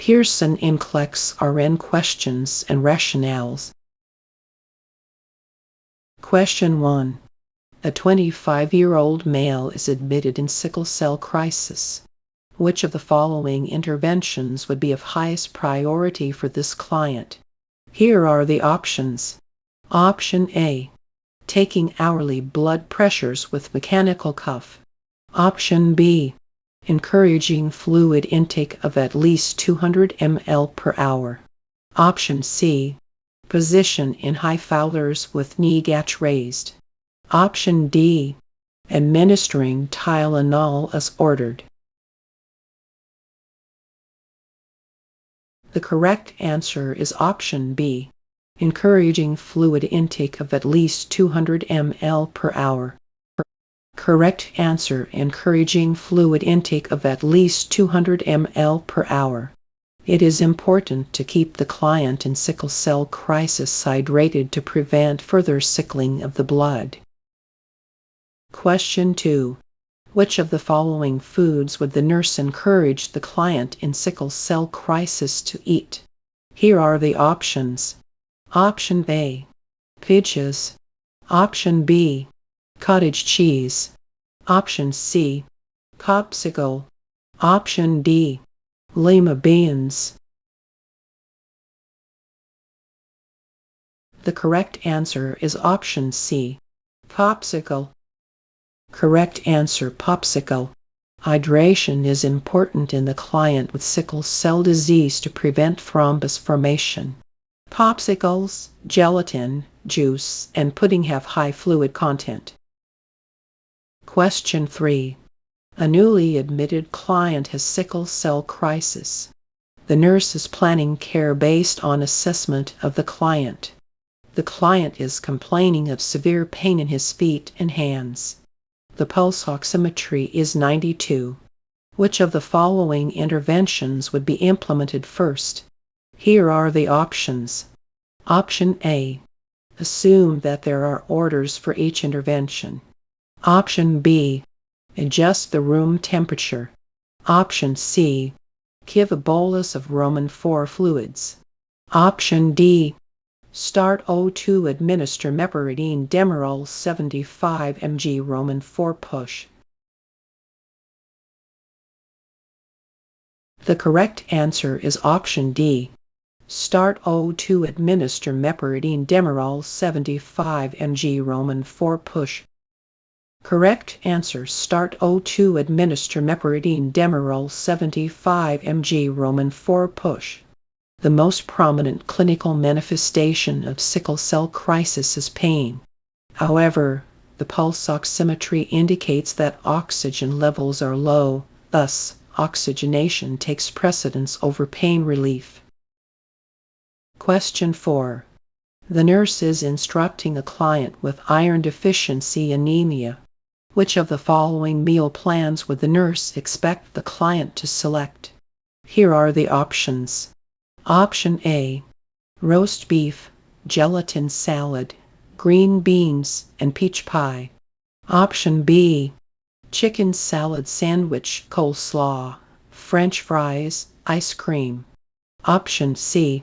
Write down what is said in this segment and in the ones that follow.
PEARSON NCLEX-RN questions and rationales. Question 1. A 25-year-old male is admitted in sickle cell crisis. Which of the following interventions would be of highest priority for this client? Here are the options. Option A. Taking hourly blood pressures with mechanical cuff. Option B. Encouraging fluid intake of at least 200 ml per hour. Option C. Position in high Fowlers with knee gauge raised. Option D. Administering Tylenol as ordered. The correct answer is option B. Encouraging fluid intake of at least 200 ml per hour. Correct answer: encouraging fluid intake of at least 200 ml per hour. It is important to keep the client in sickle cell crisis hydrated to prevent further sickling of the blood. Question 2. Which of the following foods would the nurse encourage the client in sickle cell crisis to eat? Here are the options. Option A. Peaches. Option B. Cottage cheese. Option C. Popsicle. Option D. Lima beans. The correct answer is option C. Popsicle. Correct answer: popsicle. Hydration is important in the client with sickle cell disease to prevent thrombus formation. Popsicles, gelatin, juice, and pudding have high fluid content. Question 3. A newly admitted client has sickle cell crisis. The nurse is planning care based on assessment of the client. The client is complaining of severe pain in his feet and hands. The pulse oximetry is 92. Which of the following interventions would be implemented first? Here are the options. Option A. Assume that there are orders for each intervention. Option B. Adjust the room temperature. Option C. Give a bolus of Roman 4 fluids. Option D. Start O2 administer meperidine demerol 75 mg Roman 4 push. The correct answer is option D. Start O2 administer meperidine demerol 75 mg Roman 4 push. Correct answer: start O2 administer meperidine demerol 75 mg Roman 4 push. The most prominent clinical manifestation of sickle cell crisis is pain. However, the pulse oximetry indicates that oxygen levels are low, thus, oxygenation takes precedence over pain relief. Question 4. The nurse is instructing a client with iron deficiency anemia. Which of the following meal plans would the nurse expect the client to select? Here are the options. Option A. Roast beef, gelatin salad, green beans, and peach pie. Option B. Chicken salad sandwich, coleslaw, French fries, ice cream. Option C.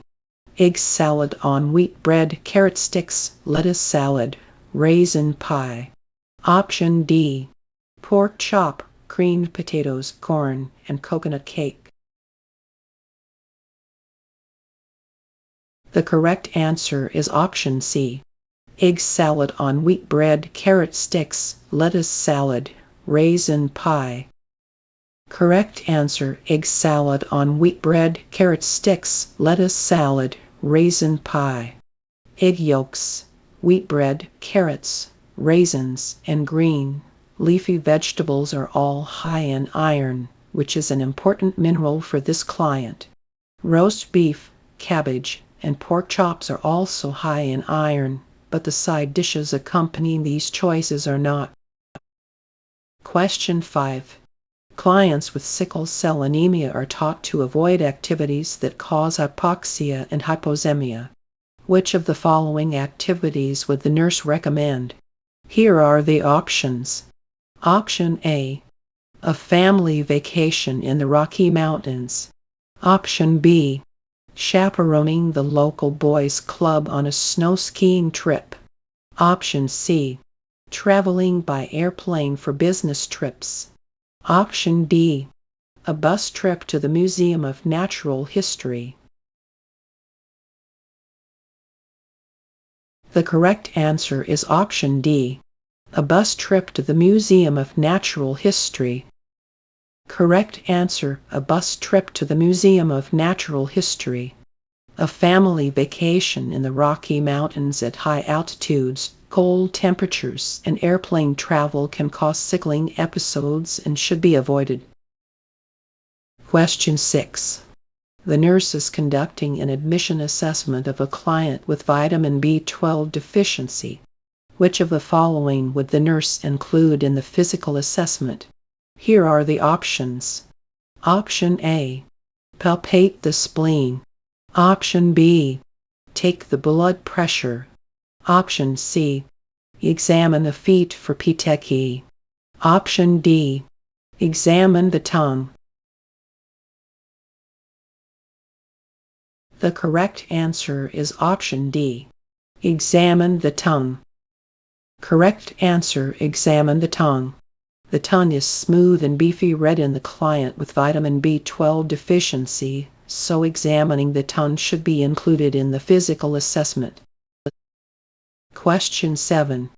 Egg salad on wheat bread, carrot sticks, lettuce salad, raisin pie. Option D. Pork chop, creamed potatoes, corn, and coconut cake. The correct answer is option C. Egg salad on wheat bread, carrot sticks, lettuce salad, raisin pie. Correct answer: egg salad on wheat bread, carrot sticks, lettuce salad, raisin pie. Egg yolks, wheat bread, carrots, raisins, and green, leafy vegetables are all high in iron, which is an important mineral for this client. Roast beef, cabbage, and pork chops are also high in iron, but the side dishes accompanying these choices are not. Question 5. Clients with sickle cell anemia are taught to avoid activities that cause hypoxia and hypoxemia. Which of the following activities would the nurse recommend? Here are the options. Option A. A family vacation in the Rocky Mountains. Option B. Chaperoning the local boys' club on a snow skiing trip. Option C. Traveling by airplane for business trips. Option D. A bus trip to the Museum of Natural History. The correct answer is option D. A bus trip to the Museum of Natural History. Correct answer: a bus trip to the Museum of Natural History. A family vacation in the Rocky Mountains at high altitudes, cold temperatures, and airplane travel can cause sickling episodes and should be avoided. Question 6. The nurse is conducting an admission assessment of a client with vitamin B12 deficiency. Which of the following would the nurse include in the physical assessment? Here are the options. Option A. Palpate the spleen. Option B. Take the blood pressure. Option C. Examine the feet for petechiae. Option D. Examine the tongue. The correct answer is option D. Examine the tongue. Correct answer: examine the tongue. The tongue is smooth and beefy red in the client with vitamin B12 deficiency, so examining the tongue should be included in the physical assessment. Question 7.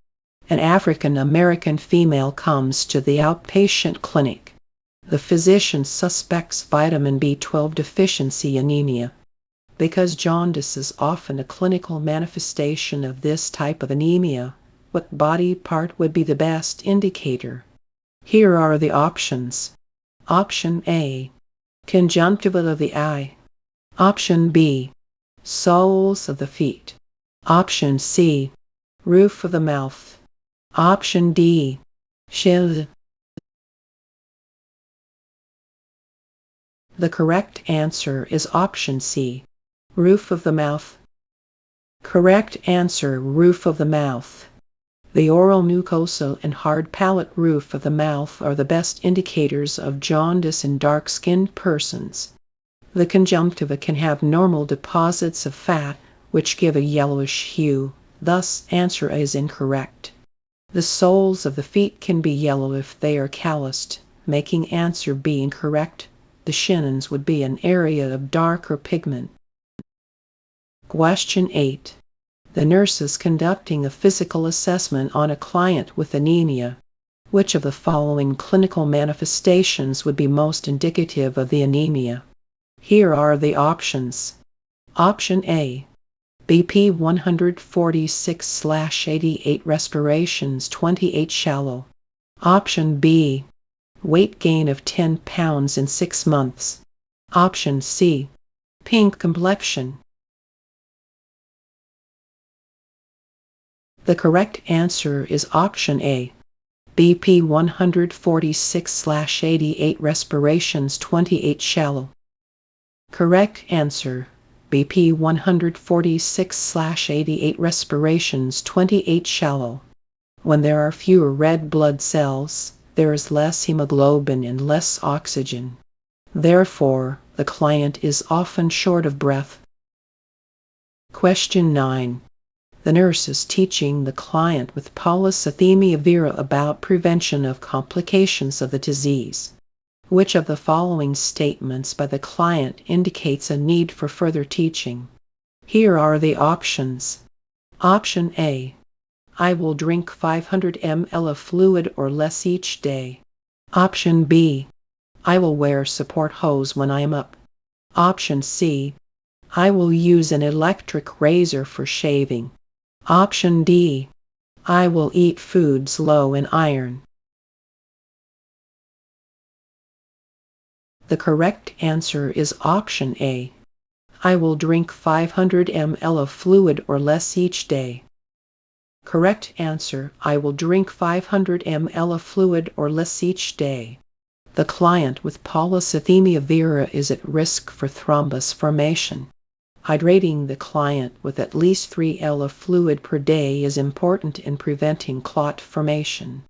An African American female comes to the outpatient clinic. The physician suspects vitamin B12 deficiency anemia. Because jaundice is often a clinical manifestation of this type of anemia, what body part would be the best indicator? Here are the options. Option A. Conjunctiva of the eye. Option B. Soles of the feet. Option C. Roof of the mouth. Option D. Chin. The correct answer is option C. Roof of the mouth. Correct answer: roof of the mouth. The oral mucosa and hard palate roof of the mouth are the best indicators of jaundice in dark-skinned persons. The conjunctiva can have normal deposits of fat, which give a yellowish hue, thus answer A is incorrect. The soles of the feet can be yellow if they are calloused, making answer B incorrect. The shins would be an area of darker pigment. Question 8. The nurse is conducting a physical assessment on a client with anemia. Which of the following clinical manifestations would be most indicative of the anemia? Here are the options. Option A. BP 146/88 respirations 28 shallow. Option B. Weight gain of 10 pounds in 6 months. Option C. Pink complexion. The correct answer is option A. BP 146/88 respirations 28 shallow. Correct answer: BP 146/88 respirations 28 shallow. When there are fewer red blood cells, there is less hemoglobin and less oxygen. Therefore, the client is often short of breath. Question 9. The nurse is teaching the client with polycythemia vera about prevention of complications of the disease. Which of the following statements by the client indicates a need for further teaching? Here are the options. Option A. I will drink 500 ml of fluid or less each day. Option B. I will wear support hose when I am up. Option C. I will use an electric razor for shaving. Option D. I will eat foods low in iron. The correct answer is option A. I will drink 500 ml of fluid or less each day. Correct answer: I will drink 500 ml of fluid or less each day. The client with polycythemia vera is at risk for thrombus formation. Hydrating the client with at least 3 L of fluid per day is important in preventing clot formation.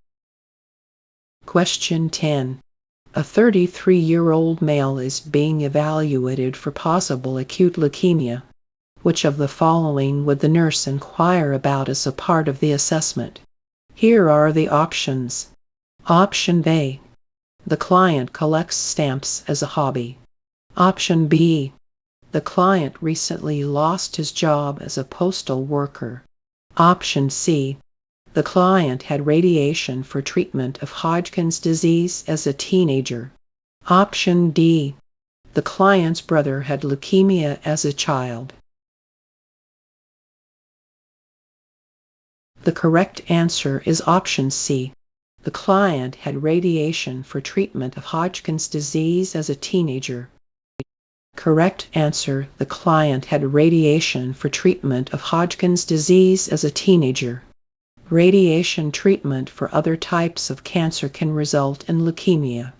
Question 10. A 33-year-old male is being evaluated for possible acute leukemia. Which of the following would the nurse inquire about as a part of the assessment? Here are the options. Option A. The client collects stamps as a hobby. Option B. The client recently lost his job as a postal worker. Option C. The client had radiation for treatment of Hodgkin's disease as a teenager. Option D. The client's brother had leukemia as a child. The correct answer is option C. The client had radiation for treatment of Hodgkin's disease as a teenager. Correct answer: the client had radiation for treatment of Hodgkin's disease as a teenager. Radiation treatment for other types of cancer can result in leukemia.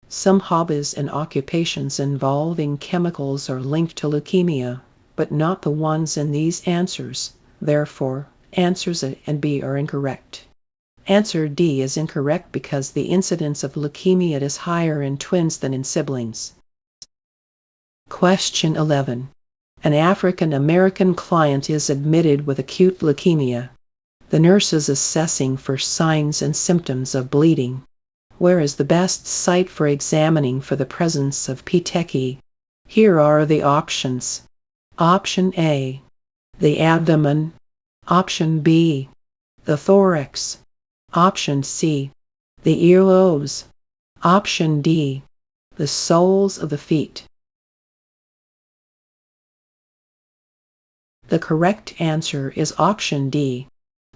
Some hobbies and occupations involving chemicals are linked to leukemia, but not the ones in these answers. Therefore, answers A and B are incorrect. Answer D is incorrect because the incidence of leukemia is higher in twins than in siblings. Question 11. An African American client is admitted with acute leukemia. The nurse is assessing for signs and symptoms of bleeding. Where is the best site for examining for the presence of petechiae? Here are the options. Option A. The abdomen. Option B. The thorax. Option C. The earlobes. Option D. The soles of the feet. The correct answer is option D.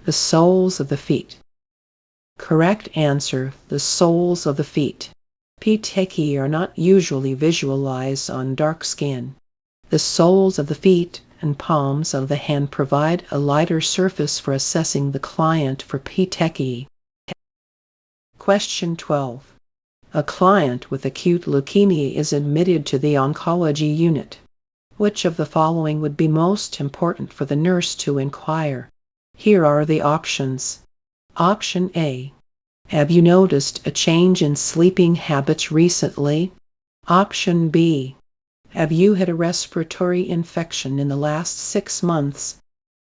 The soles of the feet. Correct answer: the soles of the feet. Petechiae are not usually visualized on dark skin. The soles of the feet and palms of the hand provide a lighter surface for assessing the client for petechiae. Question 12. A client with acute leukemia is admitted to the oncology unit. Which of the following would be most important for the nurse to inquire? Here are the options. Option A. Have you noticed a change in sleeping habits recently? Option B. Have you had a respiratory infection in the last 6 months?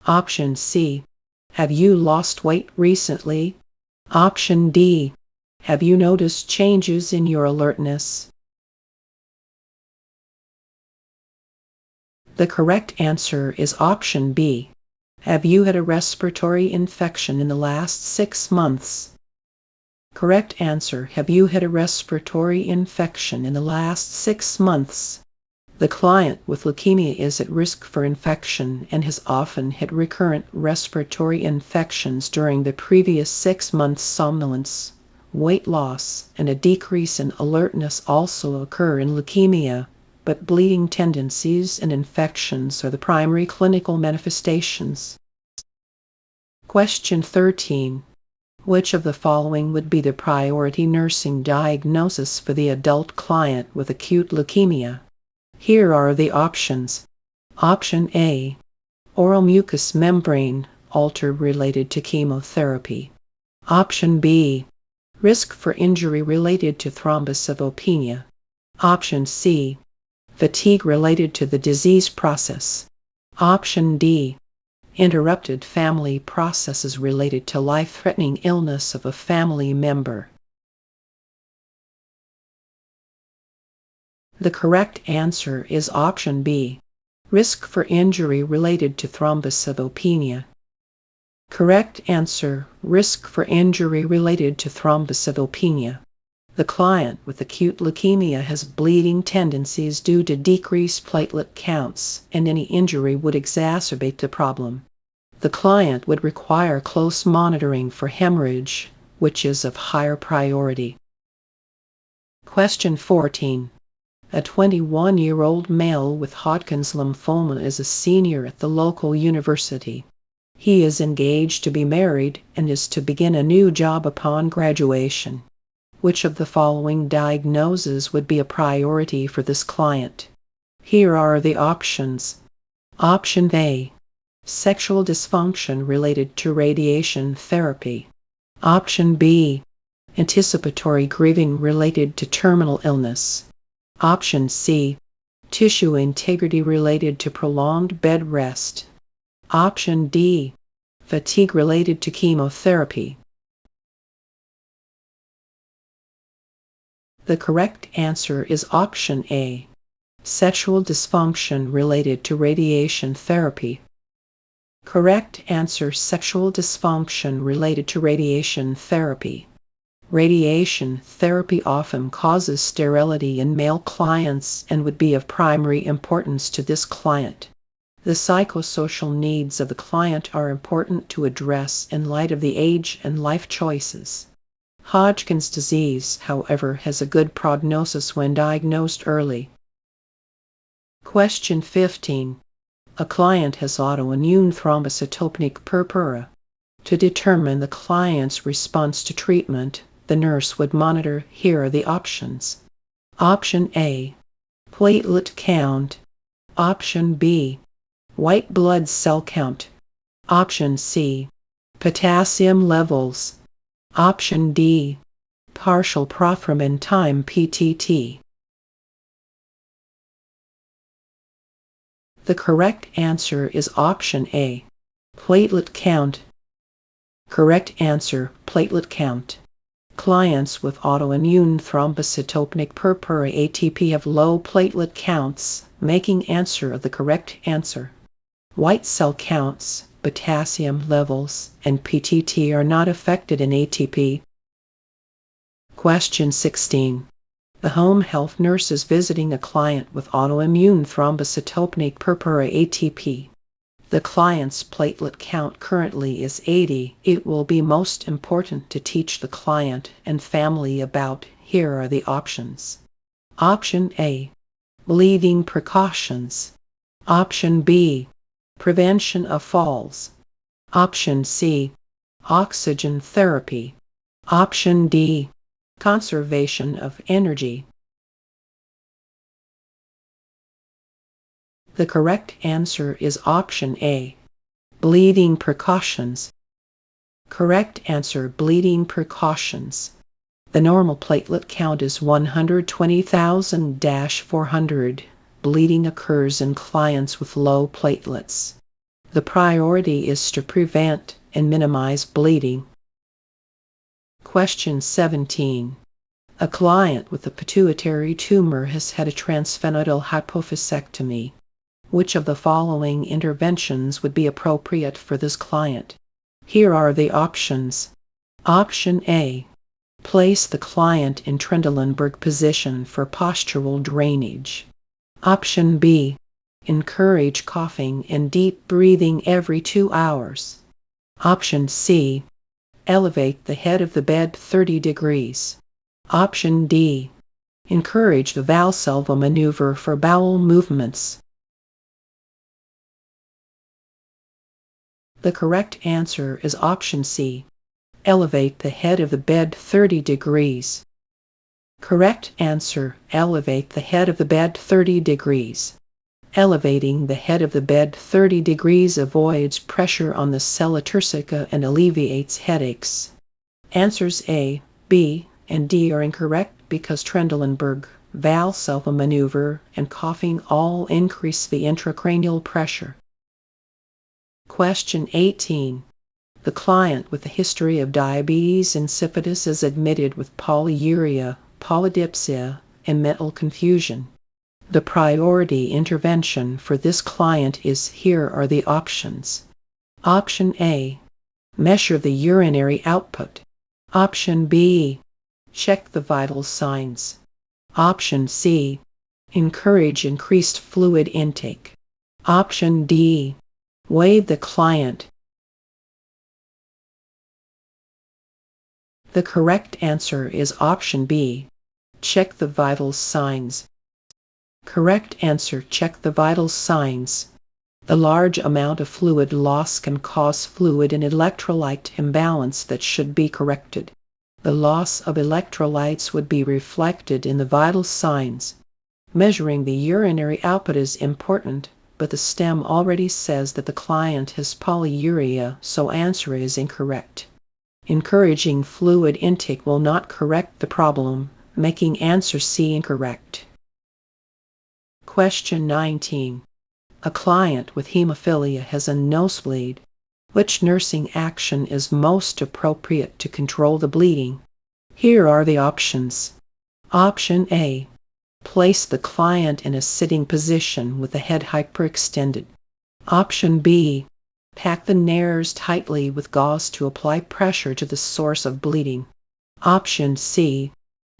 Option C. Have you lost weight recently? Option D. Have you noticed changes in your alertness? The correct answer is option B. Have you had a respiratory infection in the last 6 months? Correct answer: have you had a respiratory infection in the last 6 months? The client with leukemia is at risk for infection and has often had recurrent respiratory infections during the previous 6 months. Somnolence, weight loss, and a decrease in alertness also occur in leukemia, but bleeding tendencies and infections are the primary clinical manifestations. Question 13. Which of the following would be the priority nursing diagnosis for the adult client with acute leukemia? Here are the options. Option A. Oral mucous membrane altered related to chemotherapy. Option B. Risk for injury related to thrombocytopenia. Option C. Fatigue related to the disease process. Option D. Interrupted family processes related to life-threatening illness of a family member. The correct answer is option B. Risk for injury related to thrombocytopenia. Correct answer: risk for injury related to thrombocytopenia. The client with acute leukemia has bleeding tendencies due to decreased platelet counts, and any injury would exacerbate the problem. The client would require close monitoring for hemorrhage, which is of higher priority. Question 14. A 21-year-old male with Hodgkin's lymphoma is a senior at the local university. He is engaged to be married and is to begin a new job upon graduation. Which of the following diagnoses would be a priority for this client? Here are the options. Option A. Sexual dysfunction related to radiation therapy. Option B. Anticipatory grieving related to terminal illness. Option C. Tissue integrity related to prolonged bed rest. Option D. Fatigue related to chemotherapy. The correct answer is option A. Sexual dysfunction related to radiation therapy. Correct answer: sexual dysfunction related to radiation therapy. Radiation therapy often causes sterility in male clients and would be of primary importance to this client. The psychosocial needs of the client are important to address in light of the age and life choices. Hodgkin's disease, however, has a good prognosis when diagnosed early. Question 15. A client has autoimmune thrombocytopenic purpura. To determine the client's response to treatment, the nurse would monitor. Here are the options. Option A. Platelet count. Option B. White blood cell count. Option C. Potassium levels. Option D. Partial prothrombin time PTT. The correct answer is option A. Platelet count. Correct answer: platelet count. Clients with autoimmune thrombocytopenic purpura ATP have low platelet counts, making answer the correct answer. White cell counts, potassium levels, and PTT are not affected in ATP. Question 16. The home health nurse is visiting a client with autoimmune thrombocytopenic purpura ATP. The client's platelet count currently is 80. It will be most important to teach the client and family about. Here are the options. Option A. Bleeding precautions. Option B. Prevention of falls. Option C. Oxygen therapy. Option D. Conservation of energy. The correct answer is option A. Bleeding precautions. Correct answer: bleeding precautions. The normal platelet count is 120,000-400. Bleeding occurs in clients with low platelets. The priority is to prevent and minimize bleeding. Question 17. A client with a pituitary tumor has had a transsphenoidal hypophysectomy. Which of the following interventions would be appropriate for this client? Here are the options. Option A. Place the client in Trendelenburg position for postural drainage. Option B. Encourage coughing and deep breathing every 2 hours. Option C. Elevate the head of the bed 30 degrees. Option D. Encourage the Valsalva maneuver for bowel movements. The correct answer is option C. Elevate the head of the bed 30 degrees. Correct answer: elevate the head of the bed 30 degrees. Elevating the head of the bed 30 degrees avoids pressure on the sella turcica and alleviates headaches. Answers A, B, and D are incorrect because Trendelenburg, Valsalva maneuver, and coughing all increase the intracranial pressure. Question 18. The client with a history of diabetes insipidus is admitted with polyuria, polydipsia, and mental confusion. The priority intervention for this client is. Here are the options. Option A. Measure the urinary output. Option B. Check the vital signs. Option C. Encourage increased fluid intake. Option D. Weigh the client. The correct answer is option B. Check the vital signs. Correct answer: check the vital signs. The large amount of fluid loss can cause fluid and electrolyte imbalance that should be corrected. The loss of electrolytes would be reflected in the vital signs. Measuring the urinary output is important, but the STEM already says that the client has polyuria, so answer is incorrect. Encouraging fluid intake will not correct the problem, making answer C incorrect. Question 19. A client with hemophilia has a nosebleed. Which nursing action is most appropriate to control the bleeding? Here are the options. Option A. Place the client in a sitting position with the head hyperextended. Option B. Pack the nares tightly with gauze to apply pressure to the source of bleeding. Option C.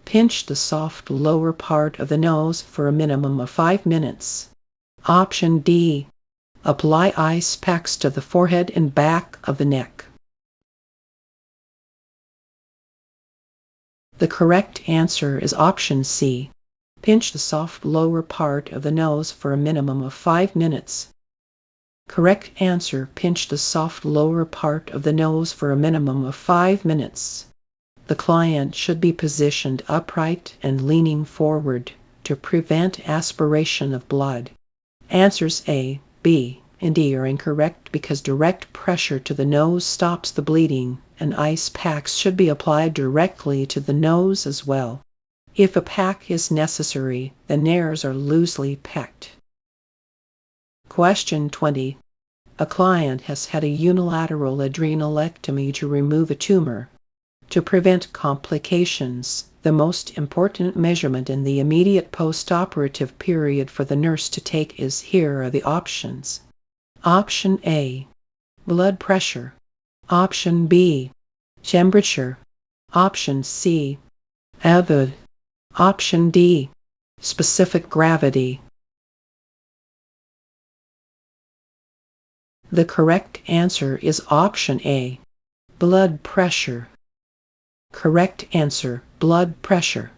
Pinch the soft lower part of the nose for a minimum of 5 minutes. Option D. Apply ice packs to the forehead and back of the neck. The correct answer is option C. Pinch the soft lower part of the nose for a minimum of 5 minutes. Correct answer: pinch the soft lower part of the nose for a minimum of 5 minutes. The client should be positioned upright and leaning forward to prevent aspiration of blood. Answers A, B, and D are incorrect because direct pressure to the nose stops the bleeding, and ice packs should be applied directly to the nose as well. If a pack is necessary, the nares are loosely packed. Question 20. A client has had a unilateral adrenalectomy to remove a tumor. To prevent complications, the most important measurement in the immediate post-operative period for the nurse to take is here are the options. Option A, blood pressure. Option B, temperature. Option C, AVID. Option D, specific gravity. The correct answer is option A, blood pressure. Correct answer: blood pressure.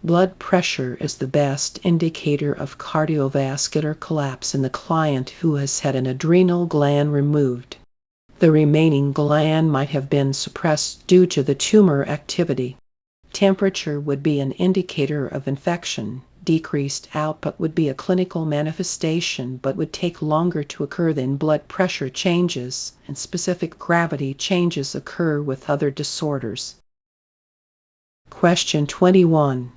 Blood pressure is the best indicator of cardiovascular collapse in the client who has had an adrenal gland removed. The remaining gland might have been suppressed due to the tumor activity. Temperature would be an indicator of infection. Decreased output would be a clinical manifestation but would take longer to occur than blood pressure changes, and specific gravity changes occur with other disorders. Question 21.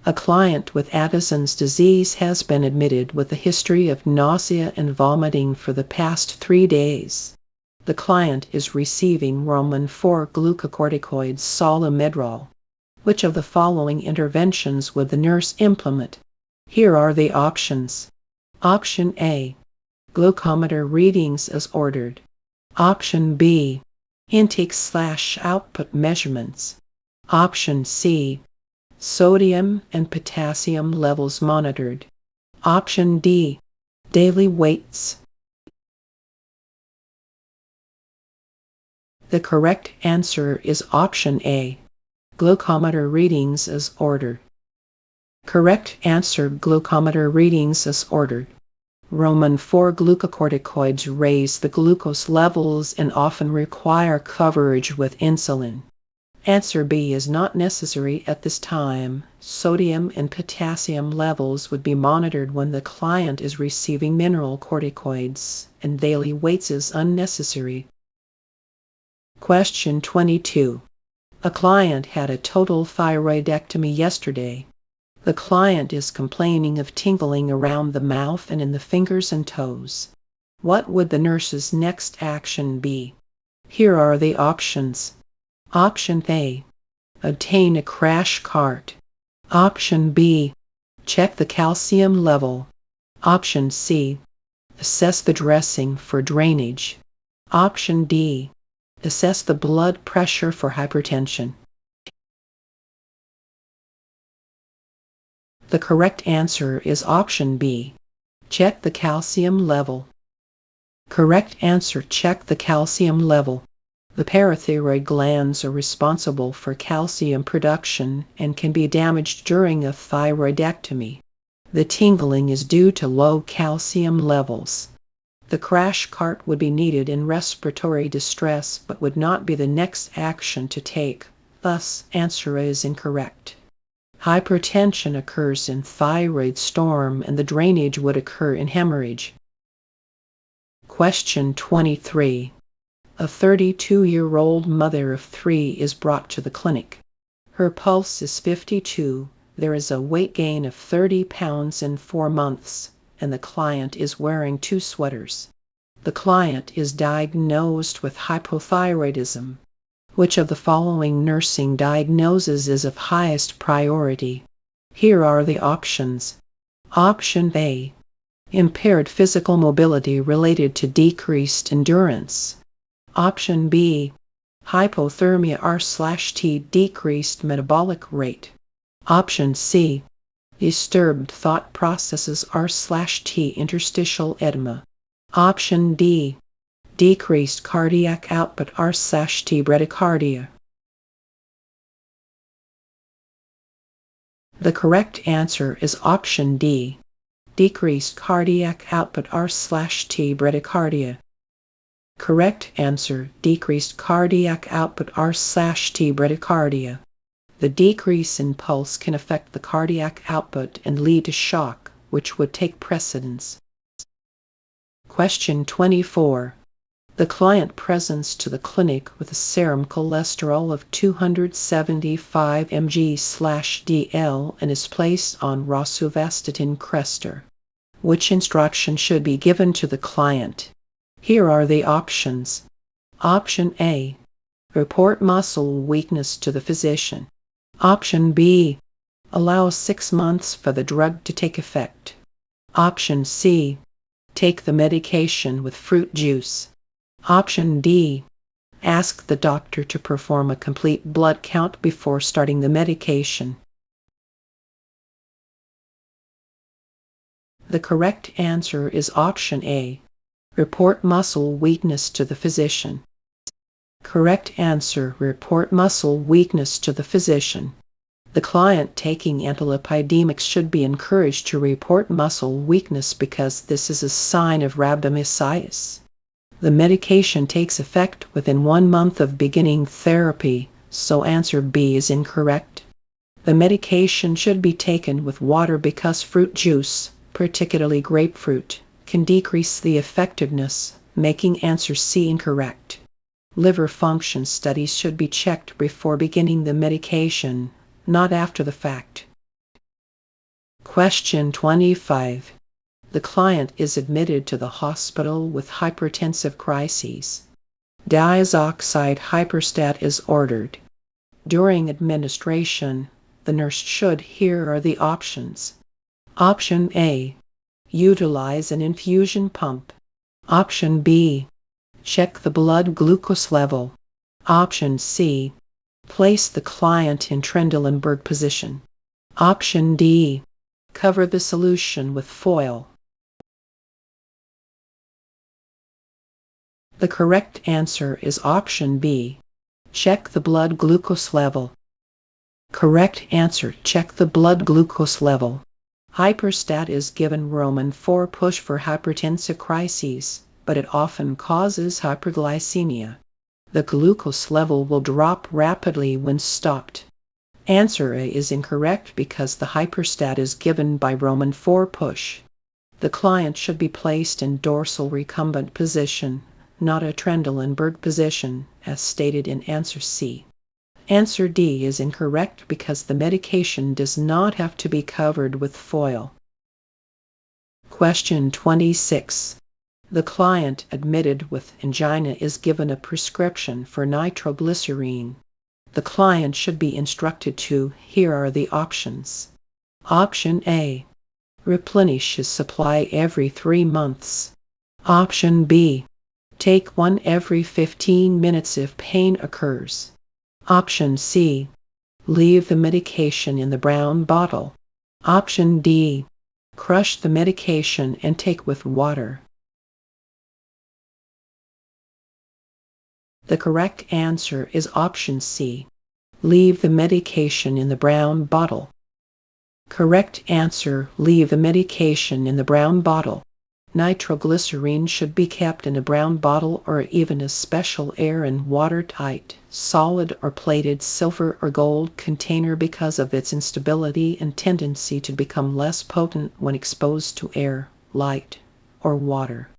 A client with Addison's disease has been admitted with a history of nausea and vomiting for the past 3 days. The client is receiving Roman 4 glucocorticoids Solomedrol. Which of the following interventions would the nurse implement? Here are the options. Option A, glucometer readings as ordered. Option B, intake/output measurements. Option C, sodium and potassium levels monitored. Option D, daily weights. The correct answer is option A, glucometer readings as ordered. Correct answer: glucometer readings as ordered. Roman 4 glucocorticoids raise the glucose levels and often require coverage with insulin. Answer B is not necessary at this time. Sodium and potassium levels would be monitored when the client is receiving mineral corticoids, and daily weights is unnecessary. Question 22. A client had a total thyroidectomy yesterday. The client is complaining of tingling around the mouth and in the fingers and toes. What would the nurse's next action be? Here are the options. Option A, obtain a crash cart. Option B, check the calcium level. Option C, assess the dressing for drainage. Option D, assess the blood pressure for hypertension. The correct answer is option B, check the calcium level. Correct answer: check the calcium level. The parathyroid glands are responsible for calcium production and can be damaged during a thyroidectomy. The tingling is due to low calcium levels. The crash cart would be needed in respiratory distress but would not be the next action to take. Thus, answer A is incorrect. Hypertension occurs in thyroid storm and the drainage would occur in hemorrhage. Question 23. A 32-year-old mother of 3 is brought to the clinic. Her pulse is 52, there is a weight gain of 30 pounds in 4 months, and the client is wearing 2 sweaters. The client is diagnosed with hypothyroidism. Which of the following nursing diagnoses is of highest priority? Here are the options. Option A. Impaired physical mobility related to decreased endurance. Option B. Hypothermia R/T decreased metabolic rate. Option C. Disturbed thought processes R/T interstitial edema. Option D. Decreased cardiac output R/T bradycardia. The correct answer is option D. Decreased cardiac output R/T bradycardia. Correct answer, decreased cardiac output R/T bradycardia. The decrease in pulse can affect the cardiac output and lead to shock, which would take precedence. Question 24. The client presents to the clinic with a serum cholesterol of 275 mg/dl and is placed on rosuvastatin Crestor. Which instruction should be given to the client? Here are the options. Option A. Report muscle weakness to the physician. Option B. Allow 6 months for the drug to take effect. Option C. Take the medication with fruit juice. Option D. Ask the doctor to perform a complete blood count before starting the medication. The correct answer is option A. Report muscle weakness to the physician. Correct answer, report muscle weakness to the physician. The client taking antilipidemics should be encouraged to report muscle weakness because this is a sign of rhabdomyolysis. The medication takes effect within 1 month of beginning therapy, so answer B is incorrect. The medication should be taken with water because fruit juice, particularly grapefruit, can decrease the effectiveness, making answer C incorrect. Liver function studies should be checked before beginning the medication, not after the fact. Question 25. The client is admitted to the hospital with hypertensive crises. Diazoxide hyperstat is ordered. During administration, the nurse should, here are the options. Option A. Utilize an infusion pump. Option B. Check the blood glucose level. Option C. Place the client in Trendelenburg position. Option D. Cover the solution with foil. The correct answer is option B. Check the blood glucose level. Correct answer, check the blood glucose level. Hyperstat is given Roman 4 push for hypertensive crises, but it often causes hyperglycemia. The glucose level will drop rapidly when stopped. Answer A is incorrect because the hyperstat is given by Roman 4 push. The client should be placed in dorsal recumbent position, not a Trendelenburg position, as stated in answer C. Answer D is incorrect because the medication does not have to be covered with foil. Question 26. The client admitted with angina is given a prescription for nitroglycerine. The client should be instructed to, here are the options. Option A. Replenish his supply every 3 months. Option B. Take one every 15 minutes if pain occurs. Option C. Leave the medication in the brown bottle. Option D. Crush the medication and take with water. The correct answer is option C. Leave the medication in the brown bottle. Correct answer, leave the medication in the brown bottle. Nitroglycerine should be kept in a brown bottle or even a special air and watertight, solid or plated silver or gold container because of its instability and tendency to become less potent when exposed to air, light, or water.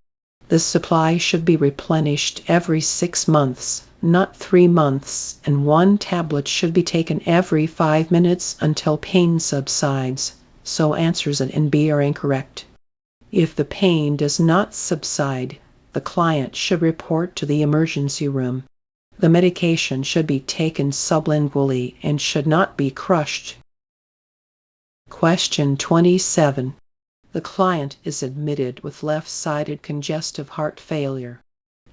This supply should be replenished every 6 months, not 3 months, and 1 tablet should be taken every 5 minutes until pain subsides, so answers A and B are incorrect. If the pain does not subside, the client should report to the emergency room. The medication should be taken sublingually and should not be crushed. Question 27. The client is admitted with left-sided congestive heart failure.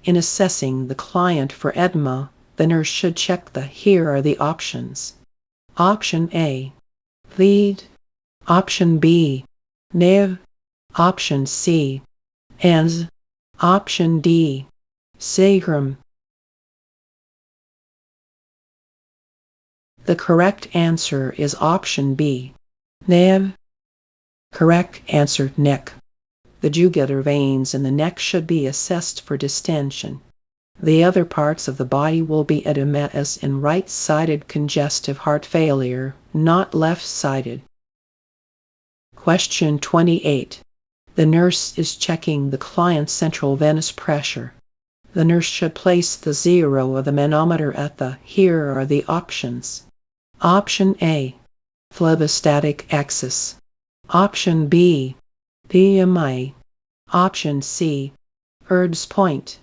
In assessing the client for edema, the nurse should check here are the options. Option A, lead. Option B, nev. Option C, ans. Option D, sacrum. The correct answer is option B, nev. Correct answer, neck. The jugular veins in the neck should be assessed for distension. The other parts of the body will be edematous in right-sided congestive heart failure, not left-sided. Question 28. The nurse is checking the client's central venous pressure. The nurse should place the 0 of the manometer at here are the options. Option A, phlebistatic axis. Option B, PMI. Option C, Erd's point.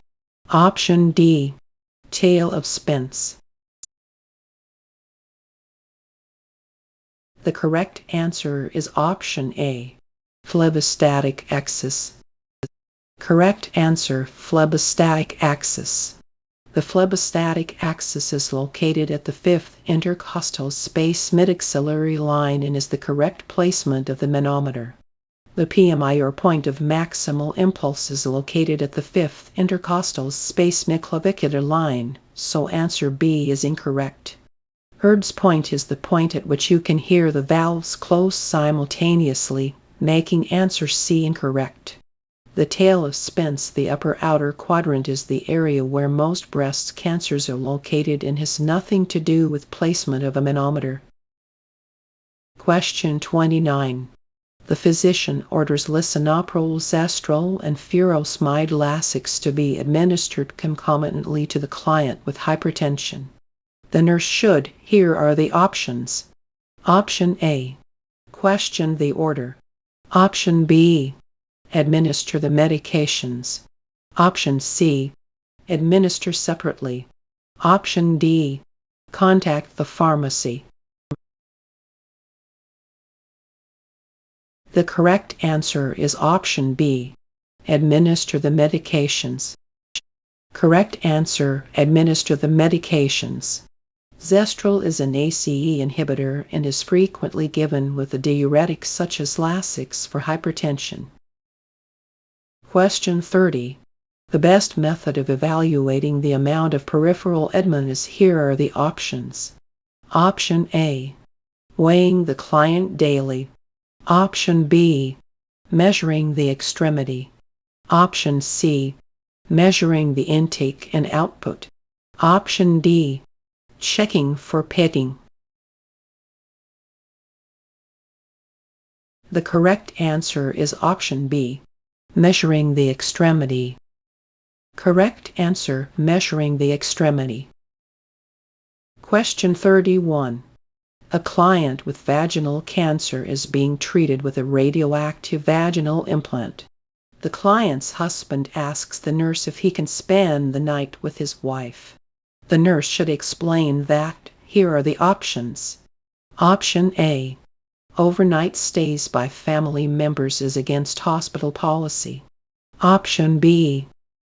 Option D, tail of Spence. The correct answer is option A, phlebistatic axis. Correct answer, phlebistatic axis. The phlebistatic axis is located at the 5th intercostal space mid-axillary line and is the correct placement of the manometer. The PMI or point of maximal impulse is located at the 5th intercostal space mid-clavicular line, so answer B is incorrect. Erd's point is the point at which you can hear the valves close simultaneously, making answer C incorrect. The tail of Spence, the upper outer quadrant, is the area where most breast cancers are located and has nothing to do with placement of a manometer. Question 29. The physician orders lisinopril, Zestrol, and furosemide Lasix to be administered concomitantly to the client with hypertension. The nurse should, here are the options. Option A, question the order. Option B, administer the medications. Option C, administer separately. Option D, contact the pharmacy. The correct answer is option B, administer the medications. Correct answer, administer the medications. Zestrol is an ACE inhibitor and is frequently given with a diuretic such as Lasix for hypertension. Question 30. The best method of evaluating the amount of peripheral edema is here are the options. Option A, weighing the client daily. Option B, measuring the extremity. Option C, measuring the intake and output. Option D, checking for pitting. The correct answer is option B, measuring the extremity. Correct answer, measuring the extremity. Question 31. A client with vaginal cancer is being treated with a radioactive vaginal implant. The client's husband asks the nurse if he can spend the night with his wife. The nurse should explain that here are the options. Option A, overnight stays by family members is against hospital policy. Option B,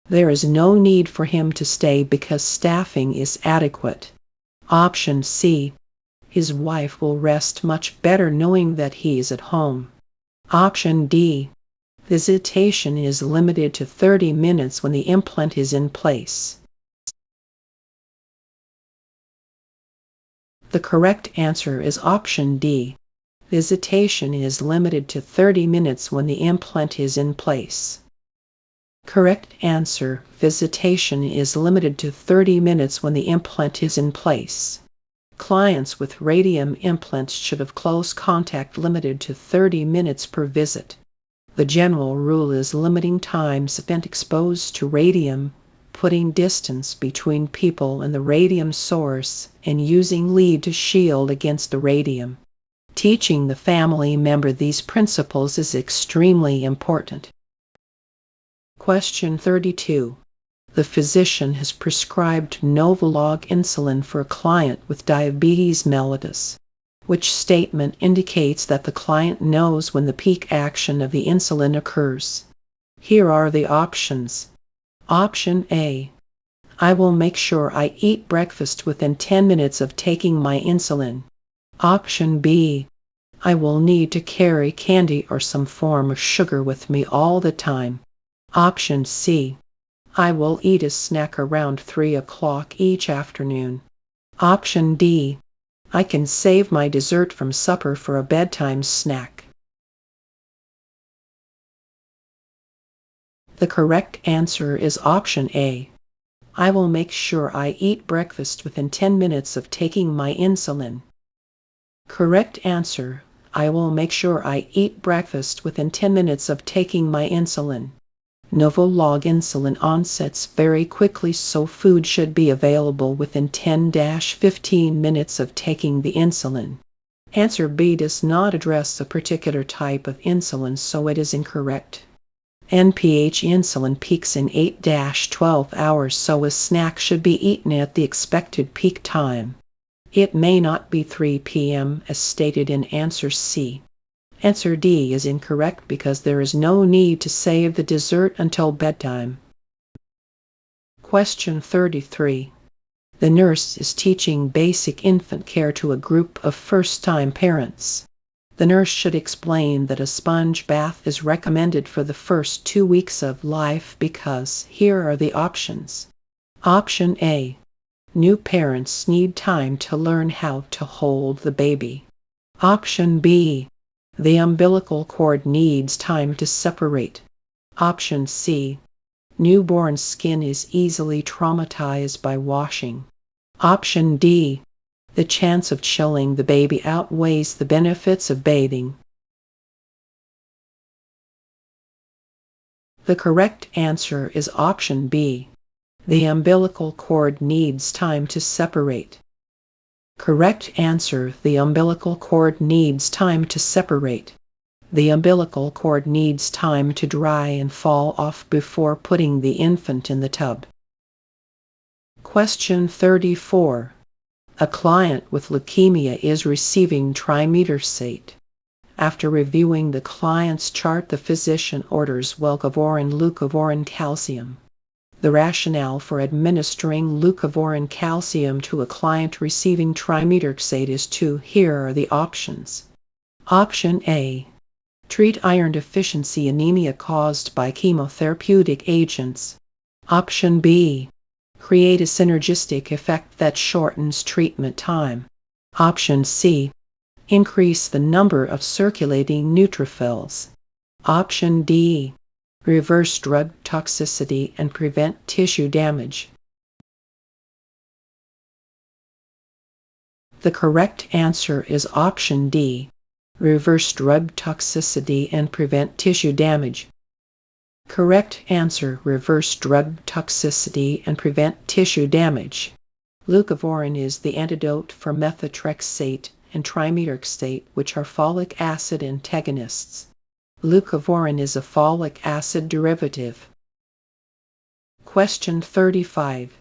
there is no need for him to stay because staffing is adequate. Option C, his wife will rest much better knowing that he is at home. Option D, visitation is limited to 30 minutes when the implant is in place. The correct answer is option D. Visitation is limited to 30 minutes when the implant is in place. Correct answer, visitation is limited to 30 minutes when the implant is in place. Clients with radium implants should have close contact limited to 30 minutes per visit. The general rule is limiting time spent exposed to radium, putting distance between people and the radium source, and using lead to shield against the radium. Teaching the family member these principles is extremely important. Question 32. The physician has prescribed Novolog insulin for a client with diabetes mellitus. Which statement indicates that the client knows when the peak action of the insulin occurs? Here are the options. Option A. I will make sure I eat breakfast within 10 minutes of taking my insulin. Option B. I will need to carry candy or some form of sugar with me all the time. Option C. I will eat a snack around 3 o'clock each afternoon. Option D. I can save my dessert from supper for a bedtime snack. The correct answer is option A. I will make sure I eat breakfast within 10 minutes of taking my insulin. Correct answer. I will make sure I eat breakfast within 10 minutes of taking my insulin. Novolog insulin onsets very quickly, so food should be available within 10-15 minutes of taking the insulin. Answer B does not address a particular type of insulin, so it is incorrect. NPH insulin peaks in 8-12 hours, so a snack should be eaten at the expected peak time. It may not be 3 p.m. as stated in answer C. Answer D is incorrect because there is no need to save the dessert until bedtime. Question 33. The nurse is teaching basic infant care to a group of first-time parents. The nurse should explain that a sponge bath is recommended for the first 2 weeks of life because here are the options. Option A. New parents need time to learn how to hold the baby. Option B. The umbilical cord needs time to separate. Option C. Newborn skin is easily traumatized by washing. Option D. The chance of chilling the baby outweighs the benefits of bathing. The correct answer is option B. The umbilical cord needs time to separate. Correct answer. The umbilical cord needs time to separate. The umbilical cord needs time to dry and fall off before putting the infant in the tub. Question 34. A client with leukemia is receiving trimethoxate. After reviewing the client's chart, the physician orders leucovorin, leucovorin calcium. The rationale for administering leucovorin calcium to a client receiving trimethoxate is to here are the options. Option A. Treat iron deficiency anemia caused by chemotherapeutic agents. Option B. Create a synergistic effect that shortens treatment time. Option C. Increase the number of circulating neutrophils. Option D. Reverse drug toxicity and prevent tissue damage. The correct answer is option D. Reverse drug toxicity and prevent tissue damage. Correct answer. Reverse drug toxicity and prevent tissue damage. Leucovorin is the antidote for methotrexate and trimethoxate, which are folic acid antagonists. Leucovorin is a folic acid derivative. Question 35.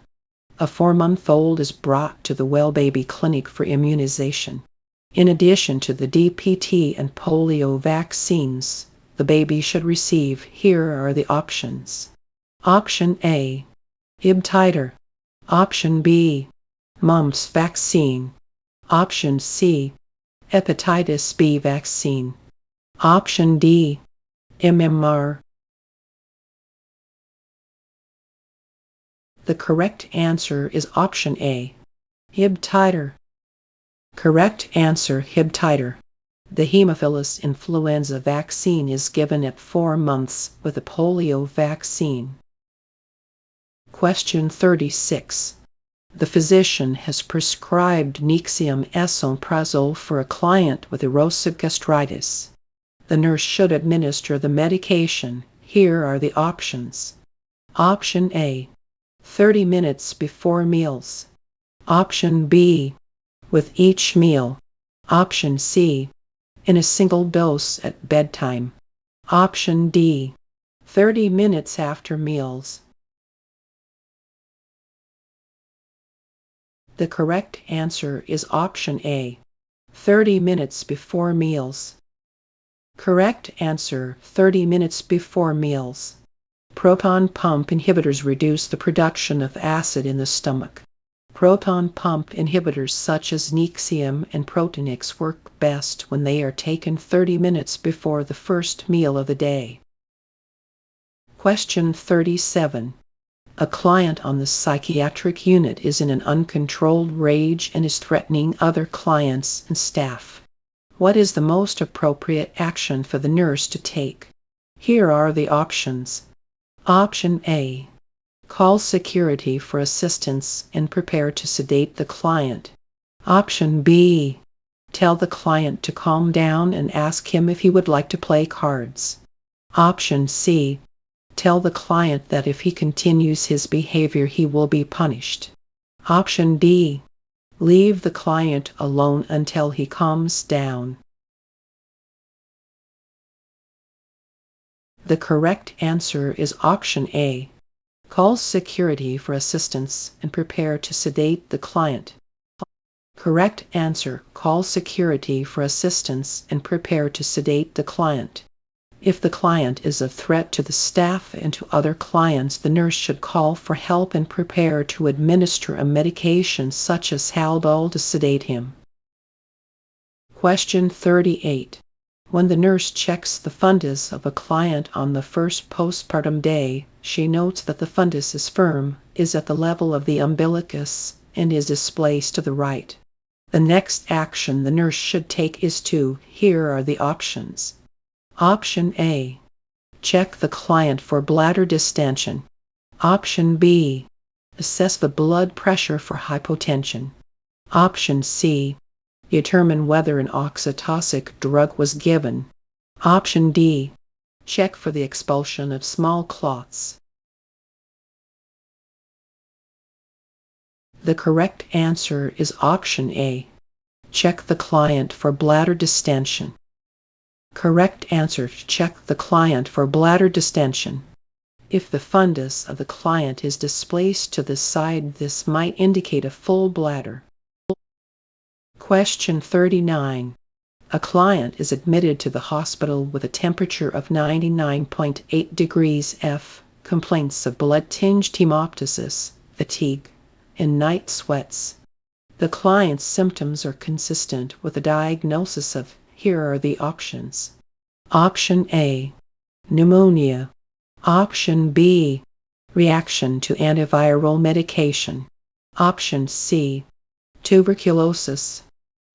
A 4-month-old is brought to the Well Baby Clinic for immunization. In addition to the DPT and polio vaccines, the baby should receive here are the options. Option A. Hib titer. Option B. Mumps vaccine. Option C. Hepatitis B vaccine. Option D. MMR. The correct answer is option A. Hib titer. Correct answer. Hib titer. The Haemophilus influenza vaccine is given at 4 months with a polio vaccine. Question 36. The physician has prescribed Nexium esomeprazole for a client with erosive gastritis. the nurse should administer the medication. Here are the options. Option A, 30 minutes before meals. Option B, with each meal. Option C, in a single dose at bedtime. Option D, 30 minutes after meals. The correct answer is option A, 30 minutes before meals. Correct answer, 30 minutes before meals. Proton pump inhibitors reduce the production of acid in the stomach. Proton pump inhibitors such as Nexium and Protonix work best when they are taken 30 minutes before the first meal of the day. Question 37. A client on the psychiatric unit is in an uncontrolled rage and is threatening other clients and staff. What is the most appropriate action for the nurse to take? Here are the options. Option A, call security for assistance and prepare to sedate the client. Option B, tell the client to calm down and ask him if he would like to play cards. Option C, tell the client that if he continues his behavior he will be punished. Option D, leave the client alone until he calms down. The correct answer is option A. Call security for assistance and prepare to sedate the client. Correct answer. Call security for assistance and prepare to sedate the client. If the client is a threat to the staff and to other clients, the nurse should call for help and prepare to administer a medication such as Haldol to sedate him. Question 38. When the nurse checks the fundus of a client on the first postpartum day, she notes that the fundus is firm, is at the level of the umbilicus, and is displaced to the right. The next action the nurse should take is to, here are the options. Option A, check the client for bladder distension. Option B, assess the blood pressure for hypotension. Option C, determine whether an oxytocic drug was given. Option D, check for the expulsion of small clots. The correct answer is option A. Check the client for bladder distension. Correct answer, check the client for bladder distension. If the fundus of the client is displaced to the side, this might indicate a full bladder. Question 39. A client is admitted to the hospital with a temperature of 99.8 degrees F, complaints of blood-tinged hemoptysis, fatigue, and night sweats. The client's symptoms are consistent with a diagnosis of, here are the options. Option A, pneumonia. Option B, reaction to antiviral medication. Option C, tuberculosis.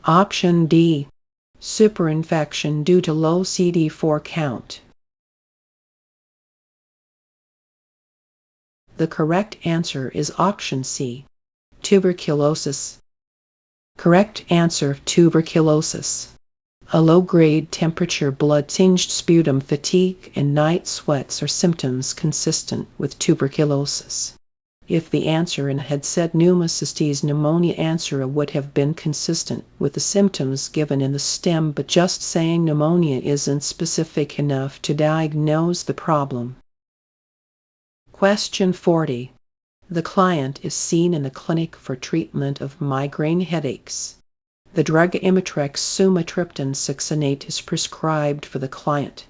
Option D, superinfection due to low CD4 count. The correct answer is option C, tuberculosis. Correct answer, tuberculosis. A low-grade temperature, blood-tinged sputum, fatigue, and night sweats are symptoms consistent with tuberculosis. If the answer had said pneumocystis pneumonia, answer would have been consistent with the symptoms given in the stem, but just saying pneumonia isn't specific enough to diagnose the problem. Question 40. The client is seen in the clinic for treatment of migraine headaches. The drug Imitrex sumatriptan succinate is prescribed for the client.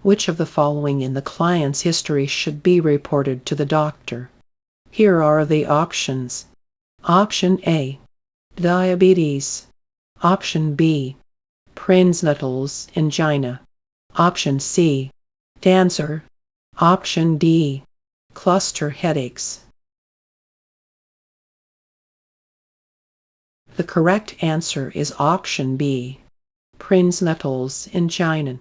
Which of the following in the client's history should be reported to the doctor? Here are the options. Option A, diabetes. Option B, prenatal angina. Option C, cancer. Option D, cluster headaches. The correct answer is option B, prenatal angina.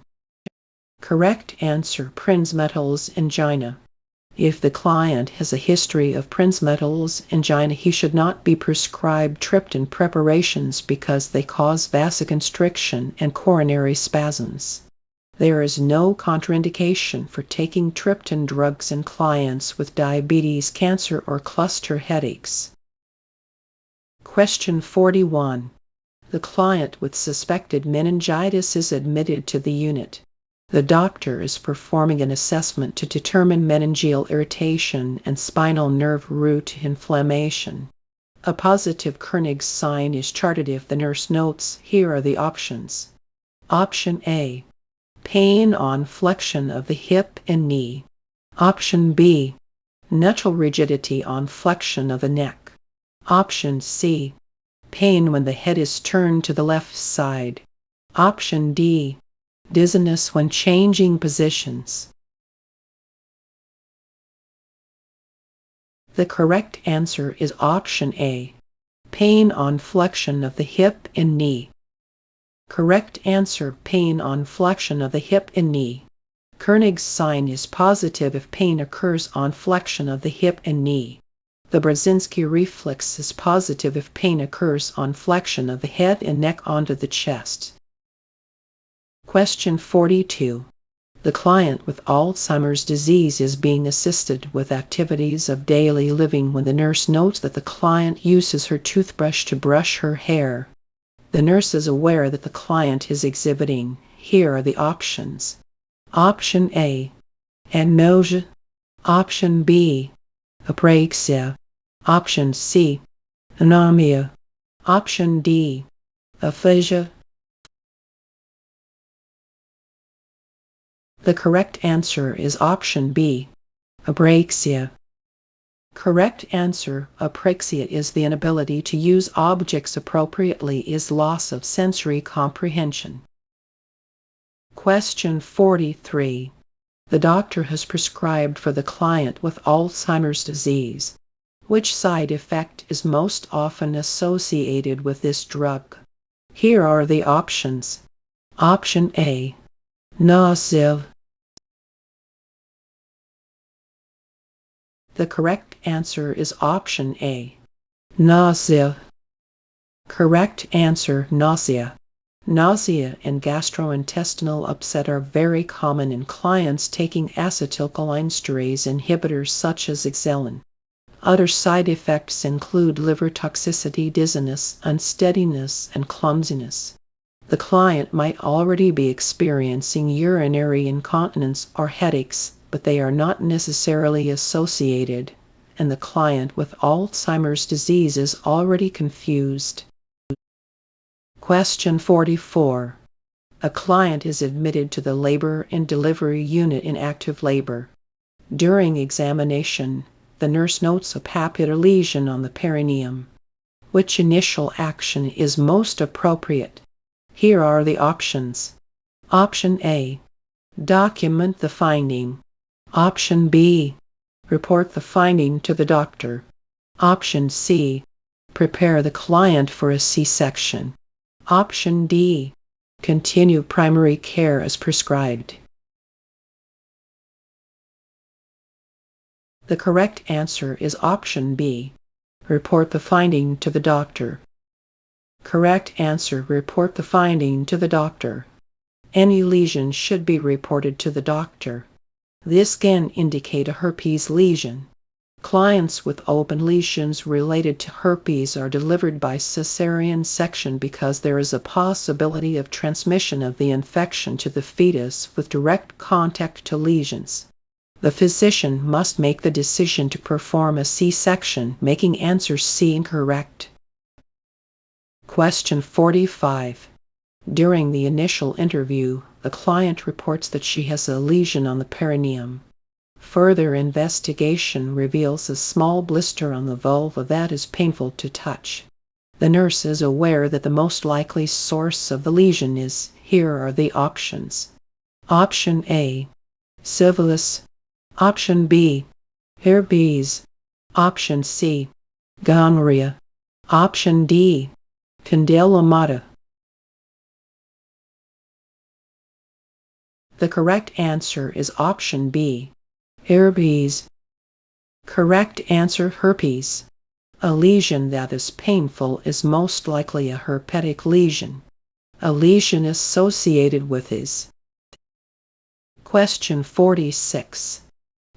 Correct answer, prenatal angina. If the client has a history of prenatal angina, he should not be prescribed triptan preparations because they cause vasoconstriction and coronary spasms. There is no contraindication for taking triptan drugs in clients with diabetes, cancer, or cluster headaches. Question 41. The client with suspected meningitis is admitted to the unit. The doctor is performing an assessment to determine meningeal irritation and spinal nerve root inflammation. A positive Kernig's sign is charted if the nurse notes. Here are the options. Option A. Pain on flexion of the hip and knee. Option B. Natural rigidity on flexion of the neck. Option C. Pain when the head is turned to the left side. Option D. Dizziness when changing positions. The correct answer is option A. Pain on flexion of the hip and knee. Correct answer: pain on flexion of the hip and knee. Kernig's sign is positive if pain occurs on flexion of the hip and knee. The Brzezinski reflex is positive if pain occurs on flexion of the head and neck onto the chest. Question 42. The client with Alzheimer's disease is being assisted with activities of daily living when the nurse notes that the client uses her toothbrush to brush her hair. The nurse is aware that the client is exhibiting. Here are the options. Option A. Anosmia. Option B. Apraxia. Option C. Anomia. Option D. Aphasia. The correct answer is option B. Apraxia. Correct answer: apraxia is the inability to use objects appropriately, is loss of sensory comprehension. Question 43. The doctor has prescribed for the client with Alzheimer's disease. Which side effect is most often associated with this drug? Here are the options. Option A. Nausea. The correct answer is option A. Nausea. Correct answer: nausea. Nausea and gastrointestinal upset are very common in clients taking acetylcholinesterase inhibitors such as Exelin. Other side effects include liver toxicity, dizziness, unsteadiness, and clumsiness. The client might already be experiencing urinary incontinence or headaches, but they are not necessarily associated, and the client with Alzheimer's disease is already confused. Question 44. A client is admitted to the labor and delivery unit in active labor. During examination, the nurse notes a papular lesion on the perineum. Which initial action is most appropriate? Here are the options. Option A. Document the finding. Option B. Report the finding to the doctor. Option C. Prepare the client for a C-section. Option D. Continue primary care as prescribed. The correct answer is option B. Report the finding to the doctor. Correct answer: report the finding to the doctor. Any lesion should be reported to the doctor. This can indicate a herpes lesion. Clients with open lesions related to herpes are delivered by cesarean section because there is a possibility of transmission of the infection to the fetus with direct contact to lesions. The physician must make the decision to perform a C-section, making answer C incorrect. Question 45. During the initial interview, the client reports that she has a lesion on the perineum. Further investigation reveals a small blister on the vulva that is painful to touch. The nurse is aware that the most likely source of the lesion is. Here are the options. Option A. Syphilis. Option B. Herpes. Option C. Gonorrhea. Option D. Condylomata. The correct answer is option B. Herpes. Correct answer: herpes. A lesion that is painful is most likely a herpetic lesion. A lesion associated with is Question 46.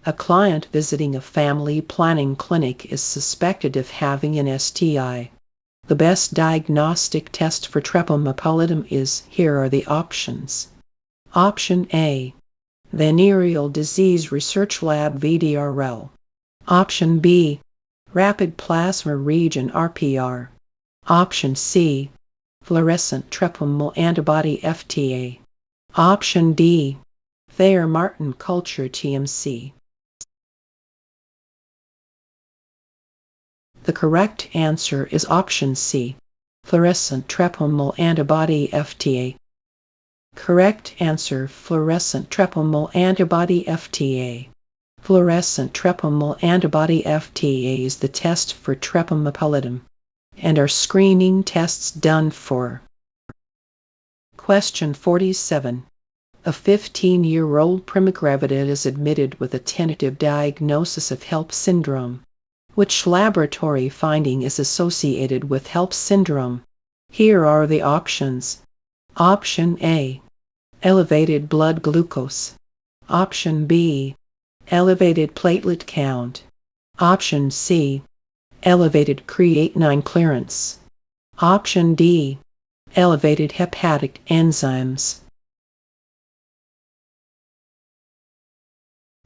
A client visiting a family planning clinic is suspected of having an STI. The best diagnostic test for treponema is, here are the options. Option A. Venereal Disease Research Lab VDRL. Option B. Rapid Plasma Region RPR. Option C. Fluorescent Treponemal Antibody FTA. Option D. Thayer-Martin Culture TMC. The correct answer is option C. Fluorescent Treponemal Antibody FTA. Correct answer: fluorescent treponemal antibody FTA. Fluorescent treponemal antibody FTA is the test for treponema pallidum, and are screening tests done for. Question 47. A 15-year-old primigravida is admitted with a tentative diagnosis of HELLP syndrome. Which laboratory finding is associated with HELLP syndrome? Here are the options. Option A. Elevated blood glucose. Option B. Elevated platelet count. Option C. Elevated creatinine clearance. Option D. Elevated hepatic enzymes.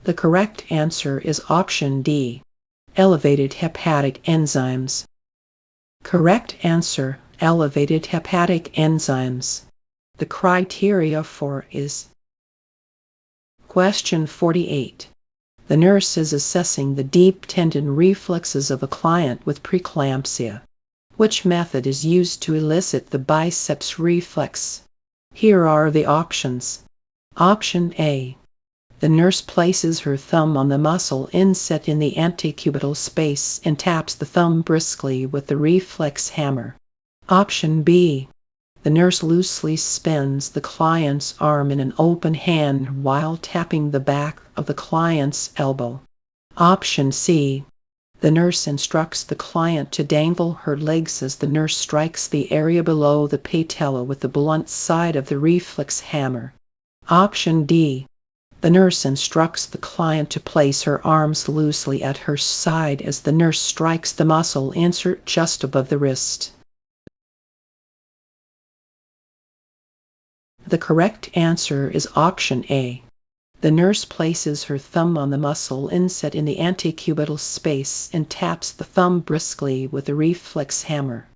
The correct answer is option D. Elevated hepatic enzymes. Correct answer: elevated hepatic enzymes. The criteria for is. Question 48. The nurse is assessing the deep tendon reflexes of a client with preeclampsia. Which method is used to elicit the biceps reflex? Here are the options. Option A. The nurse places her thumb on the muscle inset in the antecubital space and taps the thumb briskly with the reflex hammer. Option B. The nurse loosely suspends the client's arm in an open hand while tapping the back of the client's elbow. Option C. The nurse instructs the client to dangle her legs as the nurse strikes the area below the patella with the blunt side of the reflex hammer. Option D. The nurse instructs the client to place her arms loosely at her side as the nurse strikes the muscle insert just above the wrist. The correct answer is option A. The nurse places her thumb on the muscle inset in the antecubital space and taps the thumb briskly with the reflex hammer.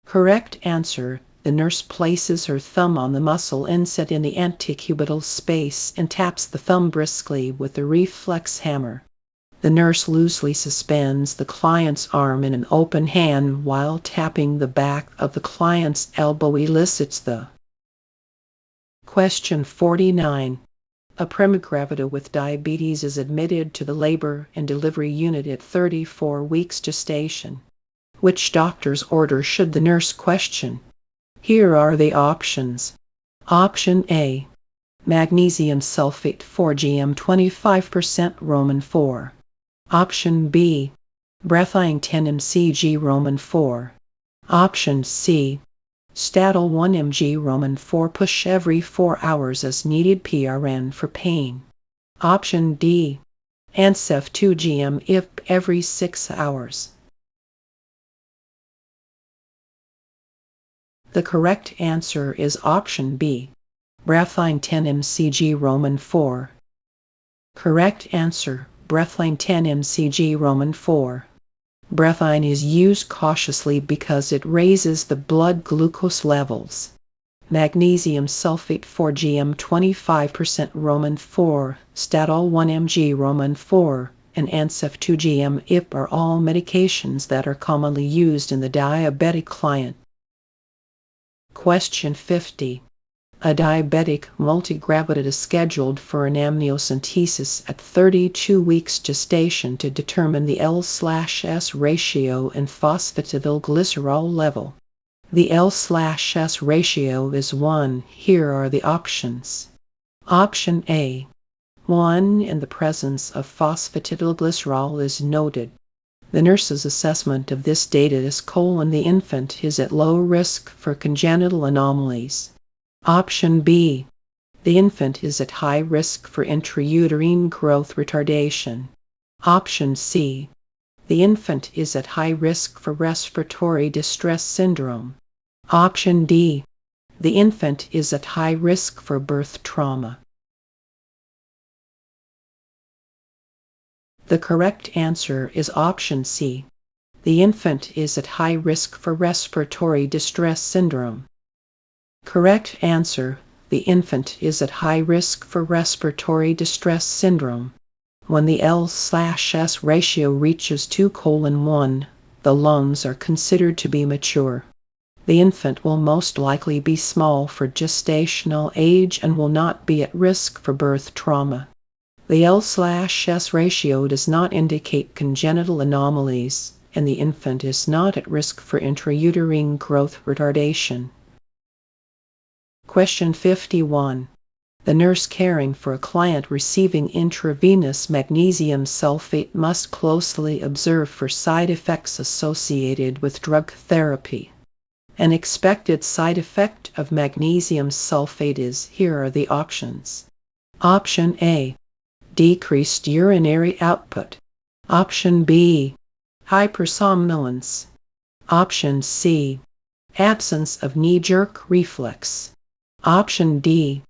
Correct answer: the nurse places her thumb on the muscle inset in the antecubital space and taps the thumb briskly with the reflex hammer. The nurse loosely suspends the client's arm in an open hand while tapping the back of the client's elbow elicits the. Question 49. A primigravida with diabetes is admitted to the labor and delivery unit at 34 weeks gestation. Which doctor's order should the nurse question? Here are the options. Option A. Magnesium sulfate 4 gm 25% Roman 4. Option B. Breathine 10 mcg Roman 4. Option C. Statol 1 mg Roman 4 push every 4 hours as needed PRN for pain. Option D. NCEF 2 gm if every 6 hours. The correct answer is option B. Breathine 10 mcg Roman 4. Correct answer: Breathine 10 mcg Roman 4. Breathine is used cautiously because it raises the blood glucose levels. Magnesium sulfate 4 gm 25% Roman 4, Statol 1 mg Roman 4, and NCEF 2 gm IP are all medications that are commonly used in the diabetic client. Question 50. A diabetic multigravida is scheduled for an amniocentesis at 32 weeks gestation to determine the L/S ratio and phosphatidylglycerol level. The L/S ratio is 1. Here are the options. Option A. 1. In the presence of phosphatidylglycerol is noted. The nurse's assessment of this data is: the infant is at low risk for congenital anomalies. Option B. The infant is at high risk for intrauterine growth retardation. Option C. The infant is at high risk for respiratory distress syndrome. Option D. The infant is at high risk for birth trauma. The correct answer is option C. The infant is at high risk for respiratory distress syndrome. Correct answer. The infant is at high risk for respiratory distress syndrome. When the L/S ratio reaches 2:1, the lungs are considered to be mature. The infant will most likely be small for gestational age and will not be at risk for birth trauma. The L/S ratio does not indicate congenital anomalies, and the infant is not at risk for intrauterine growth retardation. Question 51. The nurse caring for a client receiving intravenous magnesium sulfate must closely observe for side effects associated with drug therapy. An expected side effect of magnesium sulfate is, here are the options. Option A. Decreased urinary output. Option B. Hypersomnolence. Option C. Absence of knee-jerk reflex. Option D.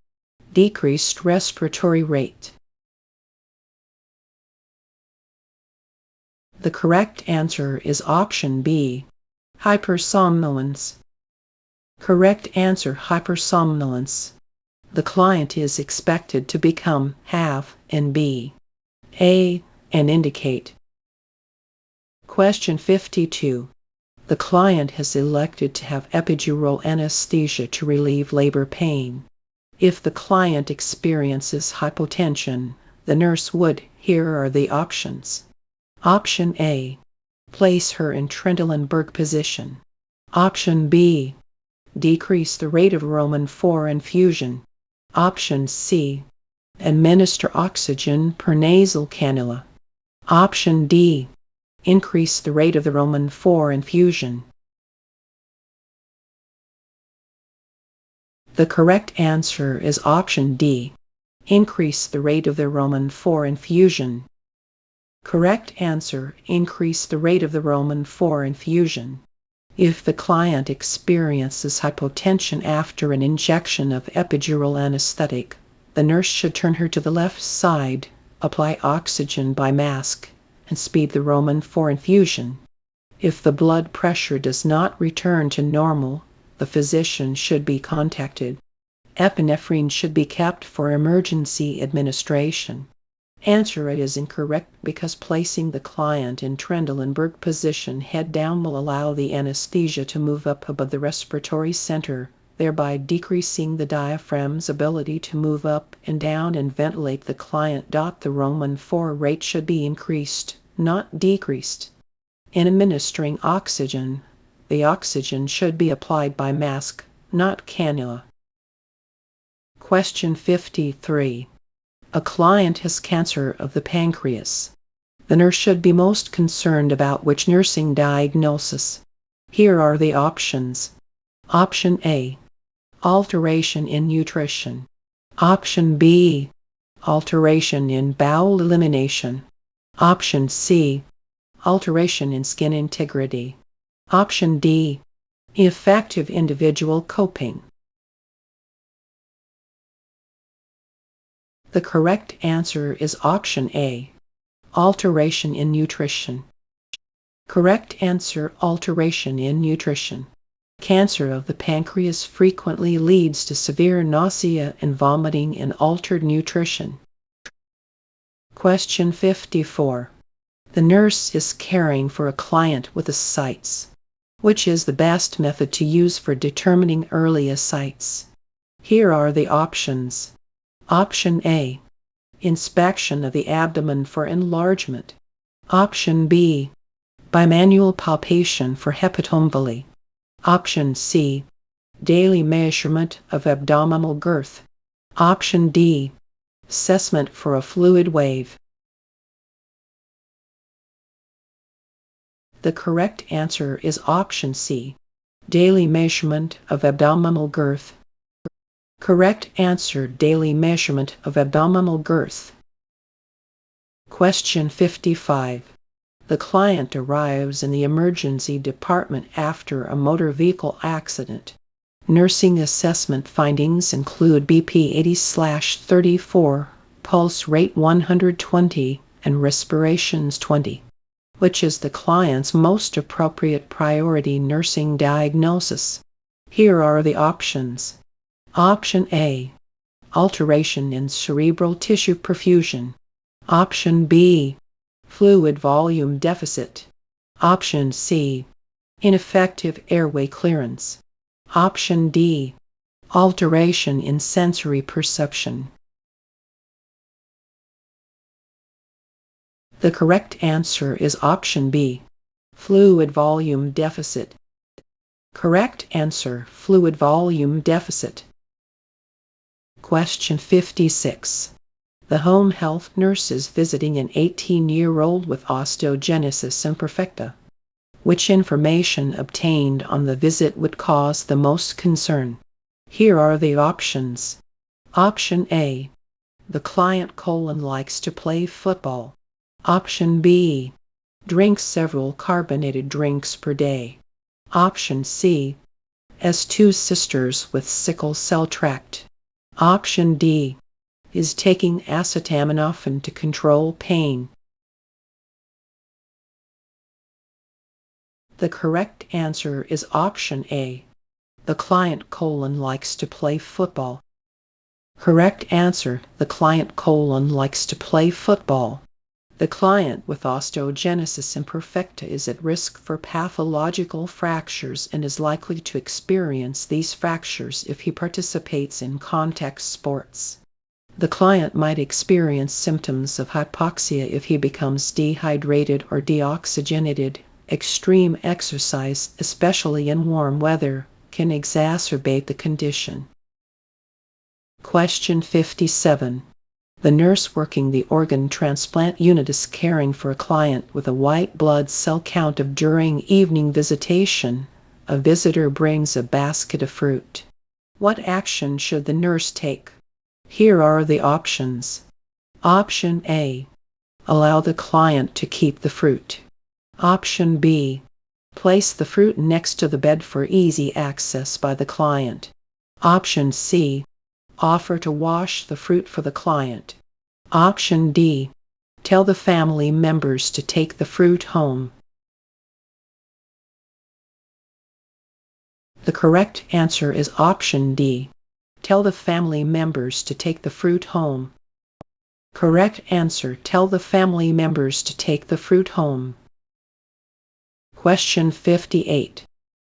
Decreased respiratory rate. The correct answer is option B. Hypersomnolence. Correct answer: hypersomnolence. The client is expected to become have and be A and indicate. Question 52. The client has elected to have epidural anesthesia to relieve labor pain. If the client experiences hypotension, the nurse would, here are the options. Option A. Place her in Trendelenburg position. Option B. Decrease the rate of Roman IV infusion. Option C. Administer oxygen per nasal cannula. Option D. Increase the rate of the Roman IV infusion. The correct answer is option D. Increase the rate of the Roman IV infusion. Correct answer: increase the rate of the Roman IV infusion. If the client experiences hypotension after an injection of epidural anesthetic, the nurse should turn her to the left side, apply oxygen by mask, and speed the Roman IV infusion. If the blood pressure does not return to normal, the physician should be contacted. Epinephrine should be kept for emergency administration. Answer: it is incorrect because placing the client in Trendelenburg position head down will allow the anesthesia to move up above the respiratory center, thereby decreasing the diaphragm's ability to move up and down and ventilate the client. The Roman IV rate should be increased, not decreased. In administering oxygen, the oxygen should be applied by mask, not cannula. Question 53. A client has cancer of the pancreas. The nurse should be most concerned about which nursing diagnosis. Here are the options. Option A. Alteration in nutrition. Option B. Alteration in bowel elimination. Option C. Alteration in skin integrity. Option D. Effective individual coping. The correct answer is option A. Alteration in nutrition. Correct answer: alteration in nutrition. Cancer of the pancreas frequently leads to severe nausea and vomiting and altered nutrition. Question 54. The nurse is caring for a client with ascites. Which is the best method to use for determining early ascites? Here are the options. Option A. Inspection of the abdomen for enlargement. Option B. Bimanual palpation for hepatomegaly. Option C. Daily measurement of abdominal girth. Option D. Assessment for a fluid wave. The correct answer is option C. Daily measurement of abdominal girth. Correct answer: daily measurement of abdominal girth. Question 55. The client arrives in the emergency department after a motor vehicle accident. Nursing assessment findings include BP 80/34, pulse rate 120, and respirations 20. Which is the client's most appropriate priority nursing diagnosis? Here are the options. Option A: alteration in cerebral tissue perfusion. Option B: fluid volume deficit. Option C: ineffective airway clearance. Option D: alteration in sensory perception. The correct answer is option B: fluid volume deficit. Correct answer: fluid volume deficit. Question 56. The home health nurse is visiting an 18-year-old with osteogenesis imperfecta. Which information obtained on the visit would cause the most concern? Here are the options. Option A: the client likes to play football. Option B: drinks several carbonated drinks per day. Option C: has two sisters with sickle cell trait. Option D: is taking acetaminophen to control pain. The correct answer is option A: the client likes to play football. Correct answer: the client likes to play football. The client with osteogenesis imperfecta is at risk for pathological fractures and is likely to experience these fractures if he participates in contact sports. The client might experience symptoms of hypoxia if he becomes dehydrated or deoxygenated. Extreme exercise, especially in warm weather, can exacerbate the condition. Question 57. The nurse working the organ transplant unit is caring for a client with a white blood cell count of during evening visitation. A visitor brings a basket of fruit. What action should the nurse take? Here are the options. Option A: allow the client to keep the fruit. Option B: place the fruit next to the bed for easy access by the client. Option C: offer to wash the fruit for the client. Option D: tell the family members to take the fruit home. The correct answer is option D: tell the family members to take the fruit home. Correct answer: tell the family members to take the fruit home. Question 58.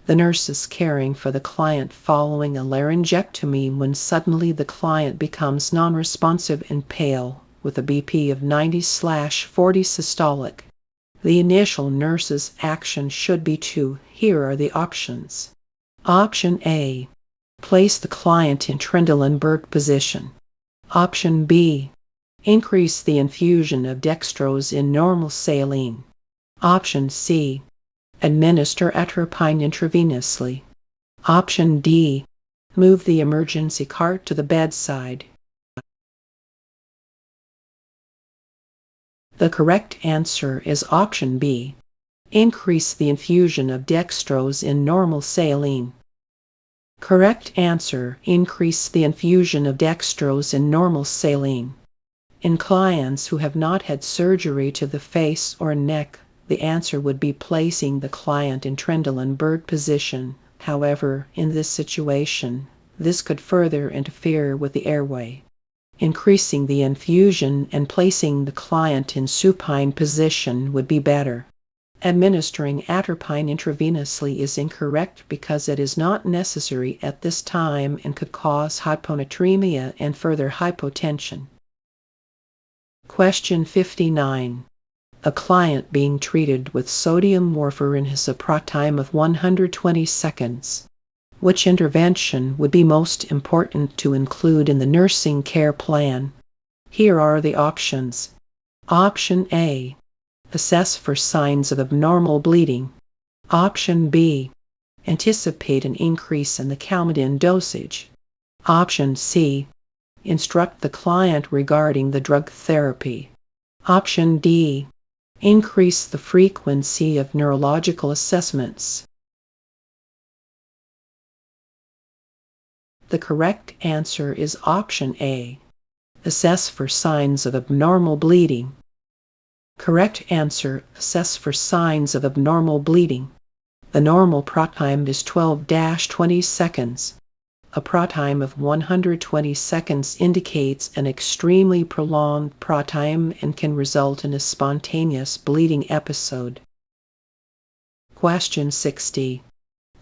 The nurse is caring for the client following a laryngectomy when suddenly the client becomes non-responsive and pale, with a BP of 90/40 systolic. The initial nurse's action should be to, here are the options. Option A: place the client in Trendelenburg position. Option B: increase the infusion of dextrose in normal saline. Option C: administer atropine intravenously. Option D: move the emergency cart to the bedside. The correct answer is option B: increase the infusion of dextrose in normal saline. Correct answer: increase the infusion of dextrose in normal saline. In clients who have not had surgery to the face or neck, the answer would be placing the client in Trendelenburg position. However, in this situation, this could further interfere with the airway. Increasing the infusion and placing the client in supine position would be better. Administering atropine intravenously is incorrect because it is not necessary at this time and could cause hyponatremia and further hypotension. Question 59. A client being treated with sodium warfarin has a prot time of 120 seconds. Which intervention would be most important to include in the nursing care plan? Here are the options. Option A: assess for signs of abnormal bleeding. Option B: anticipate an increase in the Coumadin dosage. Option C. Instruct the client regarding the drug therapy. Option D. Increase the frequency of neurological assessments. The correct answer is option A. Assess for signs of abnormal bleeding. Correct answer: assess for signs of abnormal bleeding. The normal prot time is 12-20 seconds. A prot time of 120 seconds indicates an extremely prolonged prot time and can result in a spontaneous bleeding episode. Question 60.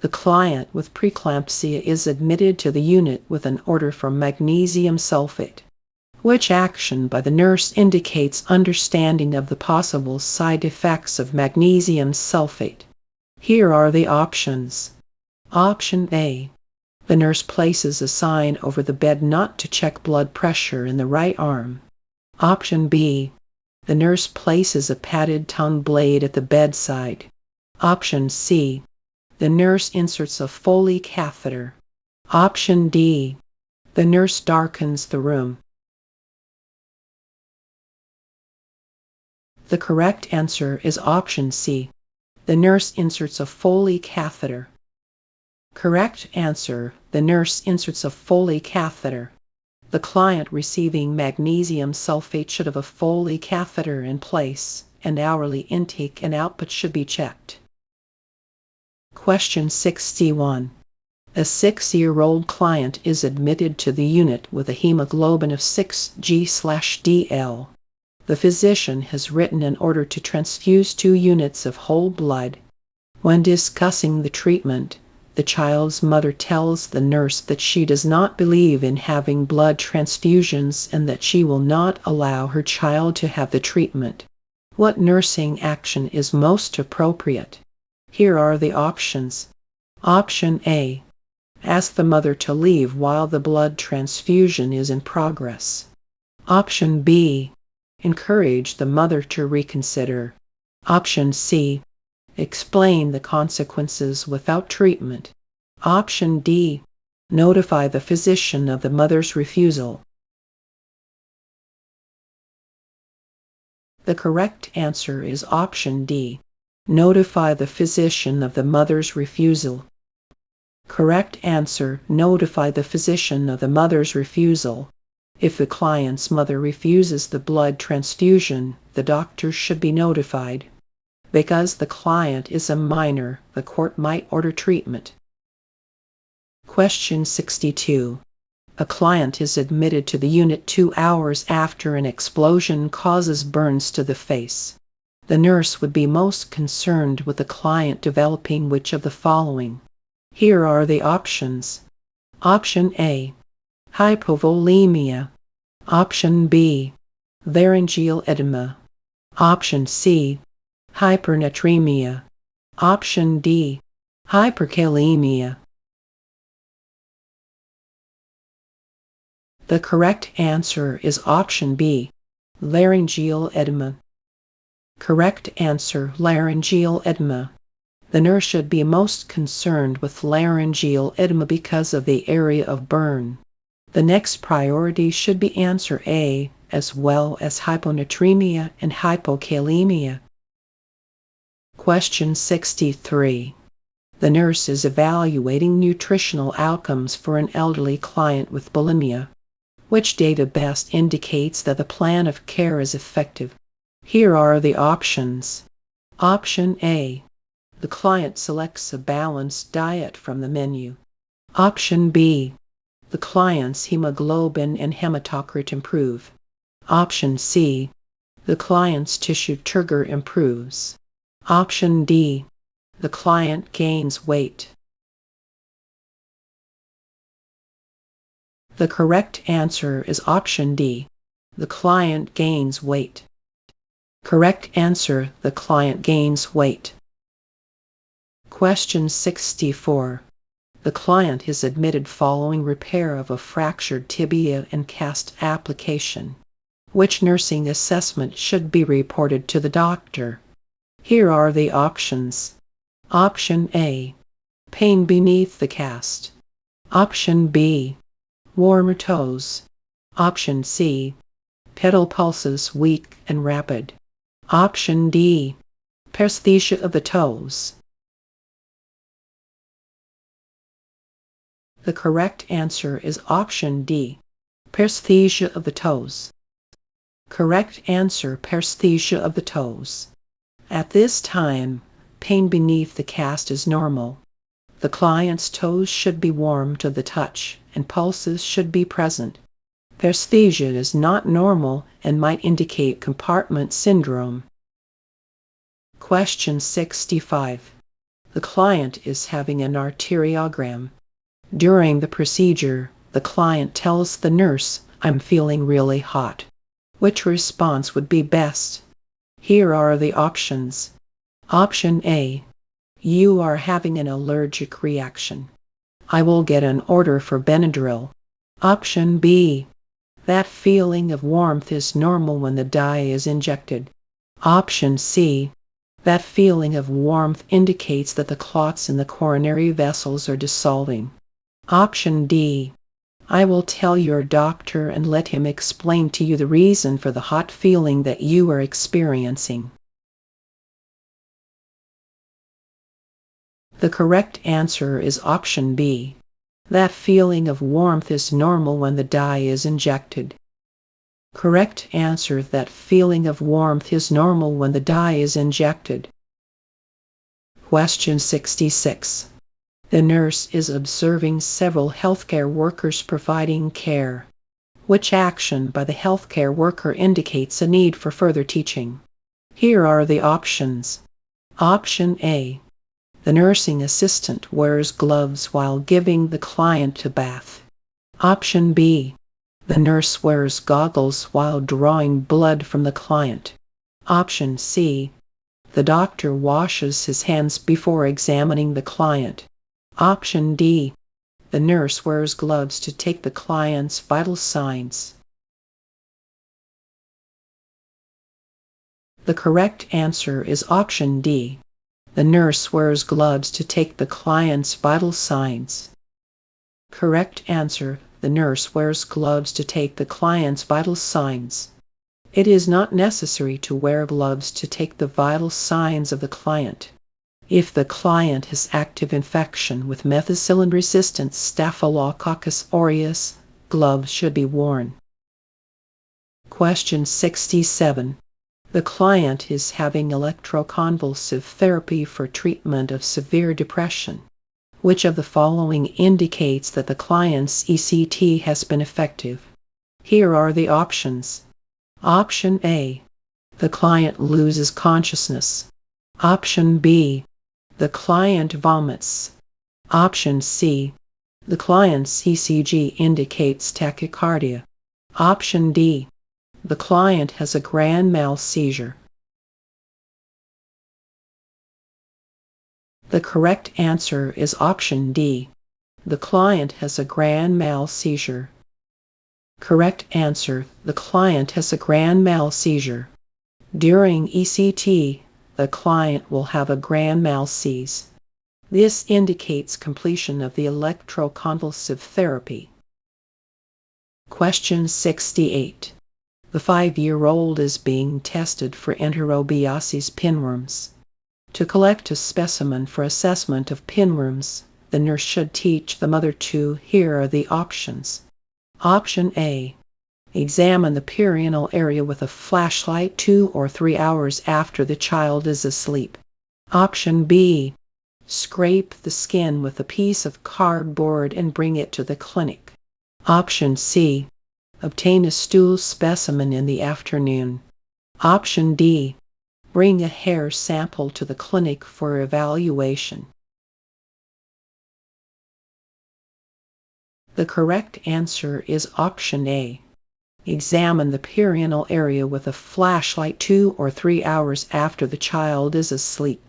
The client with preeclampsia is admitted to the unit with an order for magnesium sulfate. Which action by the nurse indicates understanding of the possible side effects of magnesium sulfate? Here are the options. Option A. The nurse places a sign over the bed not to check blood pressure in the right arm. Option B. The nurse places a padded tongue blade at the bedside. Option C. The nurse inserts a Foley catheter. Option D. The nurse darkens the room. The correct answer is option C. The nurse inserts a Foley catheter. Correct answer: the nurse inserts a Foley catheter. The client receiving magnesium sulfate should have a Foley catheter in place, and hourly intake and output should be checked. Question 61. A 6-year-old client is admitted to the unit with a hemoglobin of 6G/DL. The physician has written an order to transfuse 2 units of whole blood. When discussing the treatment, the child's mother tells the nurse that she does not believe in having blood transfusions and that she will not allow her child to have the treatment. What nursing action is most appropriate? Here are the options. Option A. Ask the mother to leave while the blood transfusion is in progress. Option B. Encourage the mother to reconsider. Option C. Explain the consequences without treatment. Option D. Notify the physician of the mother's refusal. The correct answer is option D. Notify the physician of the mother's refusal. Correct answer: notify the physician of the mother's refusal. If the client's mother refuses the blood transfusion, the doctor should be notified. Because the client is a minor, the court might order treatment. Question 62. A client is admitted to the unit 2 hours after an explosion causes burns to the face. The nurse would be most concerned with the client developing which of the following? Here are the options. Option A. Hypovolemia. Option B. Laryngeal edema. Option C. Hypernatremia. Option D. Hyperkalemia. The correct answer is option B. Laryngeal edema. Correct answer: laryngeal edema. The nurse should be most concerned with laryngeal edema because of the area of burn. The next priority should be answer A, as well as hyponatremia and hypokalemia. Question 63. The nurse is evaluating nutritional outcomes for an elderly client with bulimia. Which data best indicates that the plan of care is effective? Here are the options. Option A. The client selects a balanced diet from the menu. Option B. The client's hemoglobin and hematocrit improve. Option C. The client's tissue turgor improves. Option D. The client gains weight. The correct answer is option D. The client gains weight. Correct answer: the client gains weight. Question 64. The client is admitted following repair of a fractured tibia and cast application. Which nursing assessment should be reported to the doctor? Here are the options. Option A. Pain beneath the cast. Option B. warmer toes. Option C, pedal pulses weak and rapid. Option D, paresthesia of the toes. The correct answer is option D, paresthesia of the toes. Correct answer, paresthesia of the toes. At this time, pain beneath the cast is normal. The client's toes should be warm to the touch, and pulses should be present. Paresthesia is not normal and might indicate compartment syndrome. Question 65. The client is having an arteriogram. During the procedure, the client tells the nurse, "I'm feeling really hot." Which response would be best? Here are the options. Option A, you are having an allergic reaction. I will get an order for Benadryl. Option B, that feeling of warmth is normal when the dye is injected. Option C, that feeling of warmth indicates that the clots in the coronary vessels are dissolving. Option D, I will tell your doctor and let him explain to you the reason for the hot feeling that you are experiencing. The correct answer is option B. That feeling of warmth is normal when the dye is injected. Correct answer, that feeling of warmth is normal when the dye is injected. Question 66. The nurse is observing several healthcare workers providing care. Which action by the healthcare worker indicates a need for further teaching? Here are the options. Option A, the nursing assistant wears gloves while giving the client a bath. Option B, the nurse wears goggles while drawing blood from the client. Option C, the doctor washes his hands before examining the client. Option D, the nurse wears gloves to take the client's vital signs. The correct answer is option D. The nurse wears gloves to take the client's vital signs. Correct answer, the nurse wears gloves to take the client's vital signs. It is not necessary to wear gloves to take the vital signs of the client. If the client has active infection with methicillin-resistant Staphylococcus aureus, gloves should be worn. Question 67. The client is having electroconvulsive therapy for treatment of severe depression. Which of the following indicates that the client's ECT has been effective? Here are the options. Option A, the client loses consciousness. Option B, the client vomits. Option C, the client's ECG indicates tachycardia. Option D, the client has a grand mal seizure. The correct answer is option D. The client has a grand mal seizure. Correct answer, the client has a grand mal seizure. During ECT, the client will have a grand mal seize. This indicates completion of the electroconvulsive therapy. Question 68. The 5-year-old is being tested for enterobiasis pinworms. To collect a specimen for assessment of pinworms, the nurse should teach the mother to. Here are the options. Option A, examine the perianal area with a flashlight 2 or 3 hours after the child is asleep. Option B, scrape the skin with a piece of cardboard and bring it to the clinic. Option C, obtain a stool specimen in the afternoon. Option D, bring a hair sample to the clinic for evaluation. The correct answer is option A. Examine the perianal area with a flashlight 2 or 3 hours after the child is asleep.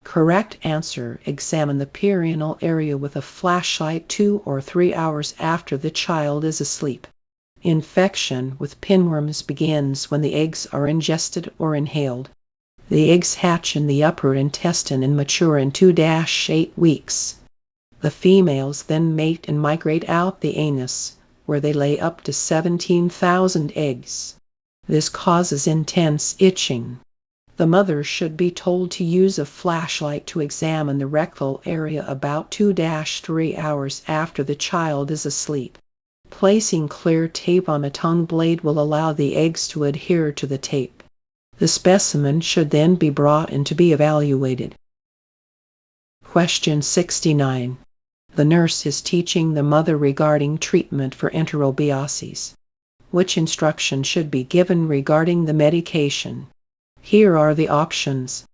Correct answer, examine the perianal area with a flashlight 2 or 3 hours after the child is asleep. Infection with pinworms begins when the eggs are ingested or inhaled. The eggs hatch in the upper intestine and mature in 2-8 weeks. The females then mate and migrate out the anus, where they lay up to 17,000 eggs. This causes intense itching. The mother should be told to use a flashlight to examine the rectal area about 2-3 hours after the child is asleep. Placing clear tape on a tongue blade will allow the eggs to adhere to the tape. The specimen should then be brought in to be evaluated. Question 69. The nurse is teaching the mother regarding treatment for enterobiases. Which instruction should be given regarding the medication? Here are the options.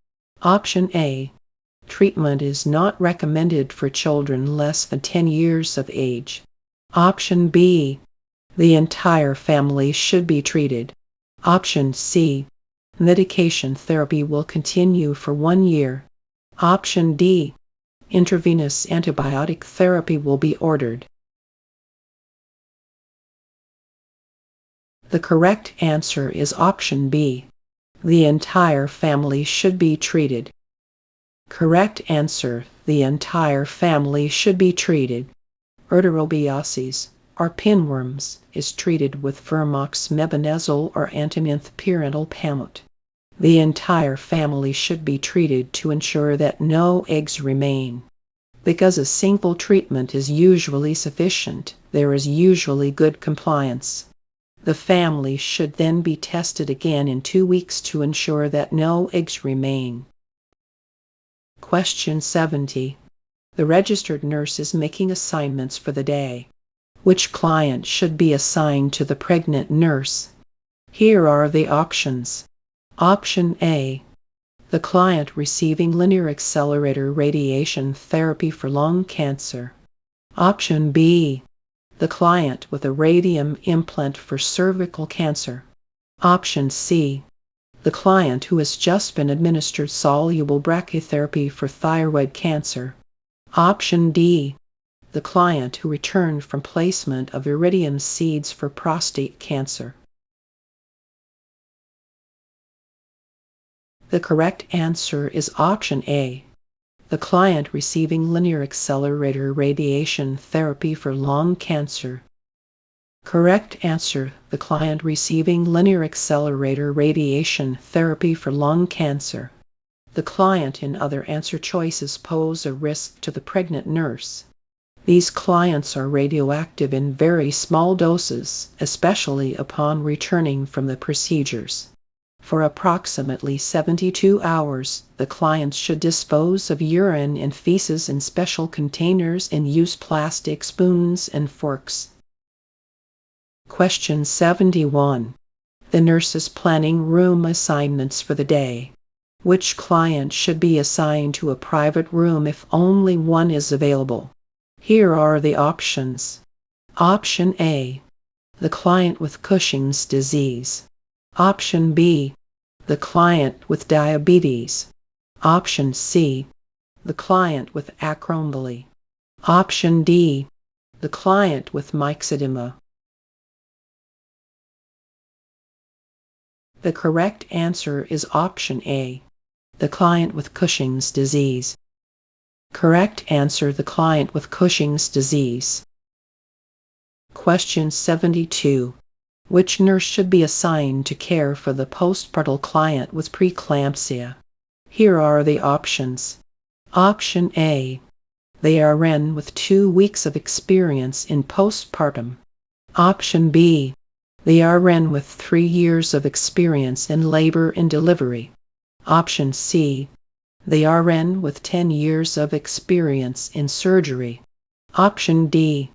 Option A. Treatment is not recommended for children less than 10 years of age. Option B. The entire family should be treated. Option C. Medication therapy will continue for 1 year. Option D. Intravenous antibiotic therapy will be ordered. The correct answer is option B. The entire family should be treated. Correct answer: the entire family should be treated. Enterobiases, or pinworms, is treated with Vermox mebendazole or antimyth pyrantyl pamut. The entire family should be treated to ensure that no eggs remain. Because a single treatment is usually sufficient, there is usually good compliance. The family should then be tested again in 2 weeks to ensure that no eggs remain. Question 70. The registered nurse is making assignments for the day. Which client should be assigned to the pregnant nurse? Here are the options. Option A. The client receiving linear accelerator radiation therapy for lung cancer. Option B. The client with a radium implant for cervical cancer. Option C. The client who has just been administered soluble brachytherapy for thyroid cancer. Option D. The client who returned from placement of iridium seeds for prostate cancer. The correct answer is option A. The client receiving linear accelerator radiation therapy for lung cancer. Correct answer: the client receiving linear accelerator radiation therapy for lung cancer. The client and other answer choices pose a risk to the pregnant nurse. These clients are radioactive in very small doses, especially upon returning from the procedures. For approximately 72 hours, the clients should dispose of urine and feces in special containers and use plastic spoons and forks. Question 71. The nurse is planning room assignments for the day. Which client should be assigned to a private room if only one is available? Here are the options. Option A. The client with Cushing's disease. Option B. The client with diabetes. Option C. The client with acromegaly. Option D. The client with myxedema. The correct answer is option A. The client with Cushing's disease. Correct answer: the client with Cushing's disease. Question 72. Which nurse should be assigned to care for the postpartum client with preeclampsia? Here are the options. Option A. The RN with 2 weeks of experience in postpartum. Option B. The RN with 3 years of experience in labor and delivery. Option C. The RN with 10 years of experience in surgery. Option D.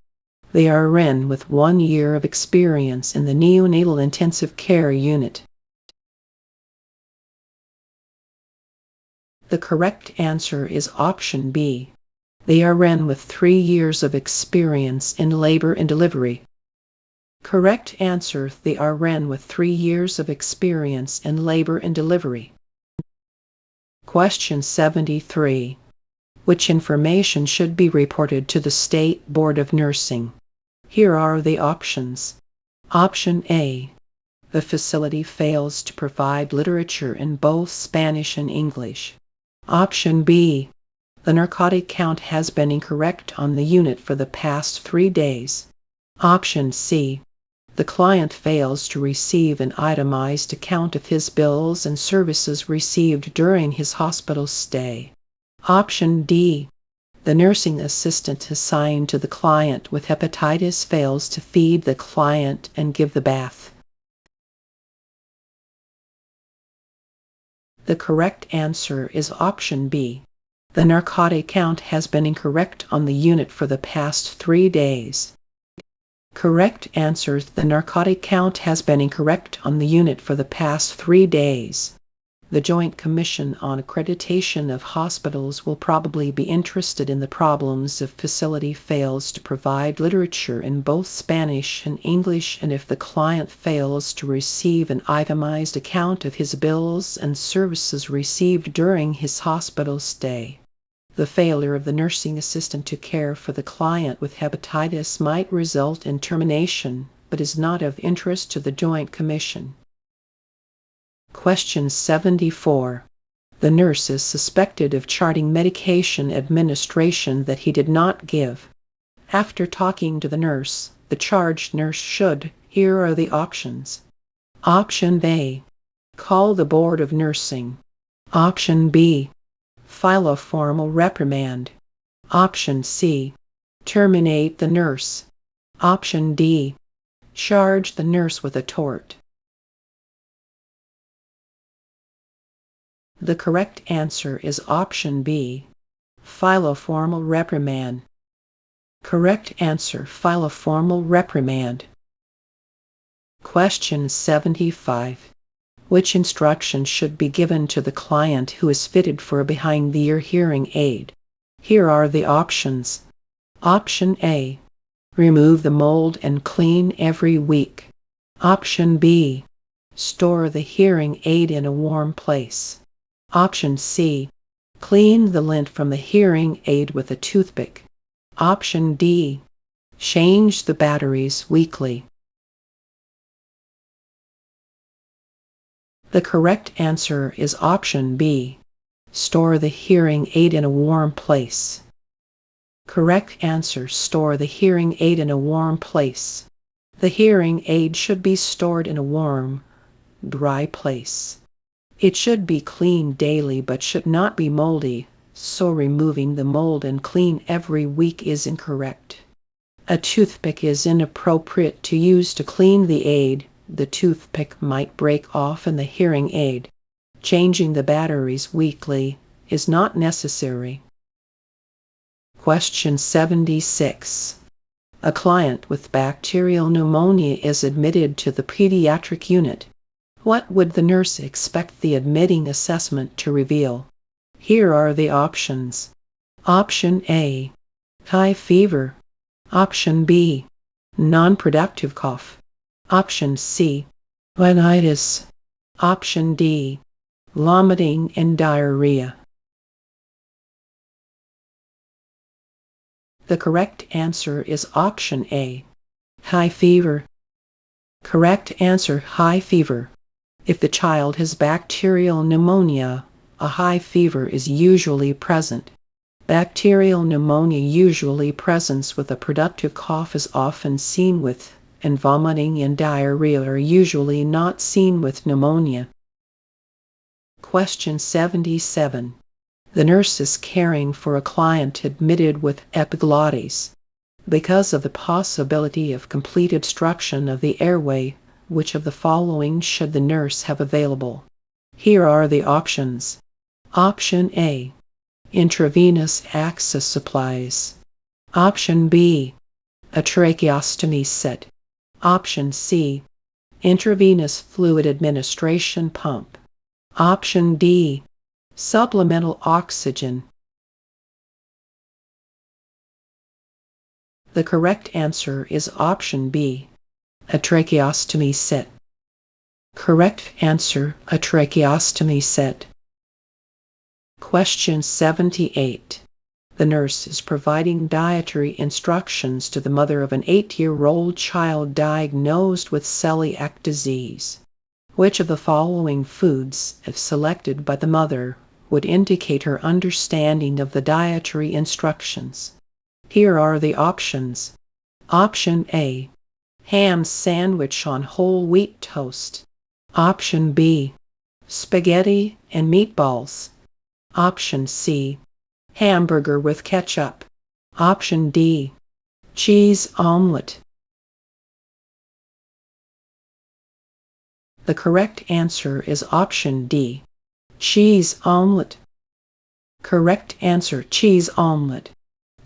The RN with 1 year of experience in the neonatal intensive care unit. The correct answer is option B. The RN with 3 years of experience in labor and delivery. Correct answer: the RN with 3 years of experience in labor and delivery. Question 73. Which information should be reported to the State Board of Nursing? Here are the options. Option A. The facility fails to provide literature in both Spanish and English. Option B. The narcotic count has been incorrect on the unit for the past 3 days. Option C. The client fails to receive an itemized account of his bills and services received during his hospital stay. Option D. The nursing assistant assigned to the client with hepatitis fails to feed the client and give the bath. The correct answer is option B. The narcotic count has been incorrect on the unit for the past 3 days. Correct answer: the narcotic count has been incorrect on the unit for the past 3 days. The Joint Commission on Accreditation of Hospitals will probably be interested in the problems if facility fails to provide literature in both Spanish and English, and if the client fails to receive an itemized account of his bills and services received during his hospital stay. The failure of the nursing assistant to care for the client with hepatitis might result in termination, but is not of interest to the Joint Commission. Question 74. The nurse is suspected of charting medication administration that he did not give. After talking to the nurse, the charged nurse should. Here are the options. Option A. Call the Board of Nursing. Option B. File a formal reprimand. Option C. Terminate the nurse. Option D. Charge the nurse with a tort. The correct answer is option B. File a formal reprimand. Correct answer: file a formal reprimand. Question 75. Which instruction should be given to the client who is fitted for a behind-the-ear hearing aid? Here are the options. Option A. Remove the mold and clean every week. Option B. Store the hearing aid in a warm place. Option C. Clean the lint from the hearing aid with a toothpick. Option D. Change the batteries weekly. The correct answer is option B. Store the hearing aid in a warm place. Correct answer: store the hearing aid in a warm place. The hearing aid should be stored in a warm, dry place. It should be cleaned daily but should not be moldy, so removing the mold and clean every week is incorrect. A toothpick is inappropriate to use to clean the aid. The toothpick might break off in the hearing aid. Changing the batteries weekly is not necessary. Question 76. A client with bacterial pneumonia is admitted to the pediatric unit. What would the nurse expect the admitting assessment to reveal? Here are the options. Option A. High fever. Option B. Non-productive cough. Option C. Rhinitis. Option D. Vomiting and diarrhea. The correct answer is option A. High fever. Correct answer: high fever. If the child has bacterial pneumonia, a high fever is usually present. Bacterial pneumonia usually presents with a productive cough is often seen with, and vomiting and diarrhea are usually not seen with pneumonia. Question 77. The nurse is caring for a client admitted with epiglottis. Because of the possibility of complete obstruction of the airway, which of the following should the nurse have available? Here are the options. Option A. Intravenous access supplies. Option B. A tracheostomy set. Option C. Intravenous fluid administration pump. Option D. Supplemental oxygen. The correct answer is option B. A tracheostomy set. Correct answer: a tracheostomy set. Question 78. The nurse is providing dietary instructions to the mother of an 8-year-old child diagnosed with celiac disease. Which of the following foods, if selected by the mother, would indicate her understanding of the dietary instructions. Here are the options. Option A, ham sandwich on whole wheat toast. Option B, spaghetti and meatballs. Option C, hamburger with ketchup. Option D, cheese omelet. The correct answer is option D, cheese omelet. Correct answer, cheese omelet.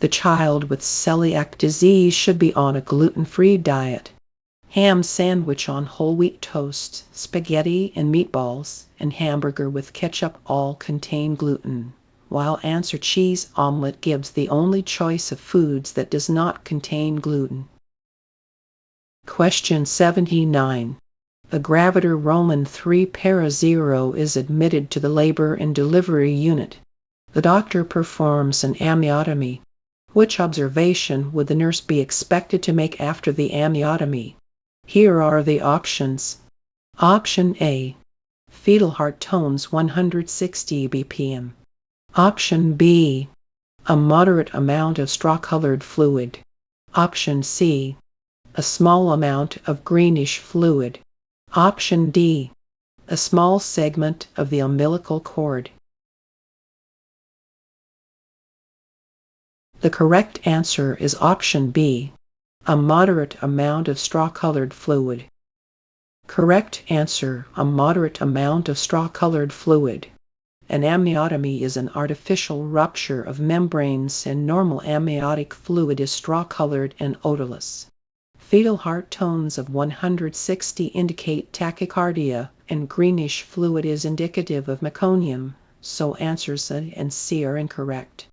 The child with celiac disease should be on a gluten-free diet. Ham sandwich on whole wheat toast, spaghetti and meatballs, and hamburger with ketchup all contain gluten, while answer cheese omelet gives the only choice of foods that does not contain gluten. Question 79. The graviter Roman 3 para 0 is admitted to the labor and delivery unit. The doctor performs an amniotomy. Which observation would the nurse be expected to make after the amniotomy? Here are the options. Option A, fetal heart tones 160 bpm. Option B, a moderate amount of straw-colored fluid. Option C, a small amount of greenish fluid. Option D, a small segment of the umbilical cord. The correct answer is option B, a moderate amount of straw-colored fluid. Correct answer, a moderate amount of straw-colored fluid. An amniotomy is an artificial rupture of membranes, and normal amniotic fluid is straw-colored and odorless. Fetal heart tones of 160 indicate tachycardia, and greenish fluid is indicative of meconium, so answers A and C are incorrect.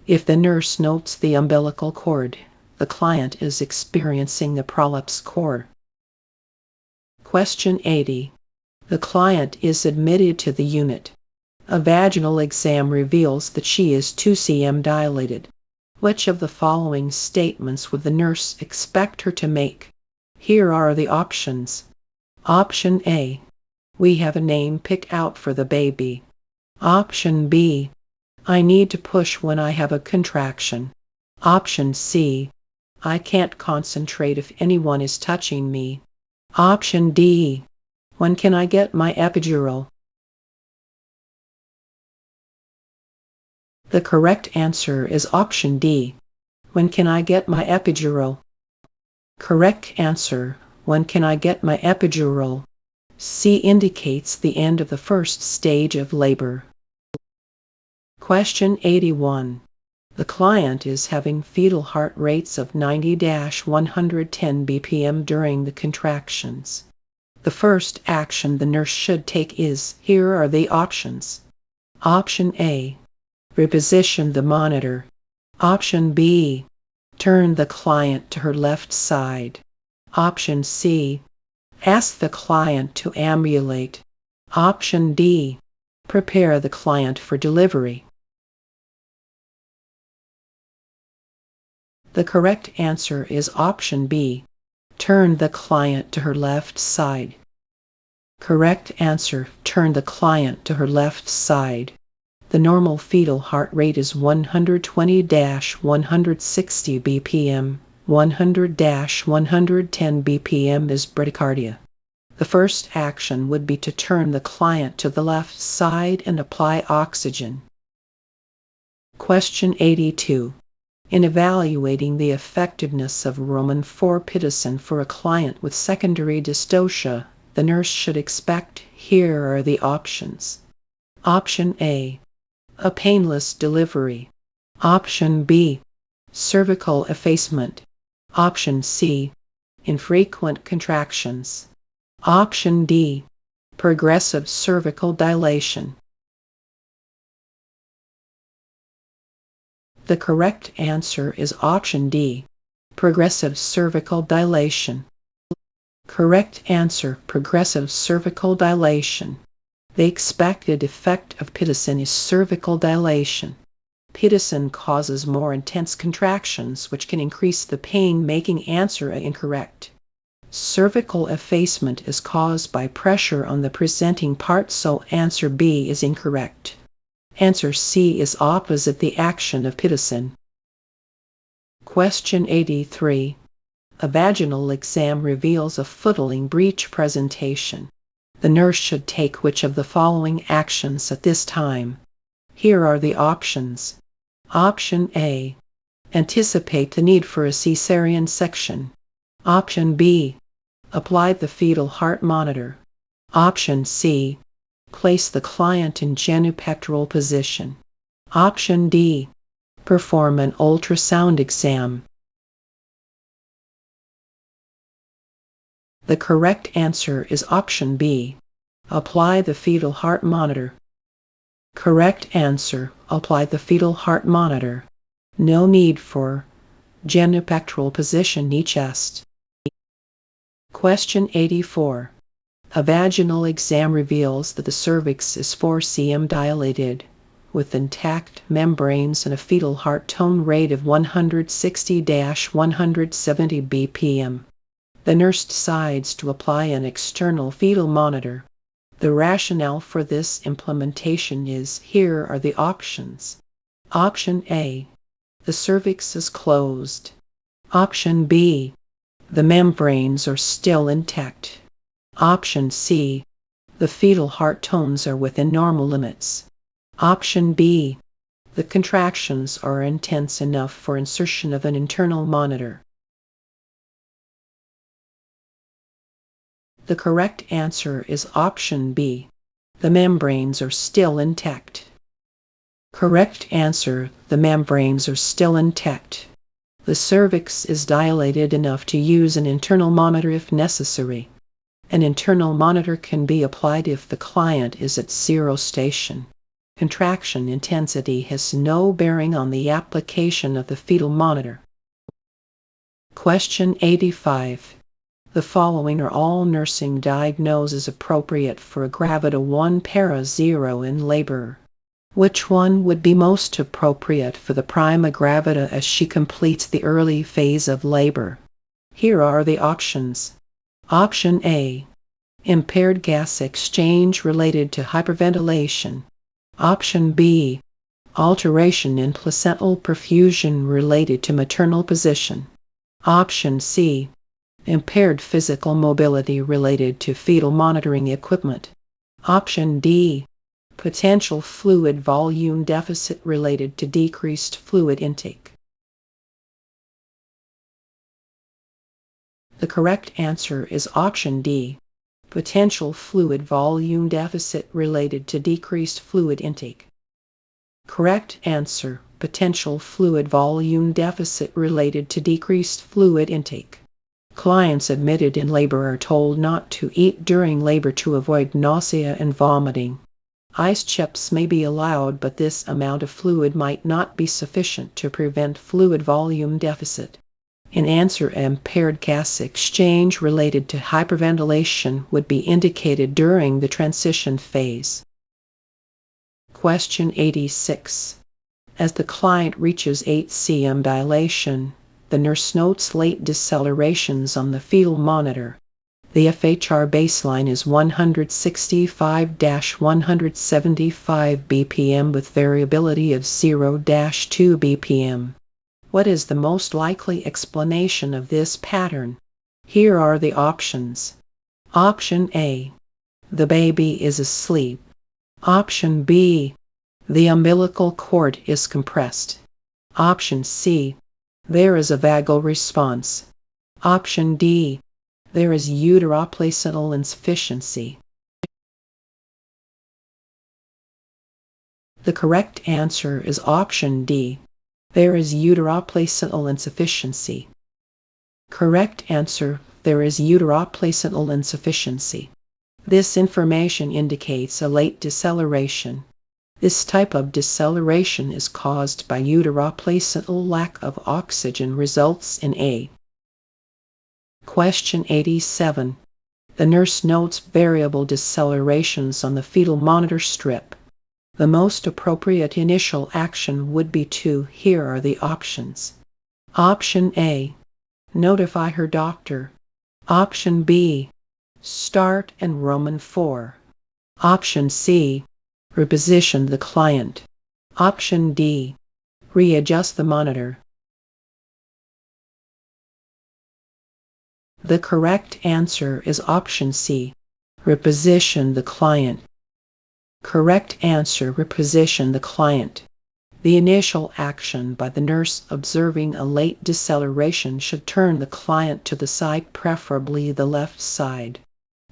If the nurse notes the umbilical cord, the client is experiencing the prolapse core. Question 80. The client is admitted to the unit. A vaginal exam reveals that she is 2 cm dilated. Which of the following statements would the nurse expect her to make? Here are the options. Option A, we have a name picked out for the baby. Option B, I need to push when I have a contraction. Option C, I can't concentrate if anyone is touching me. Option D, when can I get my epidural? The correct answer is option D, when can I get my epidural? Correct answer, when can I get my epidural? C indicates the end of the first stage of labor. Question 81. The client is having fetal heart rates of 90-110 bpm during the contractions. The first action the nurse should take is, here are the options. Option A, reposition the monitor. Option B, turn the client to her left side. Option C, ask the client to ambulate. Option D, prepare the client for delivery. The correct answer is option B, turn the client to her left side. Correct answer, turn the client to her left side. The normal fetal heart rate is 120-160 bpm. 100-110 bpm is bradycardia. The first action would be to turn the client to the left side and apply oxygen. Question 82. In evaluating the effectiveness of Roman 4 pitocin for a client with secondary dystocia, the nurse should expect, here are the options. Option A, a painless delivery. Option B, cervical effacement. Option C, infrequent contractions. Option D, progressive cervical dilation. The correct answer is option D, progressive cervical dilation. Correct answer, progressive cervical dilation. The expected effect of pitocin is cervical dilation. Pitocin causes more intense contractions, which can increase the pain, making answer A incorrect. Cervical effacement is caused by pressure on the presenting part, so answer B is incorrect. Answer C is opposite the action of pitocin. Question 83. A vaginal exam reveals a footling breech presentation. The nurse should take which of the following actions at this time? Here are the options. Option A. Anticipate the need for a cesarean section. Option B. Apply the fetal heart monitor. Option C. Place the client in genupectoral position. Option D. Perform an ultrasound exam. The correct answer is option B. Apply the fetal heart monitor. Correct answer. Apply the fetal heart monitor. No need for genupectoral position knee chest. Question 84. A vaginal exam reveals that the cervix is 4 cm dilated, with intact membranes and a fetal heart tone rate of 160-170 bpm. The nurse decides to apply an external fetal monitor. The rationale for this implementation is, here are the options. Option A. The cervix is closed. Option B. The membranes are still intact. Option C. The fetal heart tones are within normal limits. Option B. The contractions are intense enough for insertion of an internal monitor. The correct answer is option B. The membranes are still intact. Correct answer. The membranes are still intact. The cervix is dilated enough to use an internal monitor if necessary. An internal monitor can be applied if the client is at 0 station. Contraction intensity has no bearing on the application of the fetal monitor. Question 85. The following are all nursing diagnoses appropriate for a gravida 1 para 0 in labor. Which one would be most appropriate for the prima gravida as she completes the early phase of labor? Here are the options. Option A. Impaired gas exchange related to hyperventilation. Option B. Alteration in placental perfusion related to maternal position. Option C. Impaired physical mobility related to fetal monitoring equipment. Option D. Potential fluid volume deficit related to decreased fluid intake. The correct answer is option D. Potential fluid volume deficit related to decreased fluid intake. Correct answer. Potential fluid volume deficit related to decreased fluid intake. Clients admitted in labor are told not to eat during labor to avoid nausea and vomiting. Ice chips may be allowed, but this amount of fluid might not be sufficient to prevent fluid volume deficit. In answer, impaired gas exchange related to hyperventilation would be indicated during the transition phase. Question 86. As the client reaches 8 cm dilation, the nurse notes late decelerations on the fetal monitor. The FHR baseline is 165-175 bpm with variability of 0-2 bpm. What is the most likely explanation of this pattern? Here are the options. Option A. The baby is asleep. Option B. The umbilical cord is compressed. Option C. There is a vagal response. Option D. There is uteroplacental insufficiency. The correct answer is option D. There is uteroplacental insufficiency. Correct answer. There is uteroplacental insufficiency. This information indicates a late deceleration. This type of deceleration is caused by uteroplacental lack of oxygen, results in A. Question 87. The nurse notes variable decelerations on the fetal monitor strip. The most appropriate initial action would be to, here are the options. Option A. Notify her doctor. Option B. Start and Roman 4. Option C. reposition the client. Option D, readjust the monitor. The correct answer is option C, reposition the client. Correct answer, reposition the client. The initial action by the nurse observing a late deceleration should turn the client to the side, preferably the left side.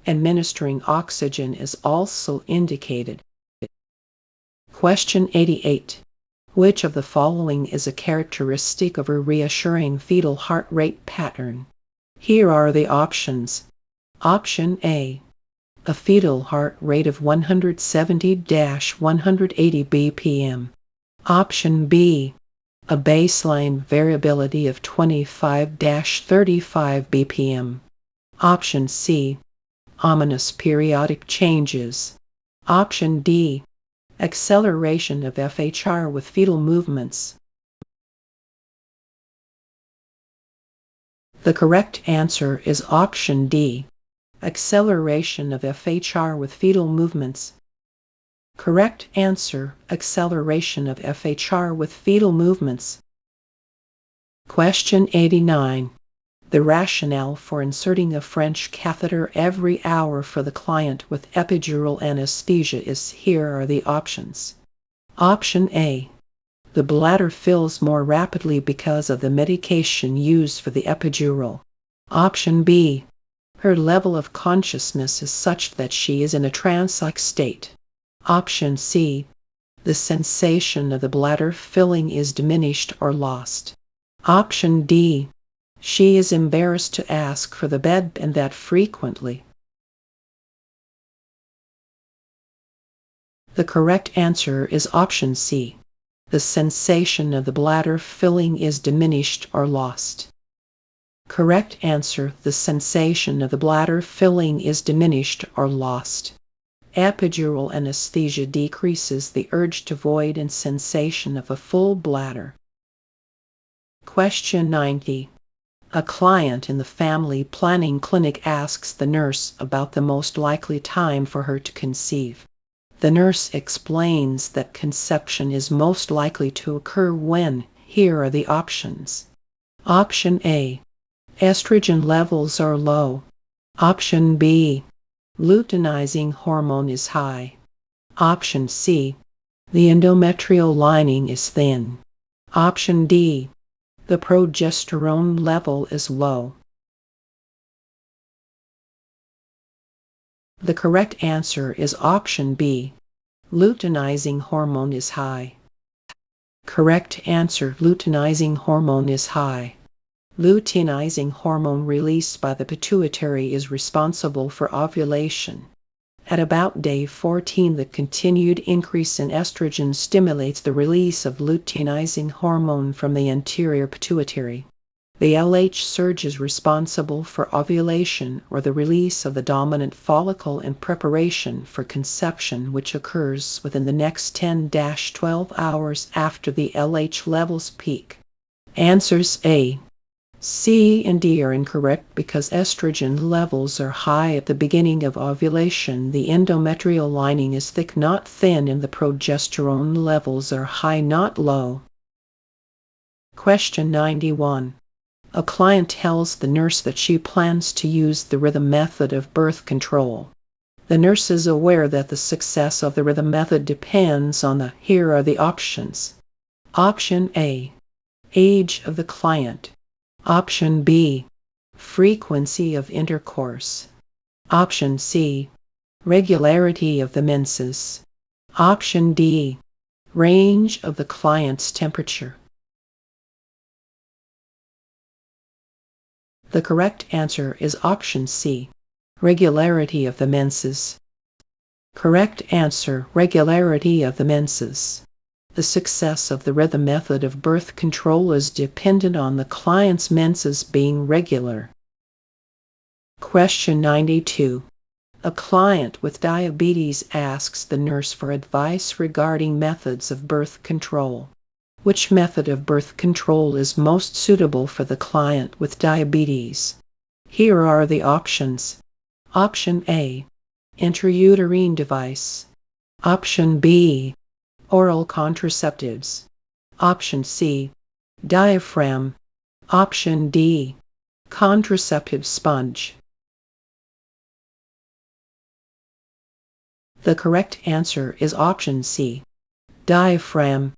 Administering oxygen is also indicated. Question 88. Which of the following is a characteristic of a reassuring fetal heart rate pattern? Here are the options. Option A, a fetal heart rate of 170-180 bpm. Option B, a baseline variability of 25-35 bpm. Option C, ominous periodic changes. Option D, acceleration of FHR with fetal movements. The correct answer is option D, acceleration of FHR with fetal movements. Correct answer, acceleration of FHR with fetal movements. Question 89. The rationale for inserting a French catheter every hour for the client with epidural anesthesia is. Here are the options. Option A, the bladder fills more rapidly because of the medication used for the epidural. Option B, her level of consciousness is such that she is in a trance-like state. Option C, the sensation of the bladder filling is diminished or lost. Option D, she is embarrassed to ask for the bed and that frequently. The correct answer is option C, the sensation of the bladder filling is diminished or lost. Correct answer, the sensation of the bladder filling is diminished or lost. Epidural anesthesia decreases the urge to void and sensation of a full bladder. Question 90. A client in the family planning clinic asks the nurse about the most likely time for her to conceive. The nurse explains that conception is most likely to occur when. Here are the options. Option A, estrogen levels are low. Option B, luteinizing hormone is high. Option C, the endometrial lining is thin. Option D, the progesterone level is low. The correct answer is option B, luteinizing hormone is high. Correct answer, luteinizing hormone is high. Luteinizing hormone released by the pituitary is responsible for ovulation. At about day 14, the continued increase in estrogen stimulates the release of luteinizing hormone from the anterior pituitary. The LH surge is responsible for ovulation or the release of the dominant follicle in preparation for conception, which occurs within the next 10-12 hours after the LH levels peak. Answers A, C, and D are incorrect because estrogen levels are high at the beginning of ovulation. The endometrial lining is thick, not thin, and the progesterone levels are high, not low. Question 91. A client tells the nurse that she plans to use the rhythm method of birth control. The nurse is aware that the success of the rhythm method depends on the. Here are the options. Option A, age of the client. Option B, frequency of intercourse. Option C, regularity of the menses. Option D, range of the client's temperature. The correct answer is option C, regularity of the menses. Correct answer, regularity of the menses. The success of the rhythm method of birth control is dependent on the client's menses being regular. Question 92. A client with diabetes asks the nurse for advice regarding methods of birth control. Which method of birth control is most suitable for the client with diabetes? Here are the options. Option A, intrauterine device. Option B, oral contraceptives. Option C, diaphragm. Option D, contraceptive sponge. The correct answer is option C, diaphragm.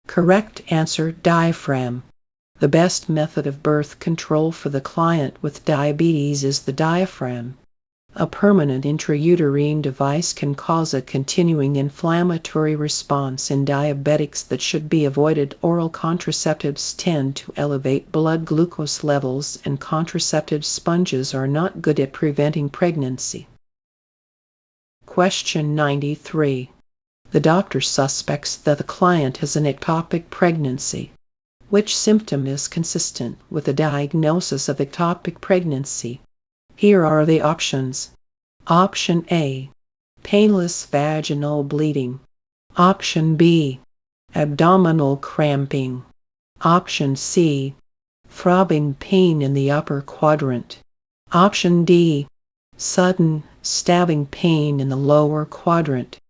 Correct answer, diaphragm. The best method of birth control for the client with diabetes is the diaphragm. A permanent intrauterine device can cause a continuing inflammatory response in diabetics that should be avoided. Oral contraceptives tend to elevate blood glucose levels, and contraceptive sponges are not good at preventing pregnancy. Question 93. The doctor suspects that the client has an ectopic pregnancy. Which symptom is consistent with the diagnosis of ectopic pregnancy? Here are the options. Option A, painless vaginal bleeding. Option B, abdominal cramping. Option C, throbbing pain in the upper quadrant. Option D, sudden stabbing pain in the lower quadrant.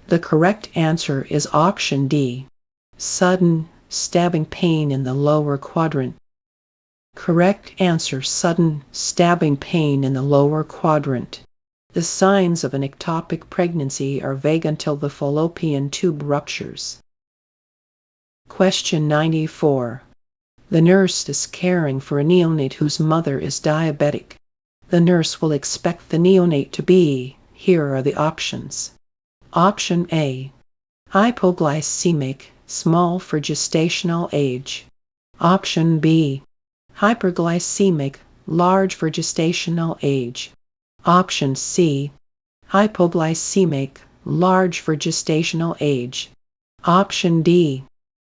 The correct answer is option D, sudden stabbing pain in the lower quadrant. Correct answer, sudden stabbing pain in the lower quadrant. The signs of an ectopic pregnancy are vague until the fallopian tube ruptures. Question 94. The nurse is caring for a neonate whose mother is diabetic. The nurse will expect the neonate to be, here are the options. Option A, hypoglycemic, small for gestational age. Option B, hyperglycemic, large for gestational age. Option C, hypoglycemic, large for gestational age. Option D,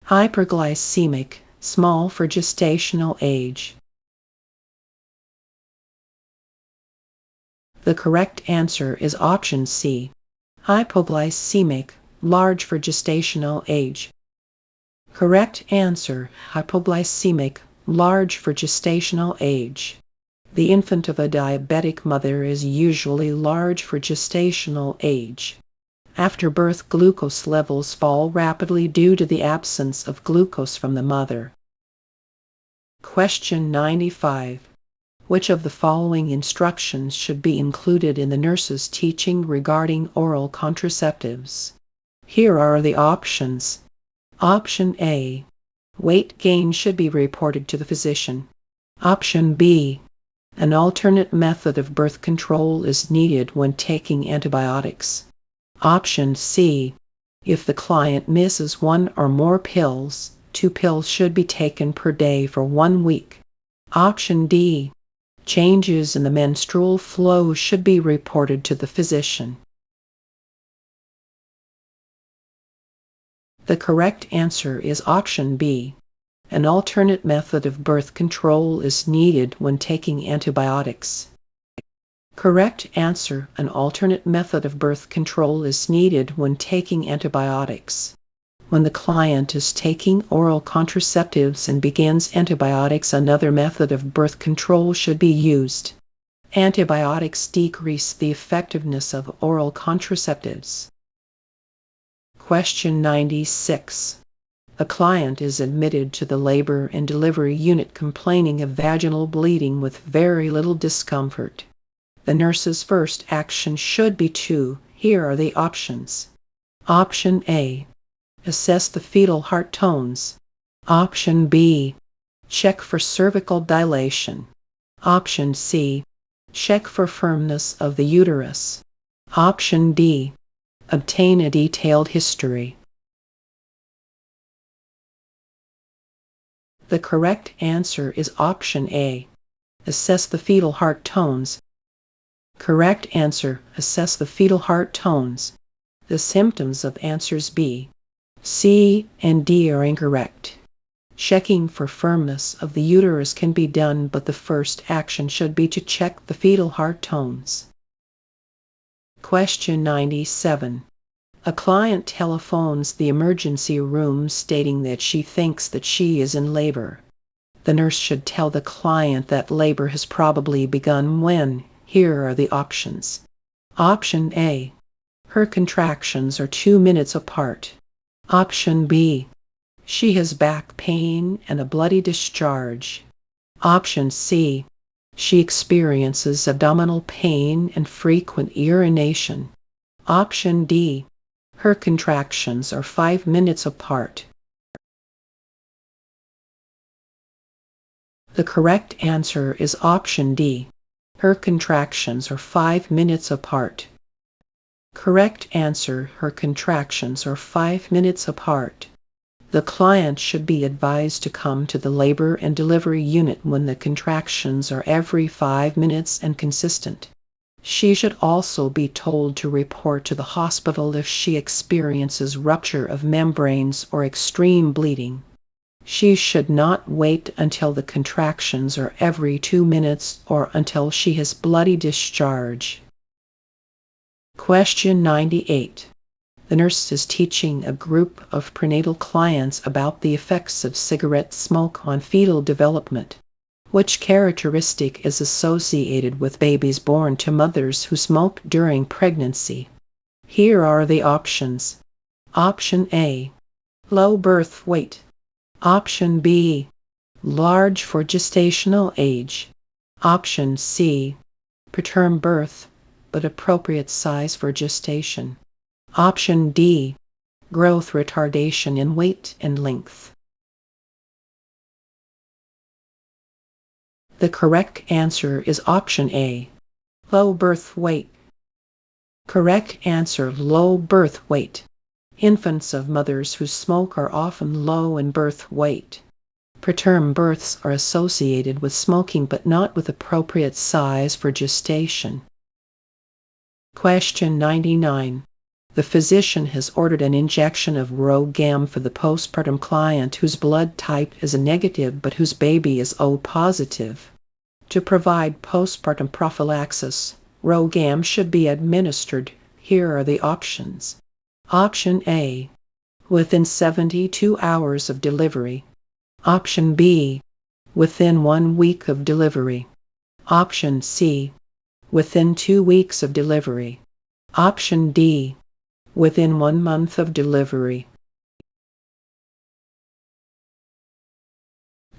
hyperglycemic, small for gestational age. The correct answer is option C, hypoglycemic, large for gestational age. Correct answer, hypoglycemic, large for gestational age. The infant of a diabetic mother is usually large for gestational age. After birth, glucose levels fall rapidly due to the absence of glucose from the mother. Question 95. Which of the following instructions should be included in the nurse's teaching regarding oral contraceptives? Here are the options. Option A, weight gain should be reported to the physician. Option B, an alternate method of birth control is needed when taking antibiotics. Option C, if the client misses one or more pills, 2 pills should be taken per day for 1 week. Option D, changes in the menstrual flow should be reported to the physician. The correct answer is option B. An alternate method of birth control is needed when taking antibiotics. Correct answer, an alternate method of birth control is needed when taking antibiotics. When the client is taking oral contraceptives and begins antibiotics, another method of birth control should be used. Antibiotics decrease the effectiveness of oral contraceptives. Question 96. A client is admitted to the labor and delivery unit complaining of vaginal bleeding with very little discomfort. The nurse's first action should be to, here are the options. Option A, assess the fetal heart tones. Option B, check for cervical dilation. Option C, check for firmness of the uterus. Option D, obtain a detailed history. The correct answer is option A, assess the fetal heart tones. Correct answer, assess the fetal heart tones. The symptoms of answers B, C, and D are incorrect. Checking for firmness of the uterus can be done, but the first action should be to check the fetal heart tones. Question 97. A client telephones the emergency room stating that she thinks that she is in labor. The nurse should tell the client that labor has probably begun when, Here are the options. Option A. Her contractions are 2 minutes apart. Option B. She has back pain and a bloody discharge. Option C. She experiences abdominal pain and frequent urination. Option D. Her contractions are 5 minutes apart. The correct answer is option D. Her contractions are 5 minutes apart. Correct answer. Her contractions are 5 minutes apart. The client should be advised to come to the labor and delivery unit when the contractions are every 5 minutes and consistent. She should also be told to report to the hospital if she experiences rupture of membranes or extreme bleeding. She should not wait until the contractions are every 2 minutes or until she has bloody discharge. Question 98. The nurse is teaching a group of prenatal clients about the effects of cigarette smoke on fetal development. Which characteristic is associated with babies born to mothers who smoke during pregnancy? Here are the options. Option A. Low birth weight. Option B. Large for gestational age. Option C. Preterm birth, but appropriate size for gestation. Option D. Growth retardation in weight and length. The correct answer is option A. Low birth weight. Correct answer. Low birth weight. Infants of mothers who smoke are often low in birth weight. Preterm births are associated with smoking but not with appropriate size for gestation. Question 99. The physician has ordered an injection of RhoGAM for the postpartum client whose blood type is a negative but whose baby is O positive. To provide postpartum prophylaxis, RhoGAM should be administered. Here are the options. Option A. Within 72 hours of delivery. Option B. Within 1 week of delivery. Option C. Within 2 weeks of delivery. Option D. Within 1 month of delivery.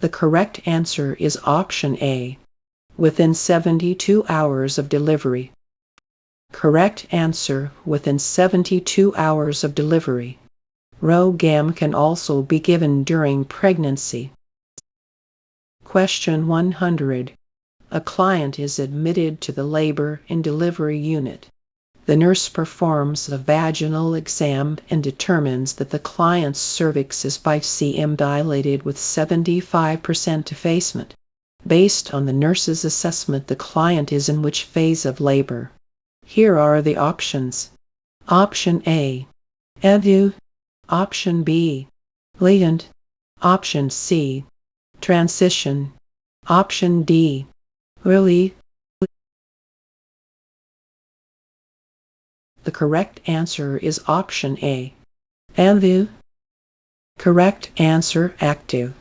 The correct answer is option A. Within 72 hours of delivery. Correct answer. Within 72 hours of delivery. RhoGAM can also be given during pregnancy. Question 100. A client is admitted to the labor and delivery unit. The nurse performs a vaginal exam and determines that the client's cervix is 5 cm dilated with 75% effacement. Based on the nurse's assessment, the client is in which phase of labor? Here are the options. Option A. Evu. Option B. Latent. Option C. Transition. Option D. Really? The correct answer is option A. Evu. Correct answer. Active.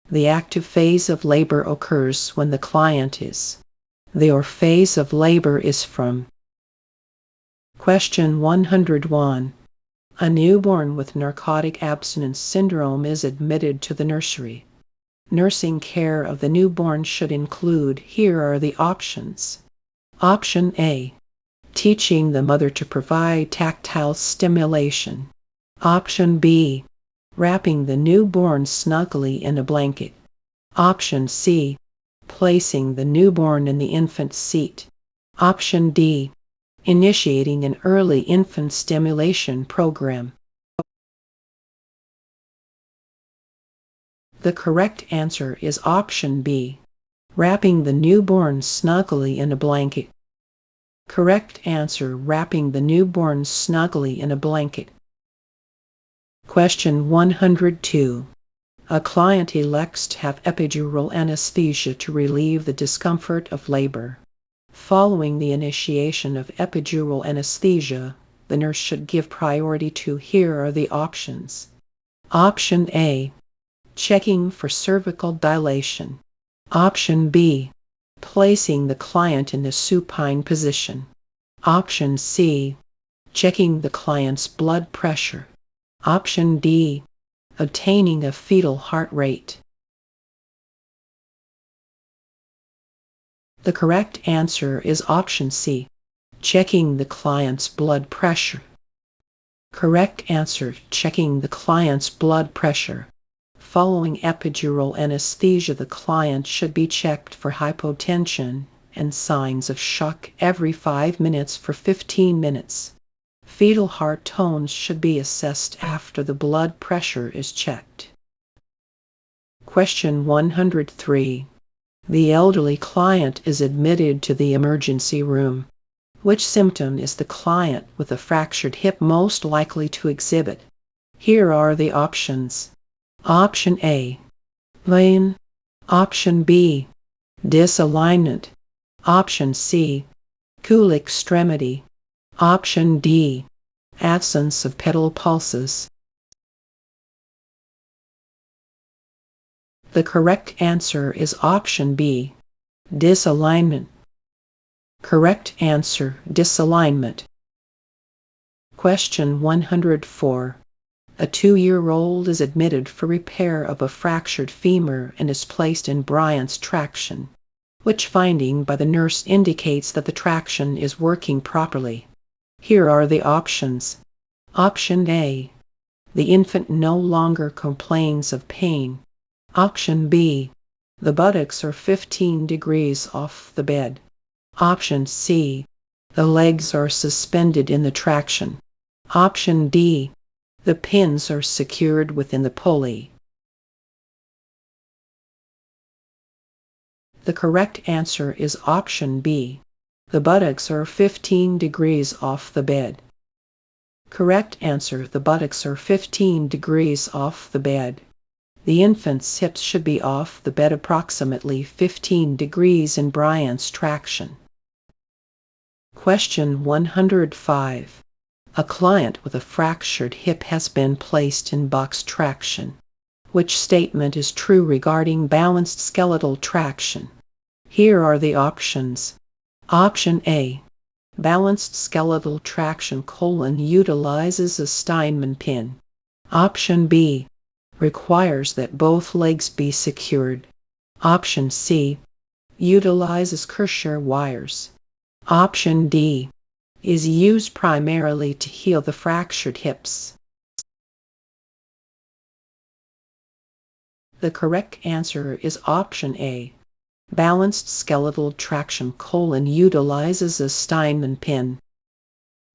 The active phase of labor occurs when the client is. The phase of labor is from. Question 101. A newborn with narcotic abstinence syndrome is admitted to the nursery. Nursing care of the newborn should include. Here are the options. Option A. Teaching the mother to provide tactile stimulation. Option B. Wrapping the newborn snugly in a blanket. Option C. Placing the newborn in the infant seat. Option D. Initiating an early infant stimulation program. The correct answer is option B. Wrapping the newborn snugly in a blanket. Correct answer. Wrapping the newborn snugly in a blanket. Question 102. A client elects to have epidural anesthesia to relieve the discomfort of labor. Following the initiation of epidural anesthesia, the nurse should give priority to. Here are the options. Option A. Checking for cervical dilation. Option B. placing the client in the supine position. Option C, checking the client's blood pressure. Option D, obtaining a fetal heart rate. The correct answer is option C, checking the client's blood pressure. Correct answer, checking the client's blood pressure. Following epidural anesthesia, the client should be checked for hypotension and signs of shock every 5 minutes for 15 minutes. Fetal heart tones should be assessed after the blood pressure is checked. Question 103. The elderly client is admitted to the emergency room. Which symptom is the client with a fractured hip most likely to exhibit? Here are the options. Option A, pain. Option B, disalignment. Option C, cool extremity. Option D, absence of pedal pulses. The correct answer is option B, disalignment. Correct answer, disalignment. Question 104. A 2-year-old is admitted for repair of a fractured femur and is placed in Bryant's traction. Which finding by the nurse indicates that the traction is working properly? Here are the options. Option A, the infant no longer complains of pain. Option B, the buttocks are 15 degrees off the bed. Option C, the legs are suspended in the traction. Option D, the pins are secured within the pulley. The correct answer is option B. The buttocks are 15 degrees off the bed. Correct answer, the buttocks are 15 degrees off the bed. The infant's hips should be off the bed approximately 15 degrees in Bryant's traction. Question 105. A client with a fractured hip has been placed in box traction. Which statement is true regarding balanced skeletal traction? Here are the options. Option A, balanced skeletal traction: utilizes a Steinman pin. Option B, requires that both legs be secured. Option C, utilizes Kircher wires. Option D, is used primarily to heal the fractured hips. The correct answer is option A, balanced skeletal traction: utilizes a Steinman pin.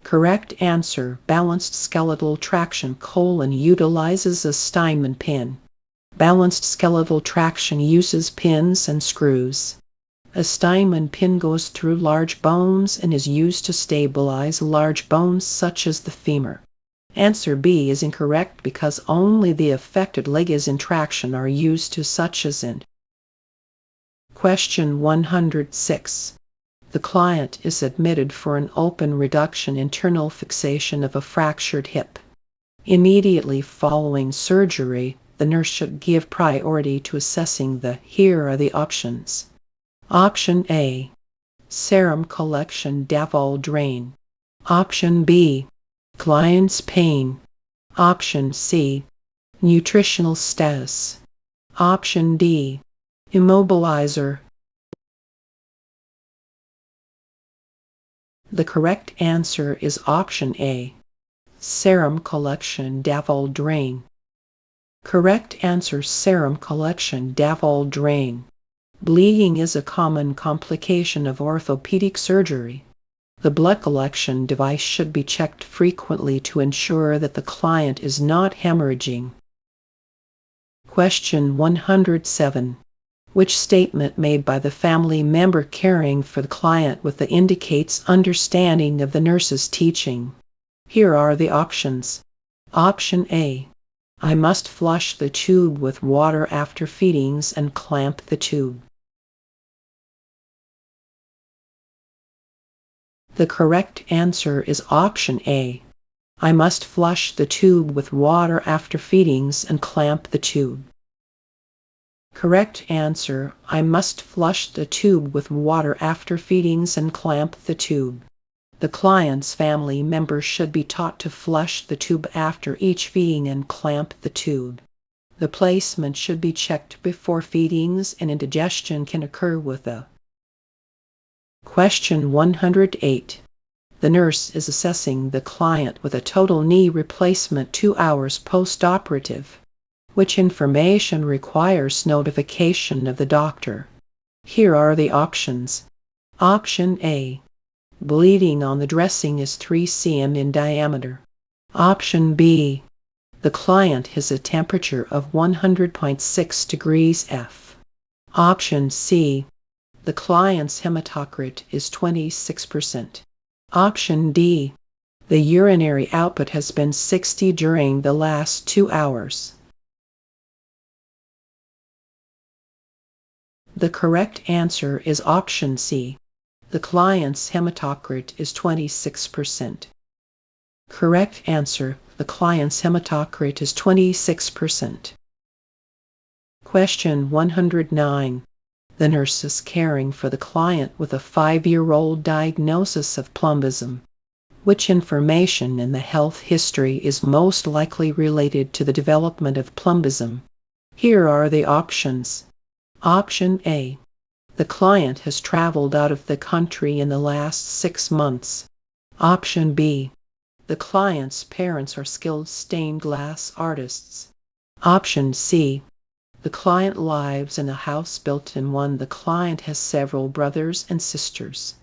Correct answer, balanced skeletal traction: utilizes a Steinman pin. Balanced skeletal traction uses pins and screws. A Steinman pin goes through large bones and is used to stabilize large bones such as the femur. Answer B is incorrect because only the affected leg is in traction are used to such as in. Question 106. The client is admitted for an open reduction internal fixation of a fractured hip. Immediately following surgery, the nurse should give priority to assessing the. Here are the options. Option A, serum collection Davol drain. Option B, client's pain. Option C, nutritional status. Option D, immobilizer. The correct answer is option A, serum collection Davol drain. Correct answer, serum collection Davol drain. Bleeding is a common complication of orthopedic surgery. The blood collection device should be checked frequently to ensure that the client is not hemorrhaging. Question 107. Which statement made by the family member caring for the client with the indicates understanding of the nurse's teaching? Here are the options. Option A, I must flush the tube with water after feedings and clamp the tube. The correct answer is option A, I must flush the tube with water after feedings and clamp the tube. Correct answer: I must flush the tube with water after feedings and clamp the tube. The client's family members should be taught to flush the tube after each feeding and clamp the tube. The placement should be checked before feedings, and indigestion can occur with the. Question 108. The nurse is assessing the client with a total knee replacement 2 hours post-operative. Which information requires notification of the doctor? Here are the options. Option A. Bleeding on the dressing is 3 cm in diameter. Option B. The client has a temperature of 100.6 degrees F. Option C. The client's hematocrit is 26%. Option D. The urinary output has been 60 during the last 2 hours. The correct answer is option C. The client's hematocrit is 26%. Correct answer: the client's hematocrit is 26%. Question 109. The nurse is caring for the client with a 5-year-old diagnosis of plumbism. Which information in the health history is most likely related to the development of plumbism? Here are the options. Option A. The client has traveled out of the country in the last 6 months. Option B. The client's parents are skilled stained glass artists. Option C. The client lives in a house built in one. The client has several brothers and sisters.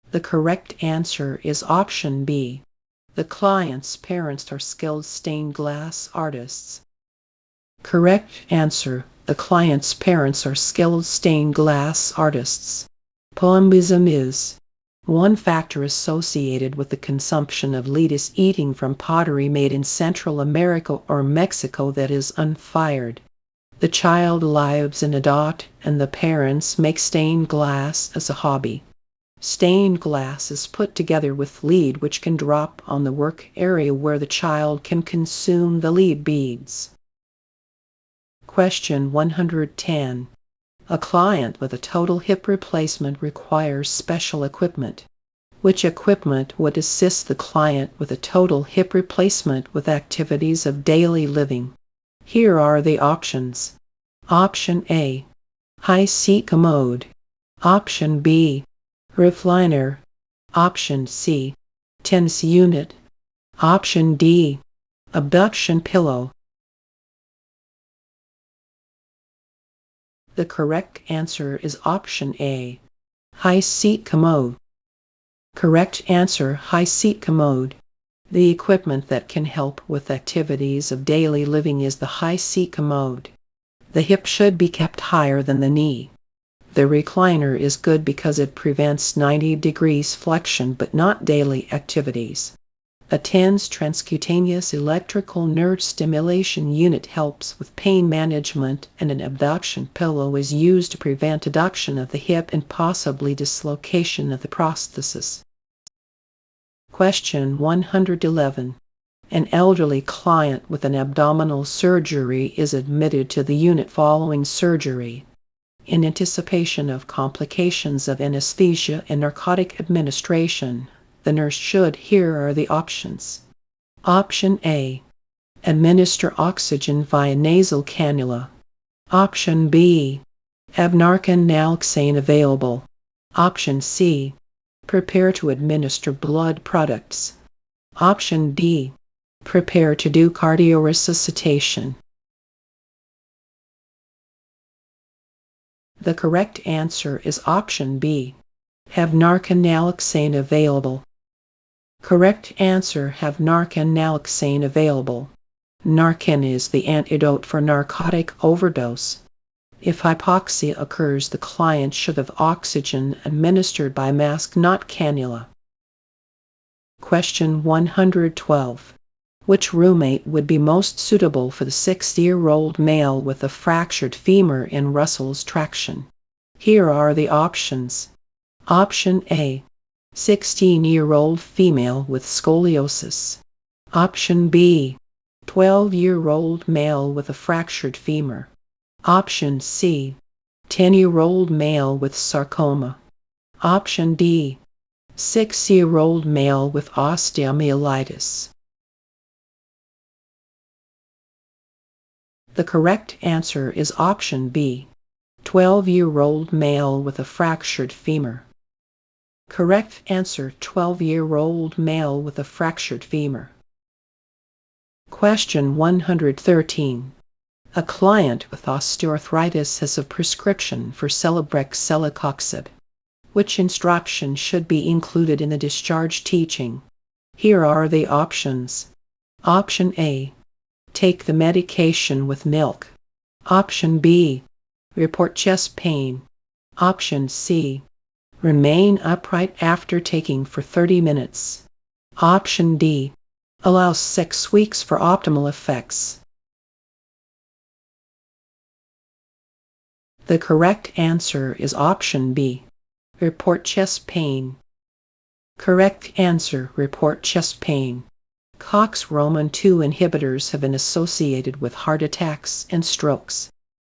The correct answer is option B. The client's parents are skilled stained glass artists. Correct answer: the client's parents are skilled stained glass artists. Plumbism is one factor associated with the consumption of lead is eating from pottery made in Central America or Mexico that is unfired. The child lives in a dot, and the parents make stained glass as a hobby. Stained glass is put together with lead, which can drop on the work area where the child can consume the lead beads. Question 110. A client with a total hip replacement requires special equipment. Which equipment would assist the client with a total hip replacement with activities of daily living? Here are the options. Option A. High seat commode. Option B. Recliner. Option C. TENS unit. Option D. Abduction pillow. The correct answer is option A. High seat commode. Correct answer: high seat commode. The equipment that can help with activities of daily living is the high seat commode. The hip should be kept higher than the knee. The recliner is good because it prevents 90 degrees flexion but not daily activities. A TENS transcutaneous electrical nerve stimulation unit helps with pain management, and an abduction pillow is used to prevent adduction of the hip and possibly dislocation of the prosthesis. Question 111. An elderly client with an abdominal surgery is admitted to the unit following surgery. In anticipation of complications of anesthesia and narcotic administration, the nurse should. Here are the options. Option A. Administer oxygen via nasal cannula. Option B. Have Narcan naloxone available. Option C. Prepare to administer blood products. Option D. Prepare to do cardioresuscitation. The correct answer is option B. Have Narcan naloxone available. Correct answer: have Narcan naloxone available. Narcan is the antidote for narcotic overdose. If hypoxia occurs, the client should have oxygen administered by mask, not cannula. Question 112. Which roommate would be most suitable for the 60-year-old male with a fractured femur in Russell's traction? Here are the options. Option A. 16-year-old female with scoliosis. Option B. 12-year-old male with a fractured femur. Option C, 10-year-old male with sarcoma. Option D, 6-year-old male with osteomyelitis. The correct answer is option B, 12-year-old male with a fractured femur. Correct answer, 12-year-old male with a fractured femur. Question 113. A client with osteoarthritis has a prescription for Celebrex celecoxib. Which instruction should be included in the discharge teaching? Here are the options. Option A, take the medication with milk. Option B, report chest pain. Option C, remain upright after taking for 30 minutes. Option D, allow 6 weeks for optimal effects. The correct answer is option B, report chest pain. Correct answer, report chest pain. COX-Roman 2 inhibitors have been associated with heart attacks and strokes.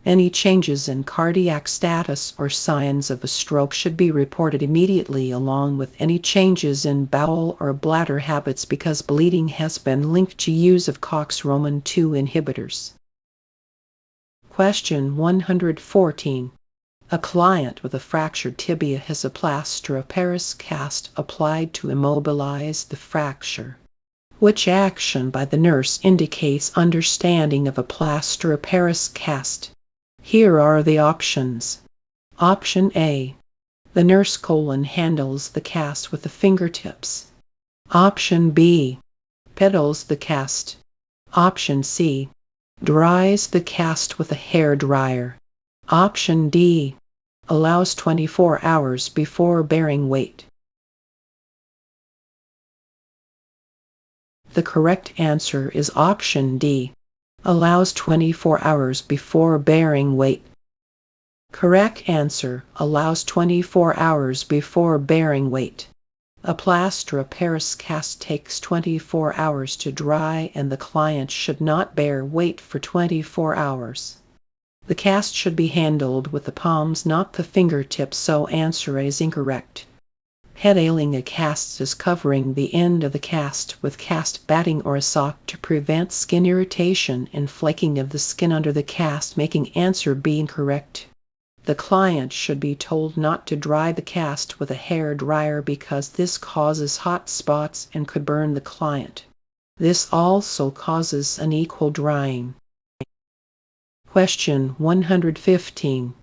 Any changes in cardiac status or signs of a stroke should be reported immediately, along with any changes in bowel or bladder habits, because bleeding has been linked to use of COX-Roman 2 inhibitors. Question 114. A client with a fractured tibia has a plaster of Paris cast applied to immobilize the fracture. Which action by the nurse indicates understanding of a plaster of Paris cast? Here are the options. Option A, the nurse handles the cast with the fingertips. Option B, pedals the cast. Option C, dries the cast with a hair dryer. Option D, allows 24 hours before bearing weight. The correct answer is option D, allows 24 hours before bearing weight. Correct answer, allows 24 hours before bearing weight. A plaster of Paris cast takes 24 hours to dry, and the client should not bear weight for 24 hours. The cast should be handled with the palms, not the fingertips, so answer A is incorrect. Head-ailing a cast is covering the end of the cast with cast batting or a sock to prevent skin irritation and flaking of the skin under the cast, making answer B incorrect. The client should be told not to dry the cast with a hair dryer because this causes hot spots and could burn the client. This also causes unequal drying. Question 115.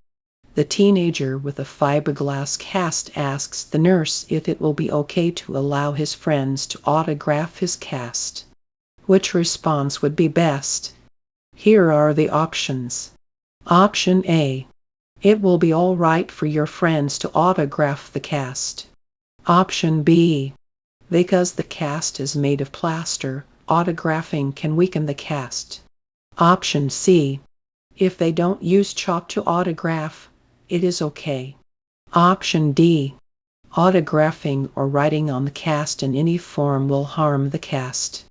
The teenager with a fiberglass cast asks the nurse if it will be okay to allow his friends to autograph his cast. Which response would be best? Here are the options. Option A, it will be all right for your friends to autograph the cast. Option B, because the cast is made of plaster, autographing can weaken the cast. Option C, if they don't use chalk to autograph, it is okay. Option D, autographing or writing on the cast in any form will harm the cast.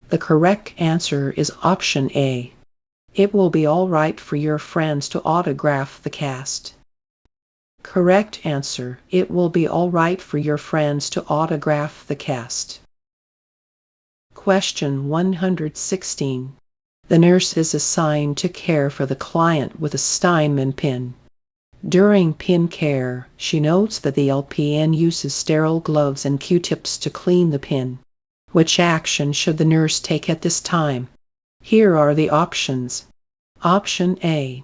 The correct answer is option A. It will be all right for your friends to autograph the cast. Correct answer, it will be all right for your friends to autograph the cast. Question 116. The nurse is assigned to care for the client with a Steinman pin. During pin care, she notes that the LPN uses sterile gloves and Q-tips to clean the pin. Which action should the nurse take at this time? Here are the options. Option A,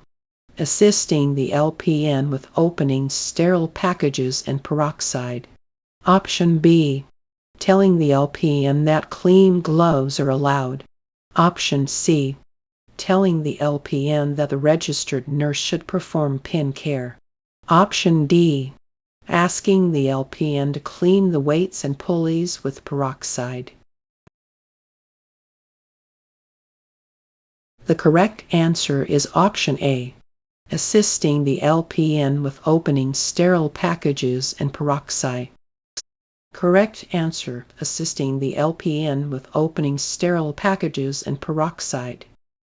assisting the LPN with opening sterile packages and peroxide. Option B, telling the LPN that clean gloves are allowed. Option C, telling the LPN that the registered nurse should perform pin care. Option D, asking the LPN to clean the weights and pulleys with peroxide. The correct answer is option A, assisting the LPN with opening sterile packages and peroxide. Correct answer: assisting the LPN with opening sterile packages and peroxide.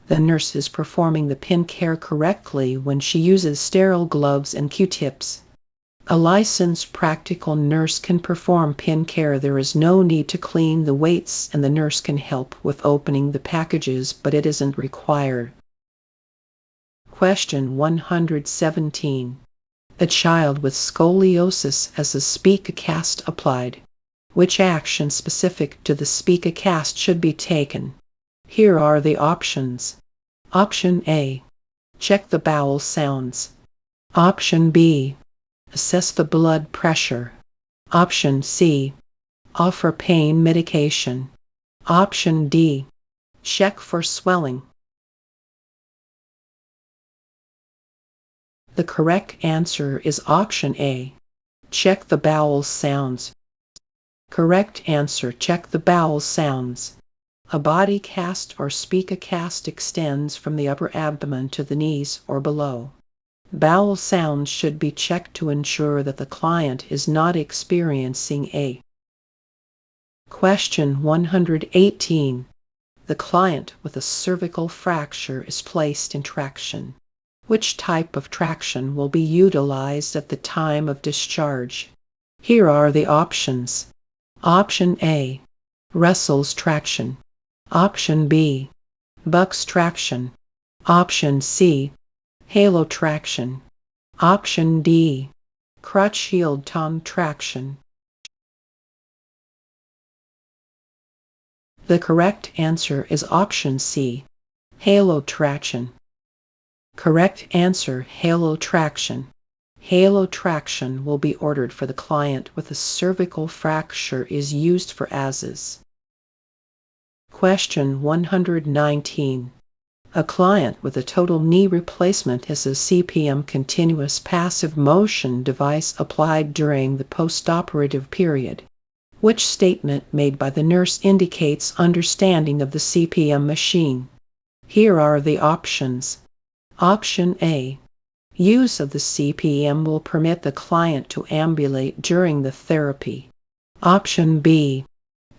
The nurse is performing the pin care correctly when she uses sterile gloves and Q-tips. A licensed practical nurse can perform pin care. There is no need to clean the weights, and the nurse can help with opening the packages, but it isn't required. Question 117. A child with scoliosis has a speak cast applied. Which action specific to the speak cast should be taken? Here are the options. Option A. Check the bowel sounds. Option B. Assess the blood pressure. Option C. Offer pain medication. Option D. Check for swelling. The correct answer is option A. Check the bowel sounds. Correct answer: check the bowel sounds. A body cast or speak cast extends from the upper abdomen to the knees or below. Bowel sounds should be checked to ensure that the client is not experiencing a. Question 118. The client with a cervical fracture is placed in traction. Which type of traction will be utilized at the time of discharge? Here are the options. Option A. Russell's traction. Option B. Buck's traction. Option C. Halo traction. Option D. Crutchfield-Tom traction. The correct answer is option C. Halo traction. Correct answer: halo traction. Halo traction will be ordered for the client with a cervical fracture is used for ASs. Question 119. A client with a total knee replacement has a CPM continuous passive motion device applied during the postoperative period. Which statement made by the nurse indicates understanding of the CPM machine? Here are the options. Option A. Use of the CPM will permit the client to ambulate during the therapy. Option B.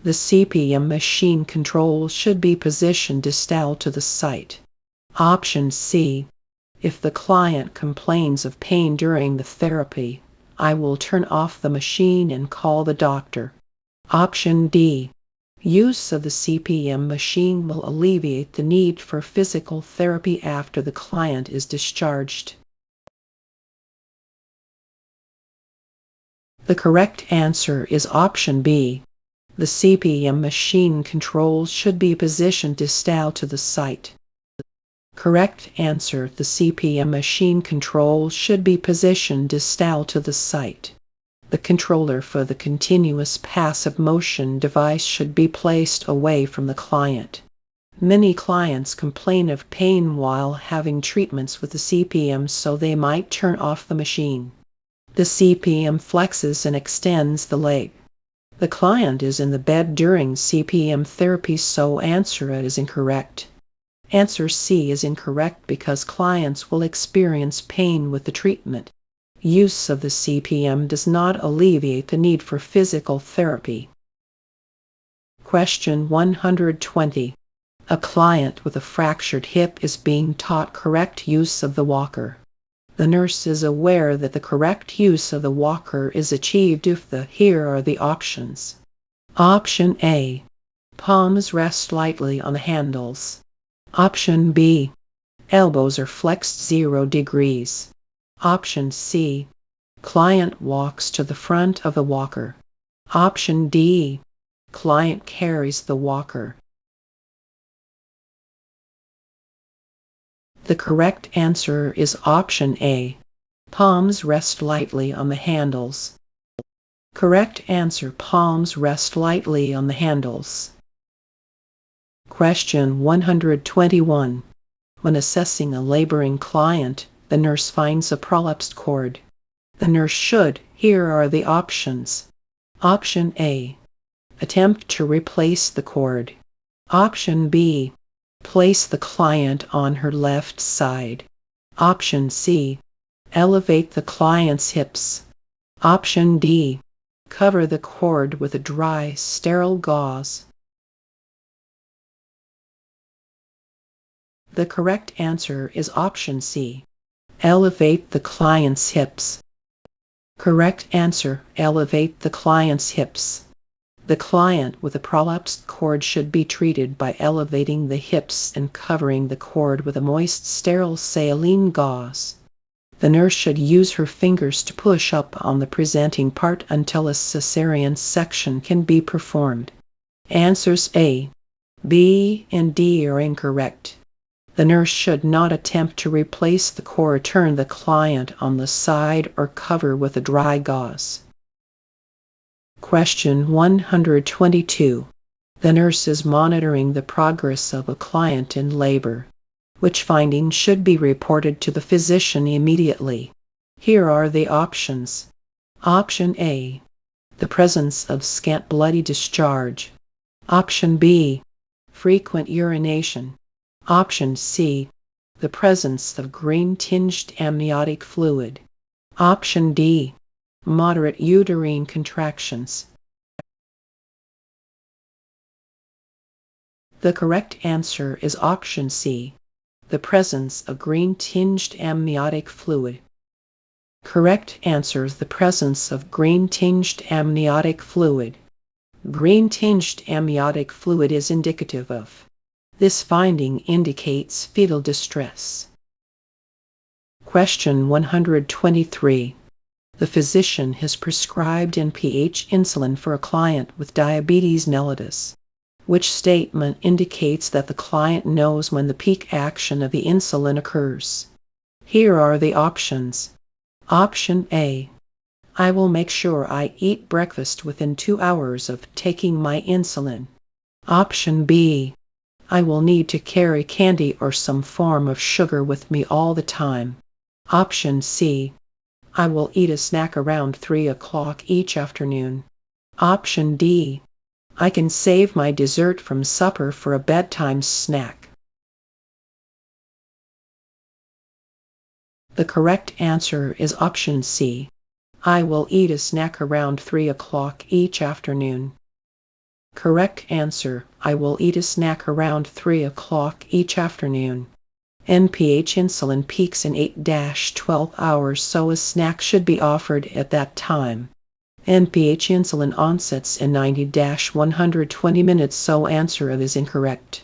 The CPM machine control should be positioned distal to the site. Option C. If the client complains of pain during the therapy, I will turn off the machine and call the doctor. Option D. Use of the CPM machine will alleviate the need for physical therapy after the client is discharged. The correct answer is option B. The CPM machine controls should be positioned distal to the site. Correct answer: the CPM machine control should be positioned distal to the site. The controller for the continuous passive motion device should be placed away from the client. Many clients complain of pain while having treatments with the CPM, so they might turn off the machine. The CPM flexes and extends the leg. The client is in the bed during CPM therapy, so answer A is incorrect. Answer C is incorrect because clients will experience pain with the treatment. Use of the CPM does not alleviate the need for physical therapy. Question 120. A client with a fractured hip is being taught correct use of the walker. The nurse is aware that the correct use of the walker is achieved if here are the options. Option A. Palms rest lightly on the handles. Option B. Elbows are flexed 0 degrees. Option C. Client walks to the front of the walker. Option D. Client carries the walker. The correct answer is option A. Palms rest lightly on the handles. Correct answer: palms rest lightly on the handles. Question 121. When assessing a laboring client, the nurse finds a prolapsed cord. The nurse should, here are the options. Option A. Attempt to replace the cord. Option B. Place the client on her left side. Option C. Elevate the client's hips. Option D. Cover the cord with a dry, sterile gauze. The correct answer is option C. Elevate the client's hips. Correct answer: elevate the client's hips. The client with a prolapsed cord should be treated by elevating the hips and covering the cord with a moist, sterile saline gauze. The nurse should use her fingers to push up on the presenting part until a cesarean section can be performed. Answers A, B, and D are incorrect. The nurse should not attempt to replace the cord. Turn the client on the side or cover with a dry gauze. Question 122. The nurse is monitoring the progress of a client in labor. Which findings should be reported to the physician immediately? Here are the options. Option A, the presence of scant bloody discharge. Option B, frequent urination. Option C, the presence of green-tinged amniotic fluid. Option D, moderate uterine contractions. The correct answer is option C, the presence of green-tinged amniotic fluid. Correct answer is the presence of green-tinged amniotic fluid. Green-tinged amniotic fluid is indicative of. This finding indicates fetal distress. Question 123. The physician has prescribed NPH insulin for a client with diabetes mellitus. Which statement indicates that the client knows when the peak action of the insulin occurs? Here are the options. Option A, I will make sure I eat breakfast within 2 hours of taking my insulin. Option B, I will need to carry candy or some form of sugar with me all the time. Option C, I will eat a snack around 3 o'clock each afternoon. Option D, I can save my dessert from supper for a bedtime snack. The correct answer is option C. I will eat a snack around 3 o'clock each afternoon. Correct answer: I will eat a snack around 3 o'clock each afternoon. NPH insulin peaks in 8-12 hours, so a snack should be offered at that time. NPH insulin onsets in 90-120 minutes, so answer A is incorrect.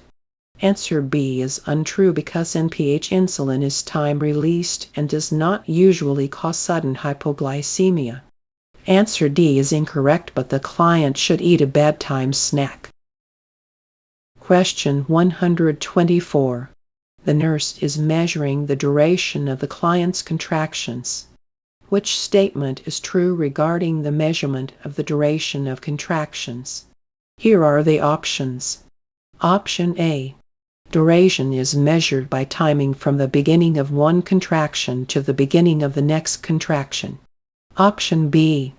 Answer B is untrue because NPH insulin is time-released and does not usually cause sudden hypoglycemia. Answer D is incorrect, but the client should eat a bedtime snack. Question 124. The nurse is measuring the duration of the client's contractions. Which statement is true regarding the measurement of the duration of contractions? Here are the options. Option A, duration is measured by timing from the beginning of one contraction to the beginning of the next contraction. Option B,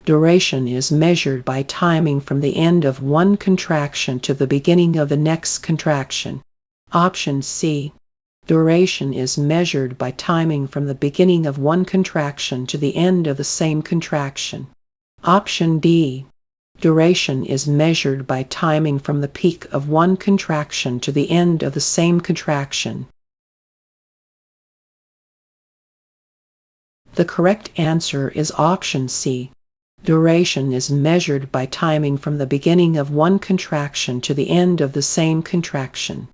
duration is measured by timing from the end of one contraction to the beginning of the next contraction. Option C, duration is measured by timing from the beginning of one contraction to the end of the same contraction. Option D, duration is measured by timing from the peak of one contraction to the end of the same contraction. The correct answer is option C. Duration is measured by timing from the beginning of one contraction to the end of the same contraction.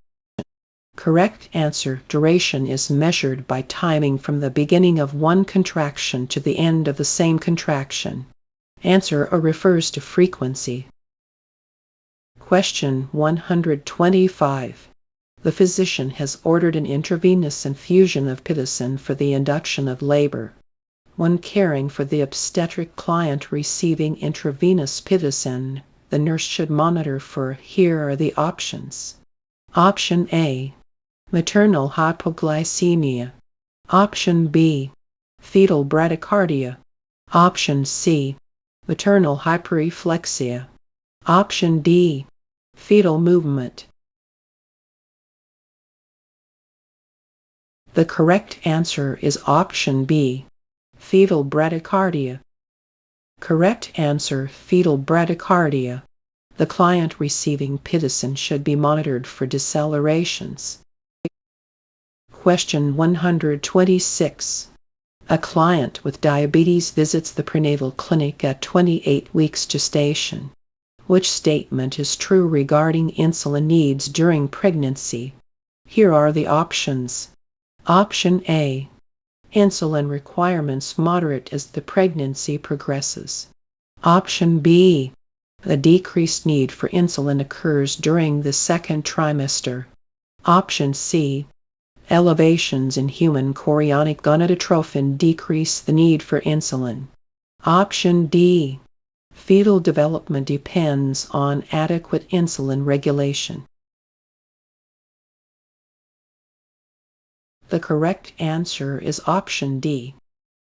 Correct answer: duration is measured by timing from the beginning of one contraction to the end of the same contraction. Answer A refers to frequency. Question 125. The physician has ordered an intravenous infusion of pitocin for the induction of labor. When caring for the obstetric client receiving intravenous pitocin, the nurse should monitor for. Here are the options. Option A, maternal hypoglycemia. Option B, fetal bradycardia. Option C, maternal hyperreflexia. Option D, fetal movement. The correct answer is option B, fetal bradycardia. Correct answer, fetal bradycardia. The client receiving PEARSON should be monitored for decelerations. Question 126. A client with diabetes visits the prenatal clinic at 28 weeks gestation. Which statement is true regarding insulin needs during pregnancy? Here are the options. Option A. Insulin requirements moderate as the pregnancy progresses. Option B. The decreased need for insulin occurs during the second trimester. Option C. Elevations in human chorionic gonadotrophin decrease the need for insulin. Option D. Fetal development depends on adequate insulin regulation. The correct answer is option D.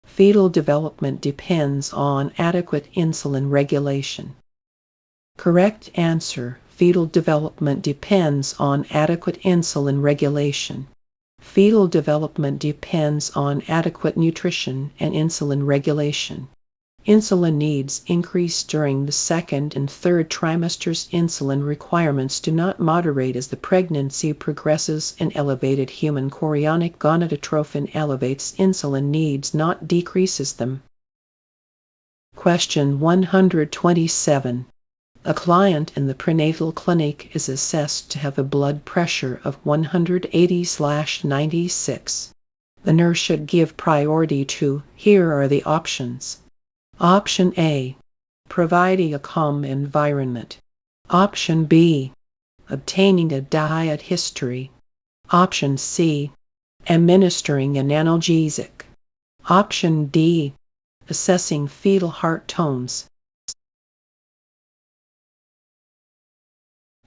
Fetal development depends on adequate insulin regulation. Correct answer. Fetal development depends on adequate insulin regulation. Fetal development depends on adequate nutrition and insulin regulation. Insulin needs increase during the second and third trimesters. Insulin requirements do not moderate as the pregnancy progresses, and elevated human chorionic gonadotrophin elevates insulin needs, not decreases them. Question 127. A client in the prenatal clinic is assessed to have a blood pressure of 180/96. The nurse should give priority to, here are the options. Option A. Providing a calm environment. Option B. Obtaining a diet history. Option C. Administering an analgesic. Option D. Assessing fetal heart tones.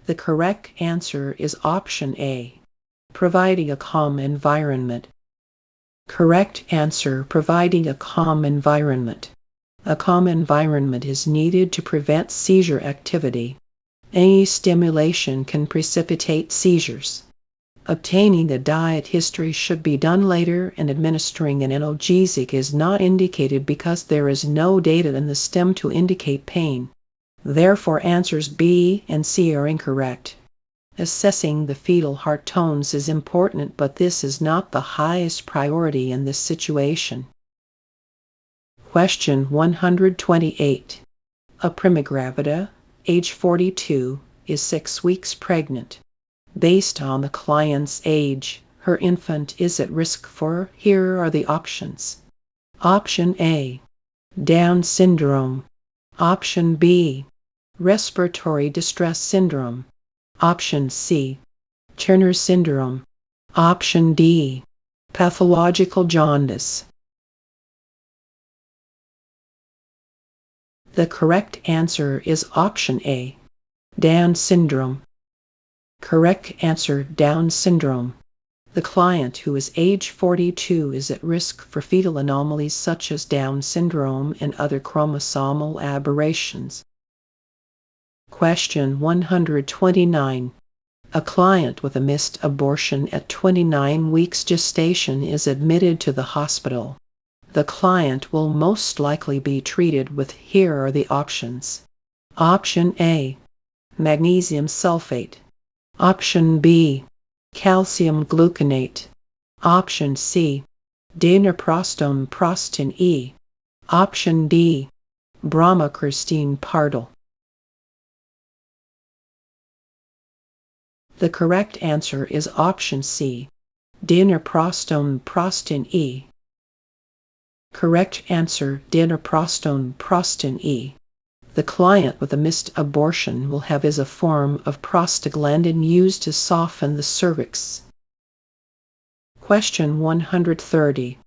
The correct answer is option A. Providing a calm environment. Correct answer, providing a calm environment. A calm environment is needed to prevent seizure activity. Any stimulation can precipitate seizures. Obtaining a diet history should be done later, and administering an analgesic is not indicated because there is no data in the stem to indicate pain. Therefore, answers B and C are incorrect. Assessing the fetal heart tones is important, but this is not the highest priority in this situation. Question 128. A primigravida, age 42, is 6 weeks pregnant. Based on the client's age, her infant is at risk for, here are the options. Option A. Down syndrome. Option B. Respiratory distress syndrome. Option C. Turner syndrome. Option D. Pathological jaundice. The correct answer is option A. Down syndrome. Correct answer, Down syndrome. The client who is age 42 is at risk for fetal anomalies such as Down syndrome and other chromosomal aberrations. Question 129. A client with a missed abortion at 29 weeks gestation is admitted to the hospital. The client will most likely be treated with, here are the options. Option A. Magnesium sulfate. Option B. Calcium gluconate. Option C. Dinoprostone prostin E. Option D. Bromocristine pardal. The correct answer is option C. Dinoprostone prostin E. Correct answer, dinoprostone prostin E. The client with a missed abortion will have is a form of prostaglandin used to soften the cervix. Question 130.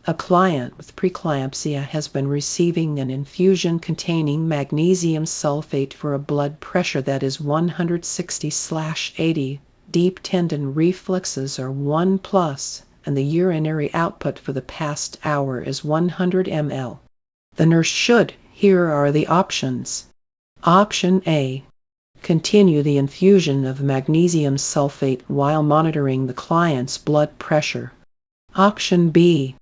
A client with preeclampsia has been receiving an infusion containing magnesium sulfate for a blood pressure that is 160/80. Deep tendon reflexes are 1+, and the urinary output for the past hour is 100 ml. The nurse should, here are the options. Option A. Continue the infusion of magnesium sulfate while monitoring the client's blood pressure. Option B.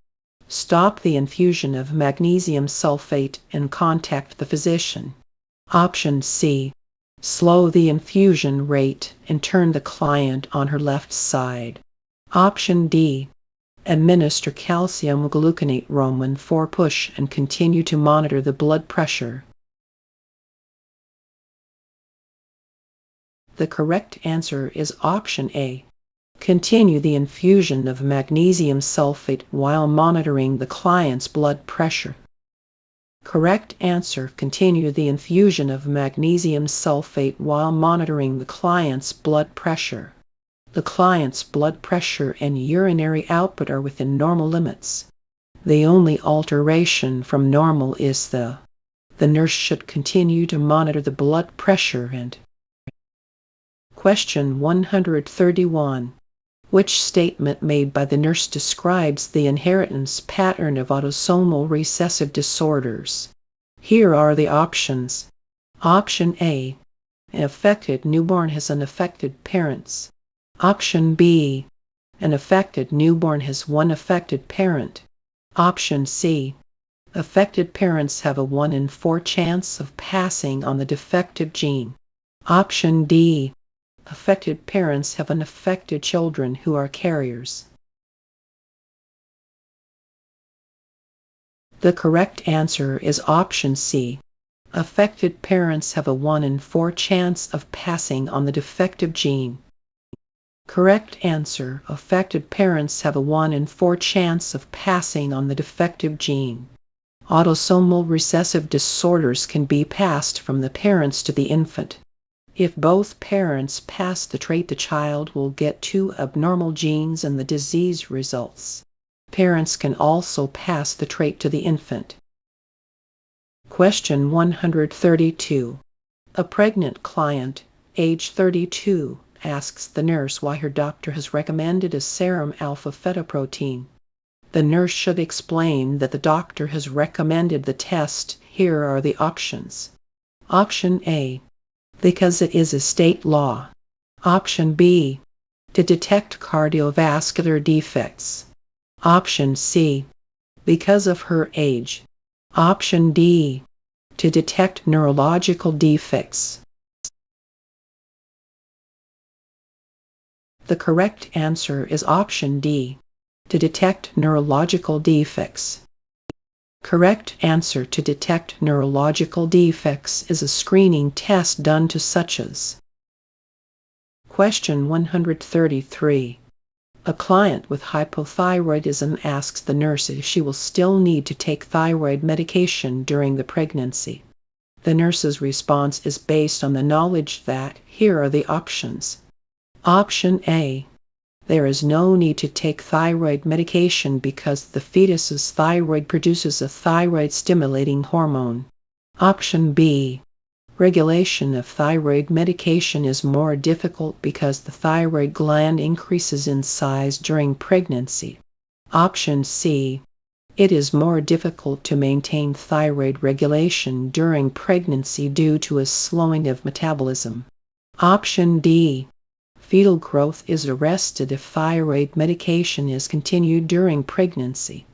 Stop the infusion of magnesium sulfate and contact the physician. Option C. Slow the infusion rate and turn the client on her left side. Option D. Administer calcium gluconate Roman 4 push and continue to monitor the blood pressure. The correct answer is option A. Continue the infusion of magnesium sulfate while monitoring the client's blood pressure. Correct answer: continue the infusion of magnesium sulfate while monitoring the client's blood pressure. The client's blood pressure and urinary output are within normal limits. The only alteration from normal is the nurse should continue to monitor the blood pressure and. Question 131. Which statement made by the nurse describes the inheritance pattern of autosomal recessive disorders? Here are the options. Option A. An affected newborn has unaffected parents. Option B. An affected newborn has one affected parent. Option C. Affected parents have a 1 in 4 chance of passing on the defective gene. Option D. Affected parents have unaffected children who are carriers. The correct answer is option C. Affected parents have a 1 in 4 chance of passing on the defective gene. Correct answer: affected parents have a 1 in 4 chance of passing on the defective gene. Autosomal recessive disorders can be passed from the parents to the infant. If both parents pass the trait, the child will get 2 abnormal genes and the disease results. Parents can also pass the trait to the infant. Question 132. A pregnant client, age 32, asks the nurse why her doctor has recommended a serum alpha-fetoprotein. The nurse should explain that the doctor has recommended the test. Here are the options. Option A. Because it is a state law. Option B. To detect cardiovascular defects. Option C. Because of her age. Option D. To detect neurological defects. The correct answer is option D. To detect neurological defects. Correct answer: to detect neurological defects is a screening test done to such as. Question 133. A client with hypothyroidism asks the nurse if she will still need to take thyroid medication during the pregnancy. The nurse's response is based on the knowledge that. Here are the options. Option A. There is no need to take thyroid medication because the fetus's thyroid produces a thyroid-stimulating hormone. Option B. Regulation of thyroid medication is more difficult because the thyroid gland increases in size during pregnancy. Option C. It is more difficult to maintain thyroid regulation during pregnancy due to a slowing of metabolism. Option D. Fetal growth is arrested if thyroid medication is continued during pregnancy.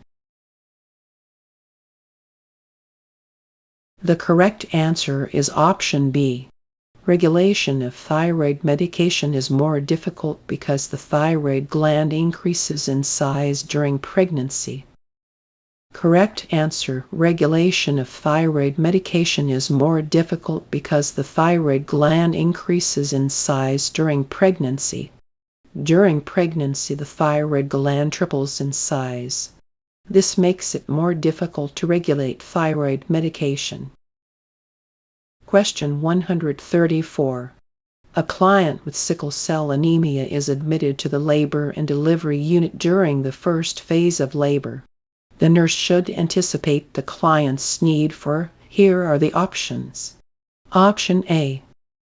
The correct answer is option B. Regulation of thyroid medication is more difficult because the thyroid gland increases in size during pregnancy. Correct answer: regulation of thyroid medication is more difficult because the thyroid gland increases in size during pregnancy. During pregnancy, the thyroid gland triples in size. This makes it more difficult to regulate thyroid medication. Question 134. A client with sickle cell anemia is admitted to the labor and delivery unit during the first phase of labor. The nurse should anticipate the client's need for. Here are the options. Option A.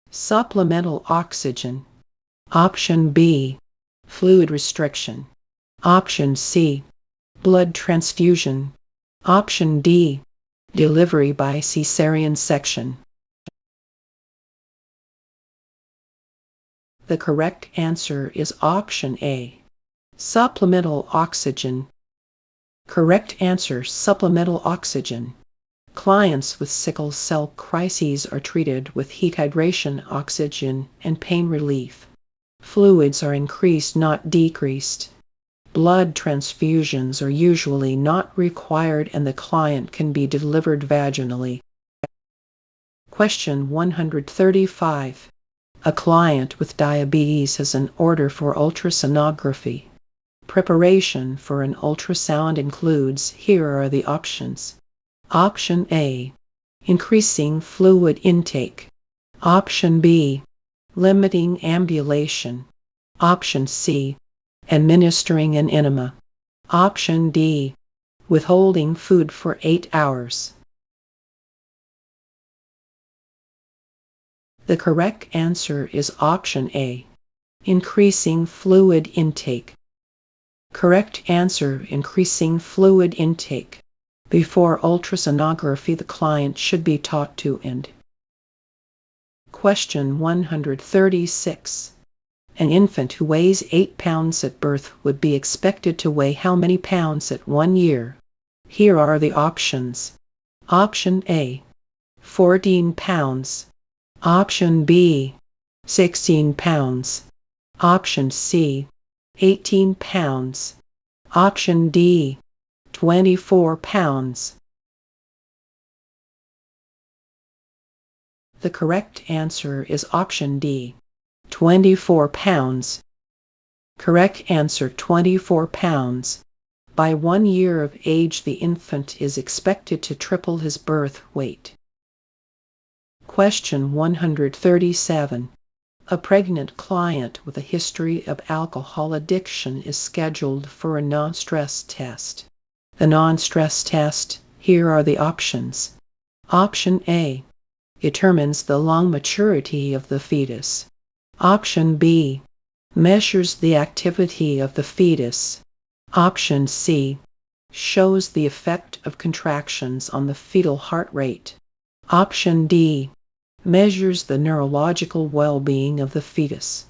Supplemental oxygen. Option B. Fluid restriction. Option C. Blood transfusion. Option D. Delivery by cesarean section. The correct answer is option A. Supplemental oxygen. Correct answer, supplemental oxygen. Clients with sickle cell crises are treated with heat hydration, oxygen, and pain relief. Fluids are increased, not decreased. Blood transfusions are usually not required and the client can be delivered vaginally. Question 135. A client with diabetes has an order for ultrasonography. Preparation for an ultrasound includes, here are the options. Option A, increasing fluid intake. Option B, limiting ambulation. Option C, administering an enema. Option D, withholding food for 8 hours. The correct answer is option A, increasing fluid intake. Correct answer, increasing fluid intake. Before ultrasonography, the client should be taught to end. Question 136. An infant who weighs 8 pounds at birth would be expected to weigh how many pounds at 1 year? Here are the options. Option A, 14 pounds. Option B, 16 pounds. Option C, 18 pounds. Option D, 24 pounds. The correct answer is option D, 24 pounds. Correct answer, 24 pounds. By 1 year of age, the infant is expected to triple his birth weight. Question 137. A pregnant client with a history of alcohol addiction is scheduled for a non-stress test. The non-stress test, here are the options. Option A, determines the lung maturity of the fetus. Option B, measures the activity of the fetus. Option C, shows the effect of contractions on the fetal heart rate. Option D, measures the neurological well-being of the fetus.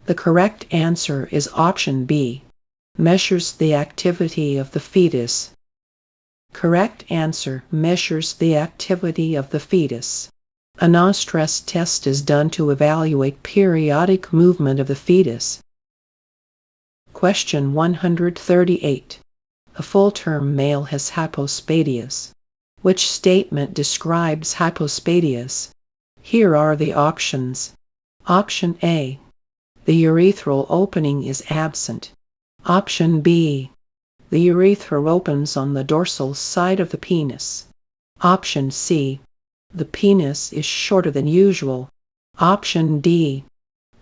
The correct answer is option B, measures the activity of the fetus. Correct answer, measures the activity of the fetus. A non-stress test is done to evaluate periodic movement of the fetus. Question 138. A full-term male has hypospadias. Which statement describes hypospadias? Here are the options. Option A, the urethral opening is absent. Option B, the urethra opens on the dorsal side of the penis. Option C, the penis is shorter than usual. Option D,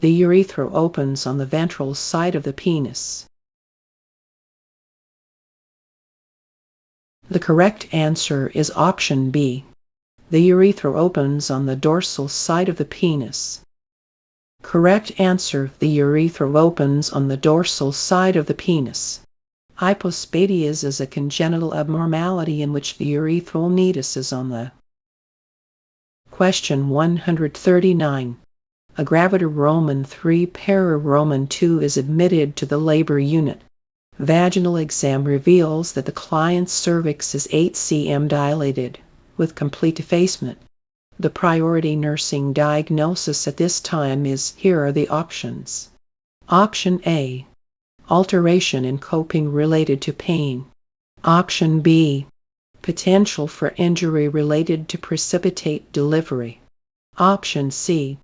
the urethra opens on the ventral side of the penis. The correct answer is option B. The urethra opens on the dorsal side of the penis. Correct answer, the urethra opens on the dorsal side of the penis. Hypospadias is a congenital abnormality in which the urethral nidus is on the. Question 139. A gravida Roman 3 para Roman 2 is admitted to the labor unit. Vaginal exam reveals that the client's cervix is 8 cm dilated, with complete effacement. The priority nursing diagnosis at this time is, here are the options. Option A, alteration in coping related to pain. Option B, potential for injury related to precipitate delivery. Option C,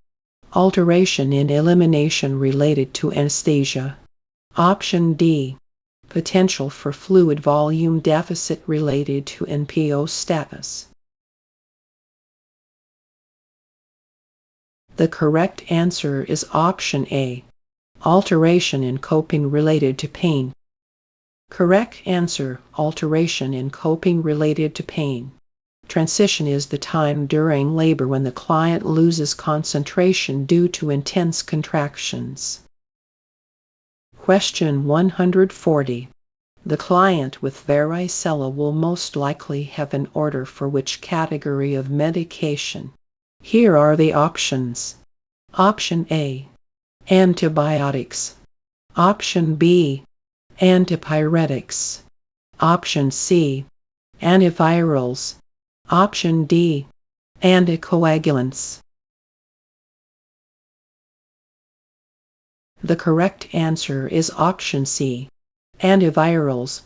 alteration in elimination related to anesthesia. Option D, potential for fluid volume deficit related to NPO status. The correct answer is option A, alteration in coping related to pain. Correct answer, alteration in coping related to pain. Transition is the time during labor when the client loses concentration due to intense contractions. Question 140. The client with varicella will most likely have an order for which category of medication? Here are the options. Option A, antibiotics. Option B, antipyretics. Option C, antivirals. Option D, anticoagulants. The correct answer is option C, antivirals.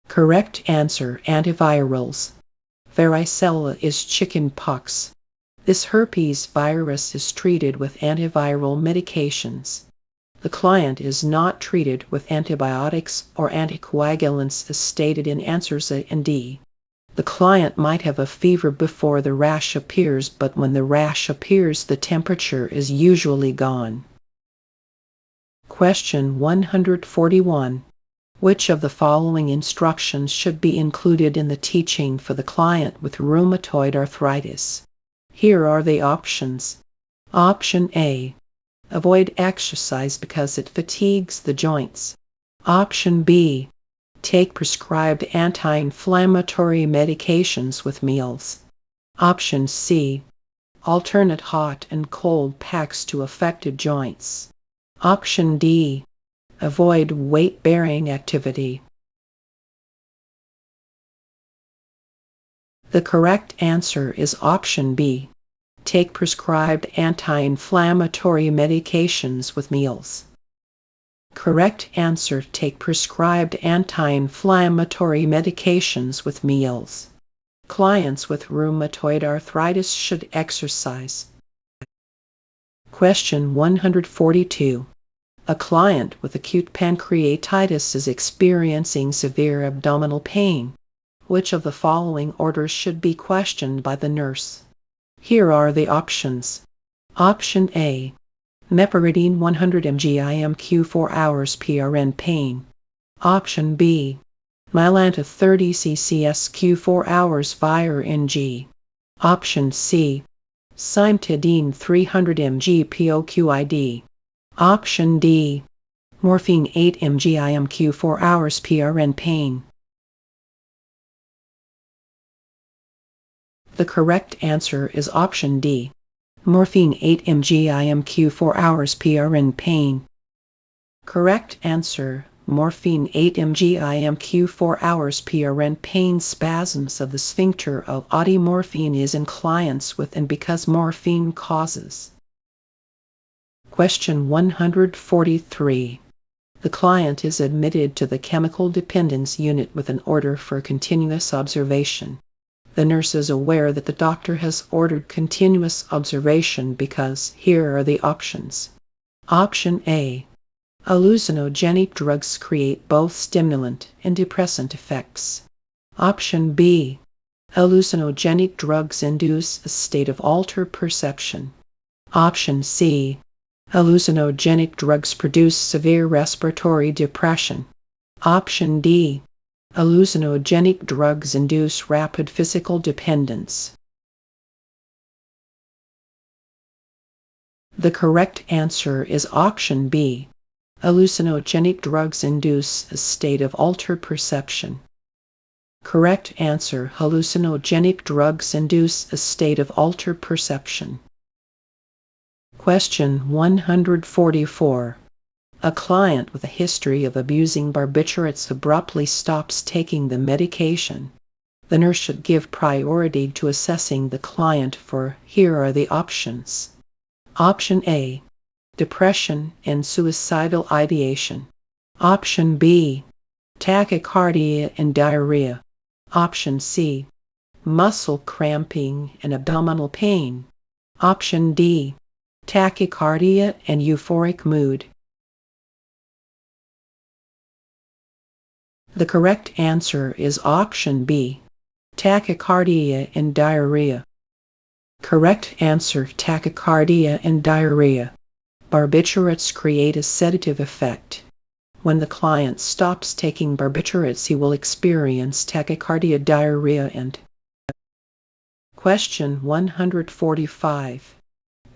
Correct answer, antivirals. Varicella is chicken pox. This herpes virus is treated with antiviral medications. The client is not treated with antibiotics or anticoagulants as stated in answers A and D. The client might have a fever before the rash appears, but when the rash appears, the temperature is usually gone. Question 141. Which of the following instructions should be included in the teaching for the client with rheumatoid arthritis? Here are the options. Option A. Avoid exercise because it fatigues the joints. Option B. Take prescribed anti-inflammatory medications with meals. Option C. Alternate hot and cold packs to affected joints. Option D. Avoid weight-bearing activity. The correct answer is option B. Take prescribed anti-inflammatory medications with meals. Correct answer, take prescribed anti-inflammatory medications with meals. Clients with rheumatoid arthritis should exercise. Question 142. A client with acute pancreatitis is experiencing severe abdominal pain. Which of the following orders should be questioned by the nurse? Here are the options. Option A. Meperidine 100 mg IMQ 4 hours PRN pain. Option B. Mylanta 30 CCSQ 4 hours Vir NG. Option C. Cimetidine 300 mg POQID. Option D. Morphine 8 mg IMQ 4 hours PRN pain. The correct answer is option D. Morphine 8 mg IMQ 4 hours PRN pain. Correct answer. Morphine 8 mg IMQ 4 hours PRN pain. Spasms of the sphincter of morphine is in clients with and because morphine causes. Question 143. The client is admitted to the chemical dependence unit with an order for continuous observation. The nurse is aware that the doctor has ordered continuous observation because here are the options. Option A. Hallucinogenic drugs create both stimulant and depressant effects. Option B. Hallucinogenic drugs induce a state of altered perception. Option C. Hallucinogenic drugs produce severe respiratory depression. Option D. Hallucinogenic drugs induce rapid physical dependence. The correct answer is option B. Hallucinogenic drugs induce a state of altered perception. Correct answer. Hallucinogenic drugs induce a state of altered perception. Question 144. A client with a history of abusing barbiturates abruptly stops taking the medication. The nurse should give priority to assessing the client for here are the options. Option A. Depression and suicidal ideation. Option B. Tachycardia and diarrhea. Option C. Muscle cramping and abdominal pain. Option D. Tachycardia and euphoric mood. The correct answer is option B. Tachycardia and diarrhea. Correct answer. Tachycardia and diarrhea. Barbiturates create a sedative effect. When the client stops taking barbiturates, he will experience tachycardia, diarrhea, and. Question 145.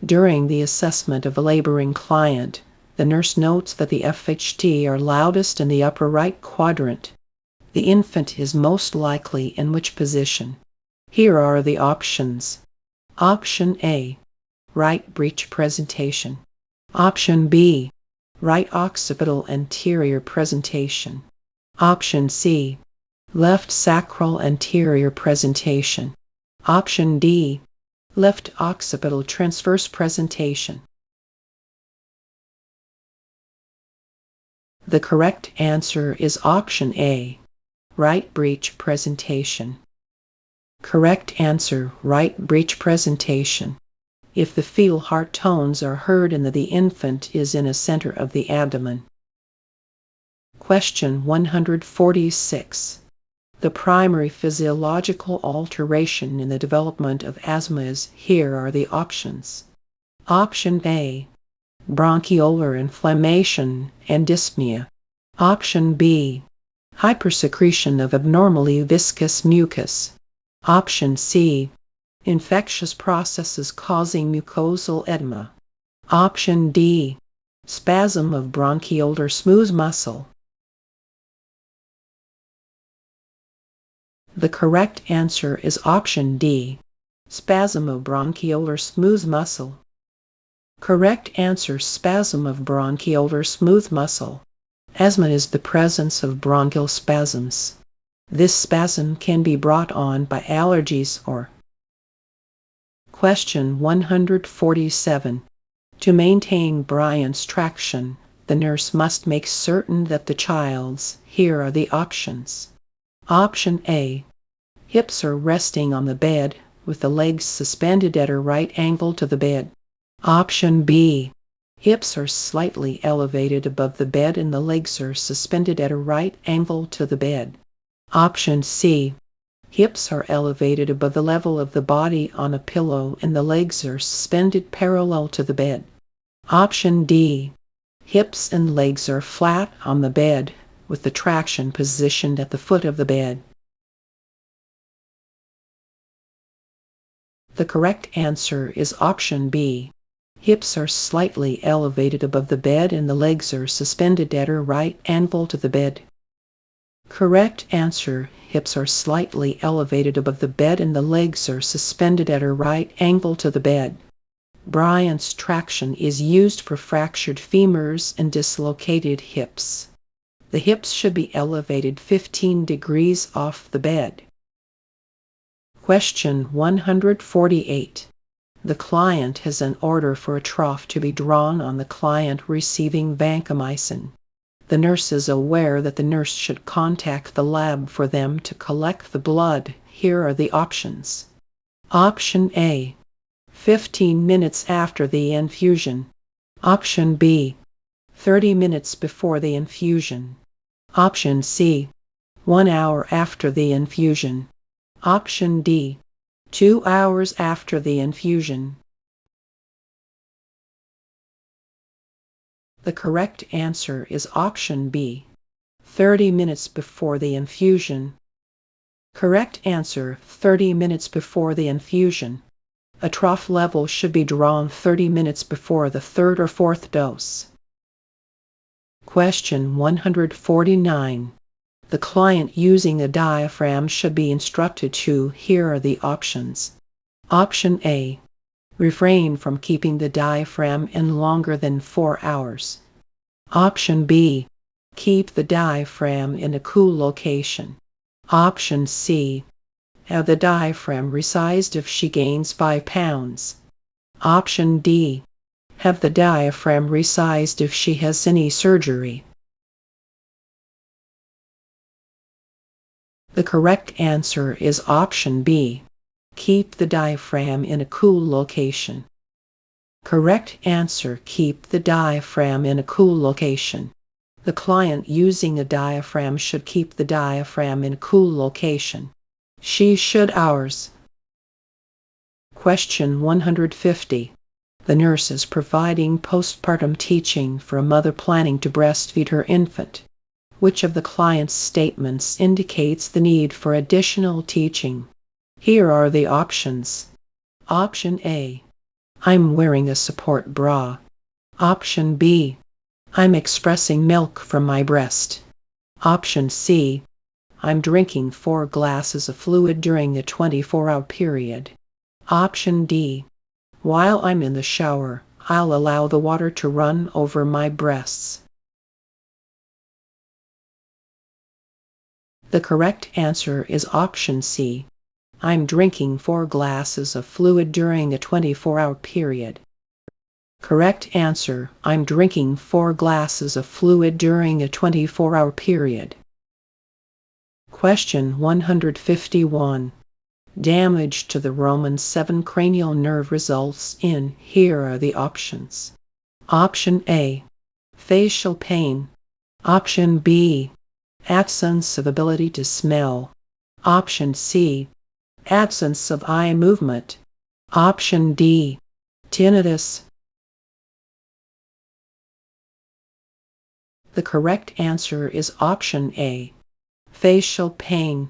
During the assessment of a laboring client, the nurse notes that the FHT are loudest in the upper right quadrant. The infant is most likely in which position? Here are the options. Option A. Right breech presentation. Option B. right occipital anterior presentation. Option C, left sacral anterior presentation. Option D, left occipital transverse presentation. The correct answer is option A, right breech presentation. Correct answer, right breech presentation. If the fetal heart tones are heard and the infant is in the center of the abdomen. Question 146. The primary physiological alteration in the development of asthma is, here are the options. Option A, bronchiolar inflammation and dyspnea. Option B, hypersecretion of abnormally viscous mucus. Option C, infectious processes causing mucosal edema. Option D, spasm of bronchiolar smooth muscle. The correct answer is option D, spasm of bronchiolar smooth muscle. Correct answer, spasm of bronchiolar smooth muscle. Asthma is the presence of bronchial spasms. This spasm can be brought on by allergies or. Question 147. To maintain Bryant's traction, the nurse must make certain that the child's, here are the options. Option A, hips are resting on the bed, with the legs suspended at a right angle to the bed. Option B, hips are slightly elevated above the bed and the legs are suspended at a right angle to the bed. Option C, hips are elevated above the level of the body on a pillow and the legs are suspended parallel to the bed. Option D, hips and legs are flat on the bed, with the traction positioned at the foot of the bed. The correct answer is option B. Hips are slightly elevated above the bed and the legs are suspended at a right angle to the bed. Correct answer, hips are slightly elevated above the bed and the legs are suspended at a right angle to the bed. Bryant's traction is used for fractured femurs and dislocated hips. The hips should be elevated 15 degrees off the bed. Question 148. The client has an order for a trough to be drawn on the client receiving vancomycin. The nurse is aware that the nurse should contact the lab for them to collect the blood. Here are the options. Option A, 15 minutes after the infusion. Option B, 30 minutes before the infusion. Option C, 1 hour after the infusion. Option D, 2 hours after the infusion. The correct answer is option B, 30 minutes before the infusion. Correct answer, 30 minutes before the infusion. A trough level should be drawn 30 minutes before the third or fourth dose. Question 149. The client using the diaphragm should be instructed to, here are the options. Option A, refrain from keeping the diaphragm in longer than 4 hours. Option B, keep the diaphragm in a cool location. Option C, have the diaphragm resized if she gains 5 pounds. Option D, have the diaphragm resized if she has any surgery. The correct answer is option B, keep the diaphragm in a cool location. Correct answer, keep the diaphragm in a cool location. The client using a diaphragm should keep the diaphragm in a cool location. She should hours. Question 150. The nurse is providing postpartum teaching for a mother planning to breastfeed her infant. Which of the client's statements indicates the need for additional teaching? Here are the options. Option A, I'm wearing a support bra. Option B, I'm expressing milk from my breast. Option C, I'm drinking 4 glasses of fluid during a 24-hour period. Option D, while I'm in the shower, I'll allow the water to run over my breasts. The correct answer is option C. I'm drinking 4 glasses of fluid during a 24-hour period. Correct answer. I'm drinking 4 glasses of fluid during a 24-hour period. Question 151. Damage to the Roman 7 cranial nerve results in, here are the options. Option A, facial pain. Option B, absence of ability to smell. Option C, absence of eye movement. Option D, tinnitus. The correct answer is option A, facial pain.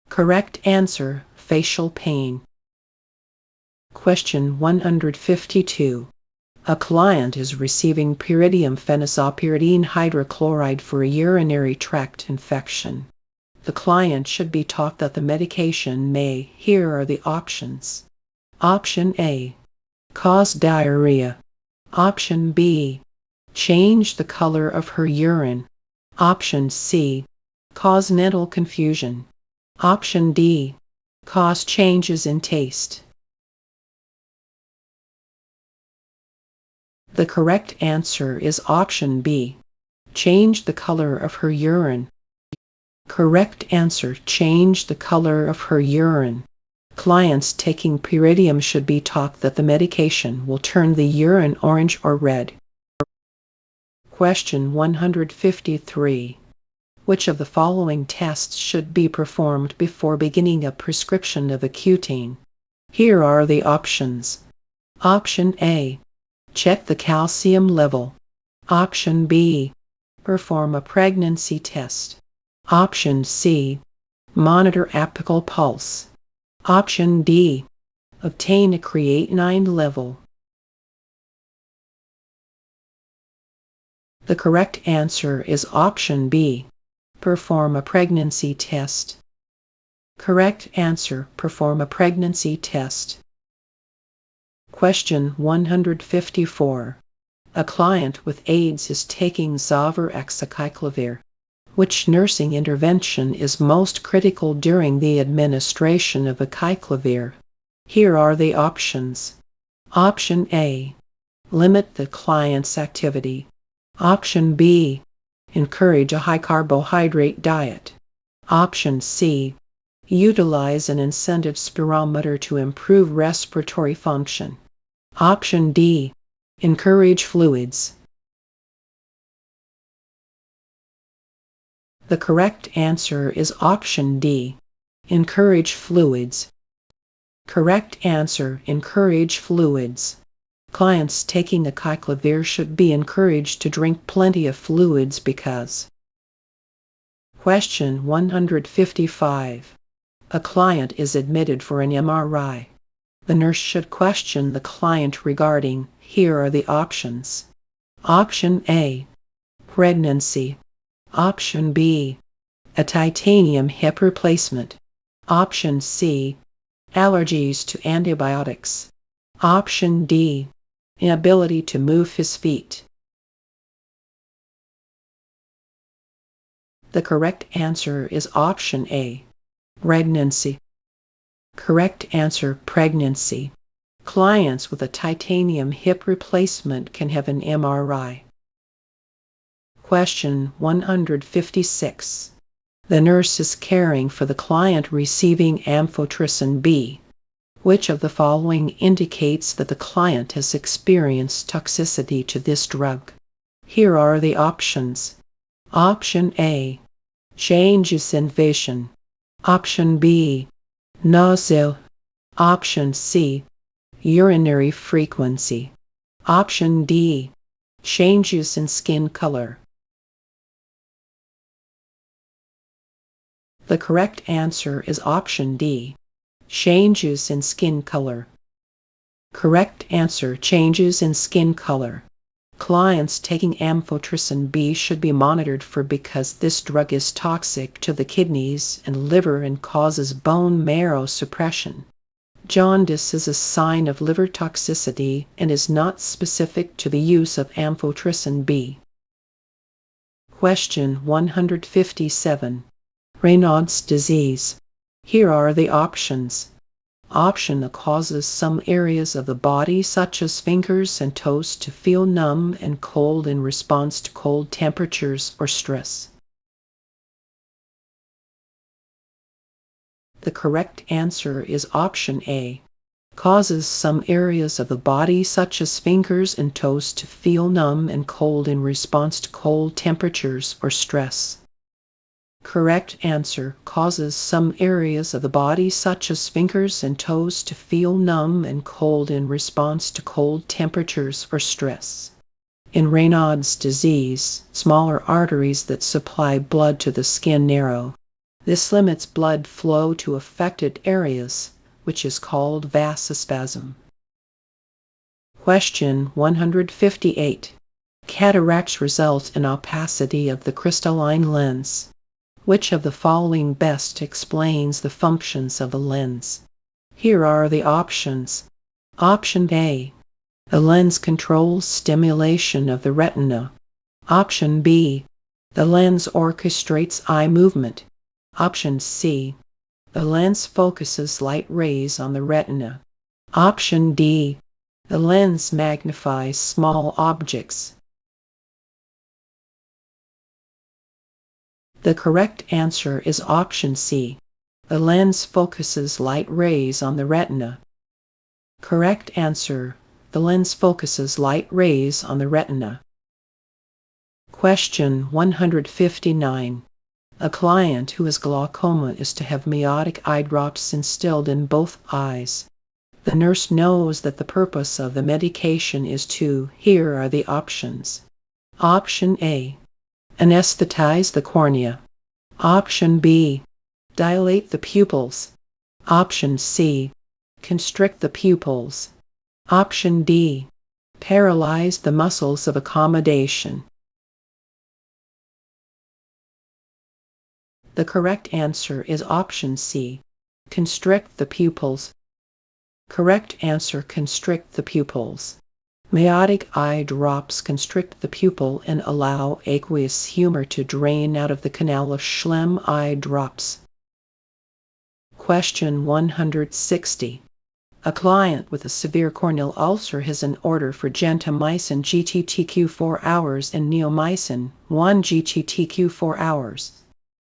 Correct answer, facial pain. Question 152. A client is receiving pyridium phenylepyridine hydrochloride for a urinary tract infection. The client should be taught that the medication may, here are the options. Option A, cause diarrhea. Option B, change the color of her urine. Option C, cause mental confusion. Option D, cause changes in taste. The correct answer is option B, change the color of her urine. Correct answer, change the color of her urine. Clients taking pyridium should be taught that the medication will turn the urine orange or red. Question 153. Which of the following tests should be performed before beginning a prescription of Accutane? Here are the options. Option A, check the calcium level. Option B, perform a pregnancy test. Option C, monitor apical pulse. Option D, obtain a creatinine level. The correct answer is option B, perform a pregnancy test. Correct answer, perform a pregnancy test. Question 154. A client with AIDS is taking Zovur-acyclovir. Which nursing intervention is most critical during the administration of acyclovir? Here are the options. Option A, limit the client's activity. Option B, encourage a high carbohydrate diet. Option C, utilize an incentive spirometer to improve respiratory function. Option D, encourage fluids. The correct answer is option D, encourage fluids. Correct answer, encourage fluids. Clients taking acyclovir should be encouraged to drink plenty of fluids because. Question 155. A client is admitted for an MRI. The nurse should question the client regarding, here are the options. Option A, pregnancy. Option B, a titanium hip replacement. Option C, allergies to antibiotics. Option D, inability to move his feet. The correct answer is option A, pregnancy. Correct answer, pregnancy. Clients with a titanium hip replacement can have an MRI. Question 156. The nurse is caring for the client receiving amphotericin B. Which of the following indicates that the client has experienced toxicity to this drug? Here are the options. Option A, changes in vision. Option B, nausea. Option C, urinary frequency. Option D, changes in skin color. The correct answer is option D, changes in skin color. Correct answer, changes in skin color. Clients taking amphotericin B should be monitored for because this drug is toxic to the kidneys and liver and causes bone marrow suppression. Jaundice is a sign of liver toxicity and is not specific to the use of amphotericin B. Question 157. Raynaud's disease. Here are the options. Option A causes some areas of the body, such as fingers and toes, to feel numb and cold in response to cold temperatures or stress. The correct answer is option A. Causes some areas of the body, such as fingers and toes, to feel numb and cold in response to cold temperatures or stress. Correct answer. Causes some areas of the body, such as fingers and toes, to feel numb and cold in response to cold temperatures or stress. In Raynaud's disease, smaller arteries that supply blood to the skin narrow. This limits blood flow to affected areas, which is called vasospasm. Question 158. Cataracts result in opacity of the crystalline lens. Which of the following best explains the functions of the lens? Here are the options. Option A. The lens controls stimulation of the retina. Option B. The lens orchestrates eye movement. Option C. The lens focuses light rays on the retina. Option D. The lens magnifies small objects. The correct answer is option C. The lens focuses light rays on the retina. Correct answer. The lens focuses light rays on the retina. Question 159. A client who has glaucoma is to have miotic eye drops instilled in both eyes. The nurse knows that the purpose of the medication is to, here are the options. Option A. Anesthetize the cornea. Option B. Dilate the pupils. Option C. Constrict the pupils. Option D. Paralyze the muscles of accommodation. The correct answer is option C. Constrict the pupils. Correct answer. Constrict the pupils. Miotic eye drops constrict the pupil and allow aqueous humor to drain out of the canal of Schlemm eye drops. Question 160. A client with a severe corneal ulcer has an order for gentamicin GTTQ 4 hours and neomycin 1 GTTQ 4 hours.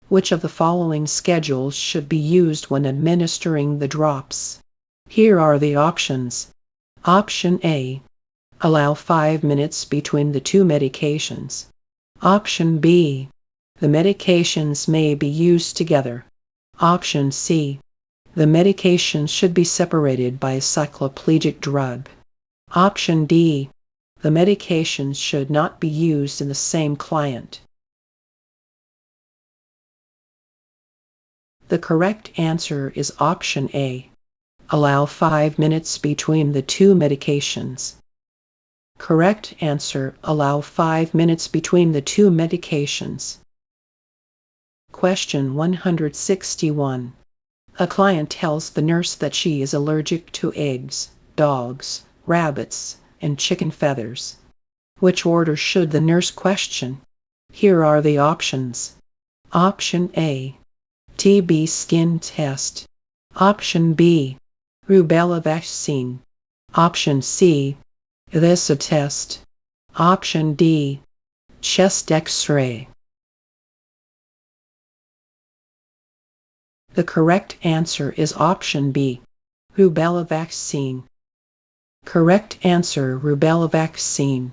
Which of the following schedules should be used when administering the drops? Here are the options. Option A. Allow 5 minutes between the two medications. Option B. The medications may be used together. Option C. The medications should be separated by a cycloplegic drug. Option D. The medications should not be used in the same client. The correct answer is option A. Allow 5 minutes between the two medications. Correct answer. Allow 5 minutes between the two medications. Question 161. A client tells the nurse that she is allergic to eggs, dogs, rabbits, and chicken feathers. Which order should the nurse question? Here are the options. Option A. TB skin test. Option B. Rubella vaccine. Option C. ELISA test. Option D. Chest X-ray. The correct answer is option B. Rubella vaccine. Correct answer. Rubella vaccine.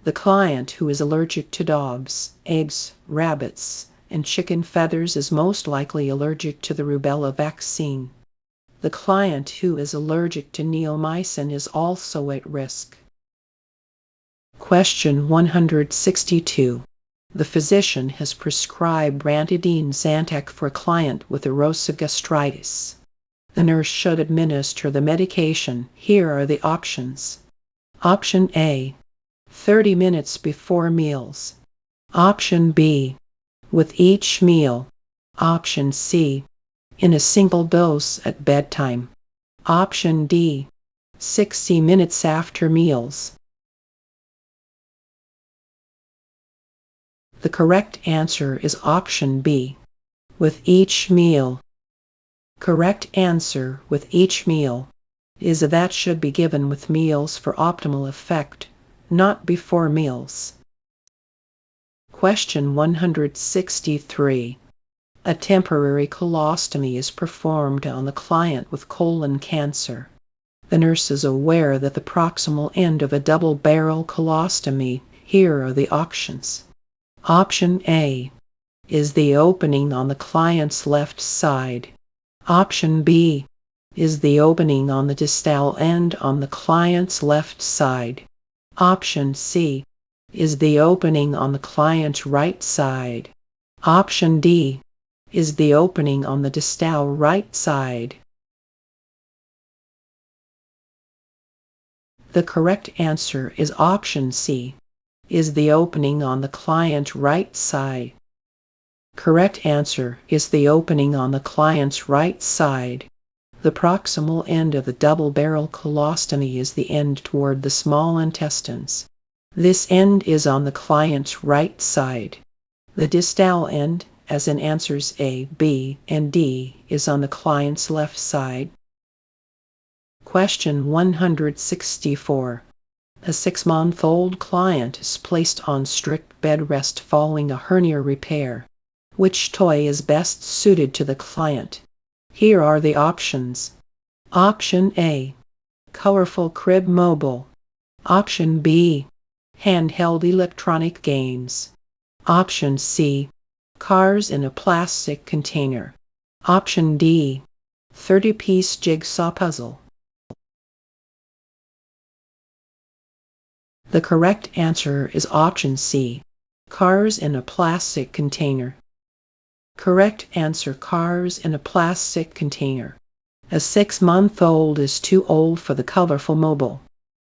The client who is allergic to dogs, eggs, rabbits, and chicken feathers is most likely allergic to the rubella vaccine. The client who is allergic to neomycin is also at risk. Question 162. The physician has prescribed ranitidine Zantac for a client with erosive gastritis. The nurse should administer the medication. Here are the options. Option A. 30 minutes before meals. Option B. With each meal. Option C. In a single dose at bedtime. Option D, 60 minutes after meals. The correct answer is option B, with each meal. Correct answer with each meal is that should be given with meals for optimal effect, not before meals. Question 163. A temporary colostomy is performed on the client with colon cancer. The nurse is aware that the proximal end of a double-barrel colostomy, here are the options. Option A is the opening on the client's left side. Option B is the opening on the distal end on the client's left side. Option C is the opening on the client's right side. Option D is the opening on the distal right side. The correct answer is option C, is the opening on the client's right side. Correct answer is the opening on the client's right side. The proximal end of the double-barrel colostomy is the end toward the small intestines. This end is on the client's right side. The distal end, as in answers A, B, and D, is on the client's left side. Question 164. A 6-month-old client is placed on strict bed rest following a hernia repair. Which toy is best suited to the client? Here are the options. Option A, colorful crib mobile. Option B, handheld electronic games. Option C, cars in a plastic container. Option D, 30-piece jigsaw puzzle. The correct answer is option C, cars in a plastic container. Correct answer, cars in a plastic container. A 6-month-old is too old for the colorful mobile.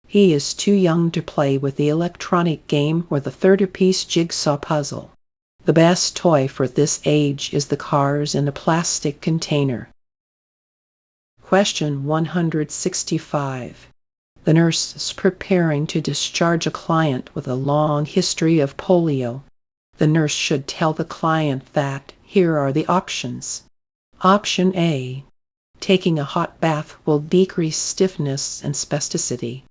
He is too young to play with the electronic game or the 30-piece jigsaw puzzle. The best toy for this age is the cars in a plastic container. Question 165. The nurse is preparing to discharge a client with a long history of polio. The nurse should tell the client that, here are the options. Option A, taking a hot bath will decrease stiffness and spasticity.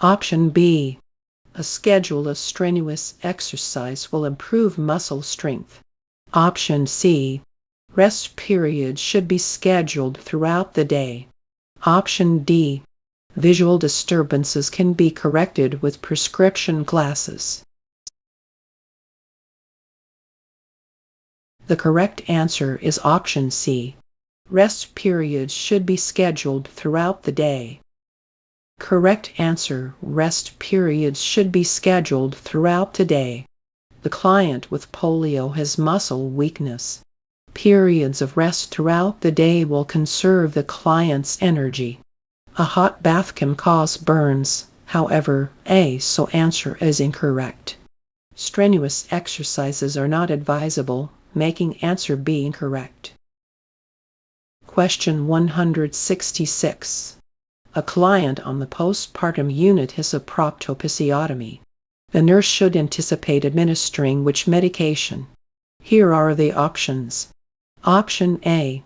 Option B, a schedule of strenuous exercise will improve muscle strength. Option C, rest periods should be scheduled throughout the day. Option D, visual disturbances can be corrected with prescription glasses. The correct answer is option C. Rest periods should be scheduled throughout the day. Correct answer, rest periods should be scheduled throughout the day. The client with polio has muscle weakness. Periods of rest throughout the day will conserve the client's energy. A hot bath can cause burns, however, so answer is incorrect. Strenuous exercises are not advisable, making answer B incorrect. Question 166. A client on the postpartum unit has a proctoepisiotomy. The nurse should anticipate administering which medication? Here are the options. Option A,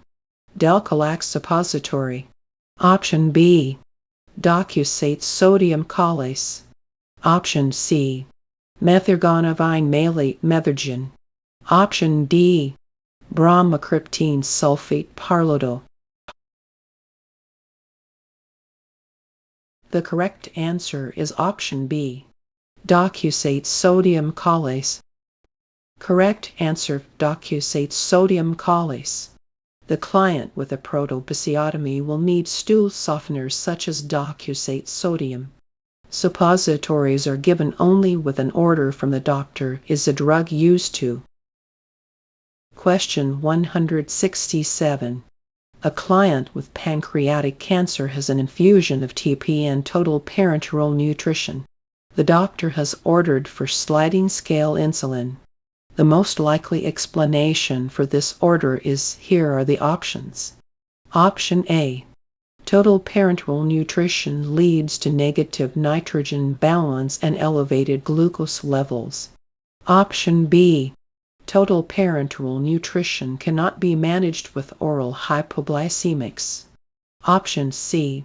Delcolax suppository. Option B, docusate sodium cholase. Option C, methyrgonavine malate methergin. Option D, bromocriptine sulfate parlodol. The correct answer is option B, docusate sodium cholase. Correct answer, docusate sodium cholase. The client with a proctoepisiotomy will need stool softeners such as docusate sodium. Suppositories are given only with an order from the doctor. Is the drug used to? Question 167. A client with pancreatic cancer has an infusion of TP and total parenteral nutrition. The doctor has ordered for sliding scale insulin. The most likely explanation for this order is, here are the options. Option A, Total parenteral nutrition leads to negative nitrogen balance and elevated glucose levels. Option B. Total parenteral nutrition cannot be managed with oral hypoglycemics. Option C.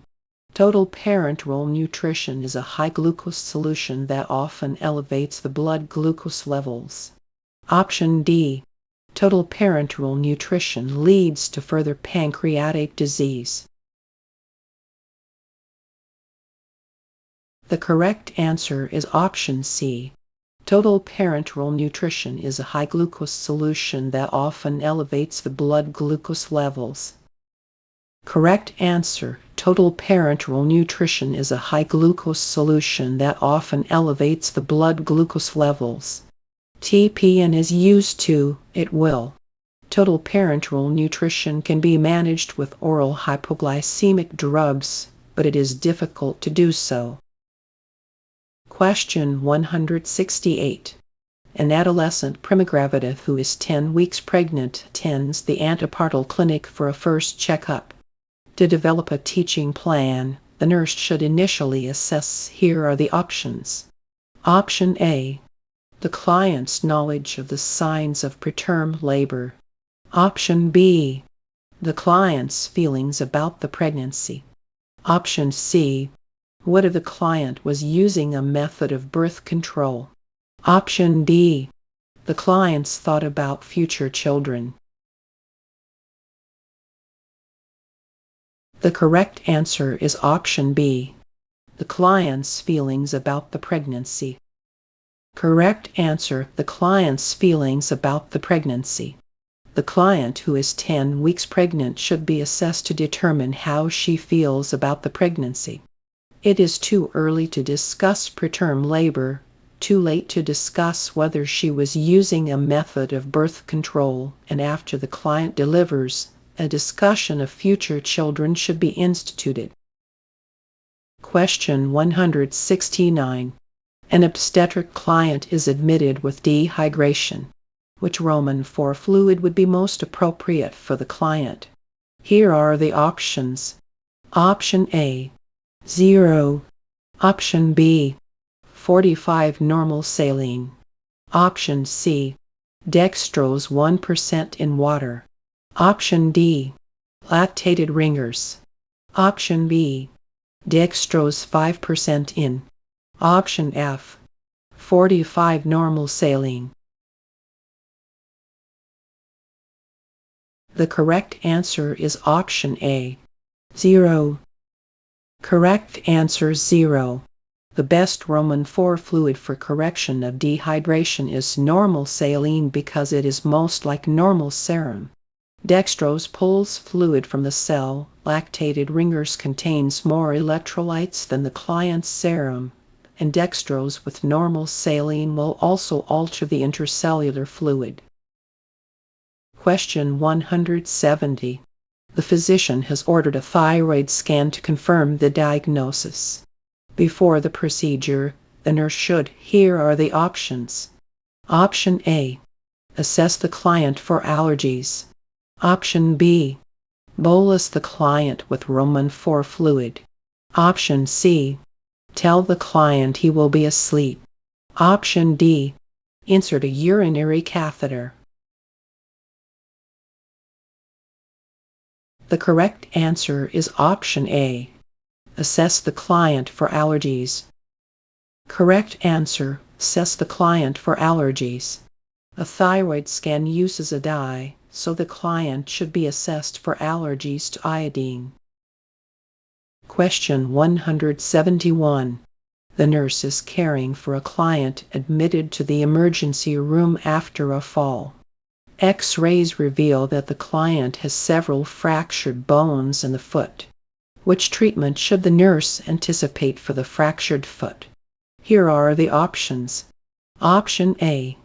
Total parenteral nutrition is a high glucose solution that often elevates the blood glucose levels. Option D. Total parenteral nutrition leads to further pancreatic disease. The correct answer is option C. Total parenteral nutrition is a high glucose solution that often elevates the blood glucose levels. Correct answer. Total parenteral nutrition is a high glucose solution that often elevates the blood glucose levels. TPN is used to, it will. Total parenteral nutrition can be managed with oral hypoglycemic drugs, but it is difficult to do so. Question 168. An adolescent primigravida who is 10 weeks pregnant attends the antepartal clinic for a first checkup. To develop a teaching plan, the nurse should initially assess. Here are the options. Option A. The client's knowledge of the signs of preterm labor. Option B. The client's feelings about the pregnancy. Option C. Whether the client was using a method of birth control. Option D. The client's thought about future children. The correct answer is option B. The client's feelings about the pregnancy. Correct answer. The client's feelings about the pregnancy. The client who is 10 weeks pregnant should be assessed to determine how she feels about the pregnancy. It is too early to discuss preterm labor, too late to discuss whether she was using a method of birth control, and after the client delivers, a discussion of future children should be instituted. Question 169. An obstetric client is admitted with dehydration. Which Roman IV fluid would be most appropriate for the client? Here are the options. Option A. 0. Option B. 45 normal saline. Option C. Dextrose 1% in water. Option D. Lactated ringers. Option B. Dextrose 5% in. Option F. 45 normal saline. The correct answer is option A. 0. Correct answer 0. The best Roman IV fluid for correction of dehydration is normal saline because it is most like normal serum. Dextrose pulls fluid from the cell. Lactated ringers contains more electrolytes than the client's serum, and dextrose with normal saline will also alter the intercellular fluid. Question 170. The physician has ordered a thyroid scan to confirm the diagnosis. Before the procedure, the nurse should. Here are the options. Option A. Assess the client for allergies. Option B. Bolus the client with Roman IV fluid. Option C. Tell the client he will be asleep. Option D. Insert a urinary catheter. The correct answer is option A. Assess the client for allergies. Correct answer. Assess the client for allergies. A thyroid scan uses a dye, so the client should be assessed for allergies to iodine. Question 171. The nurse is caring for a client admitted to the emergency room after a fall. X-rays reveal that the client has several fractured bones in the foot. Which treatment should the nurse anticipate for the fractured foot? Here are the options. Option A.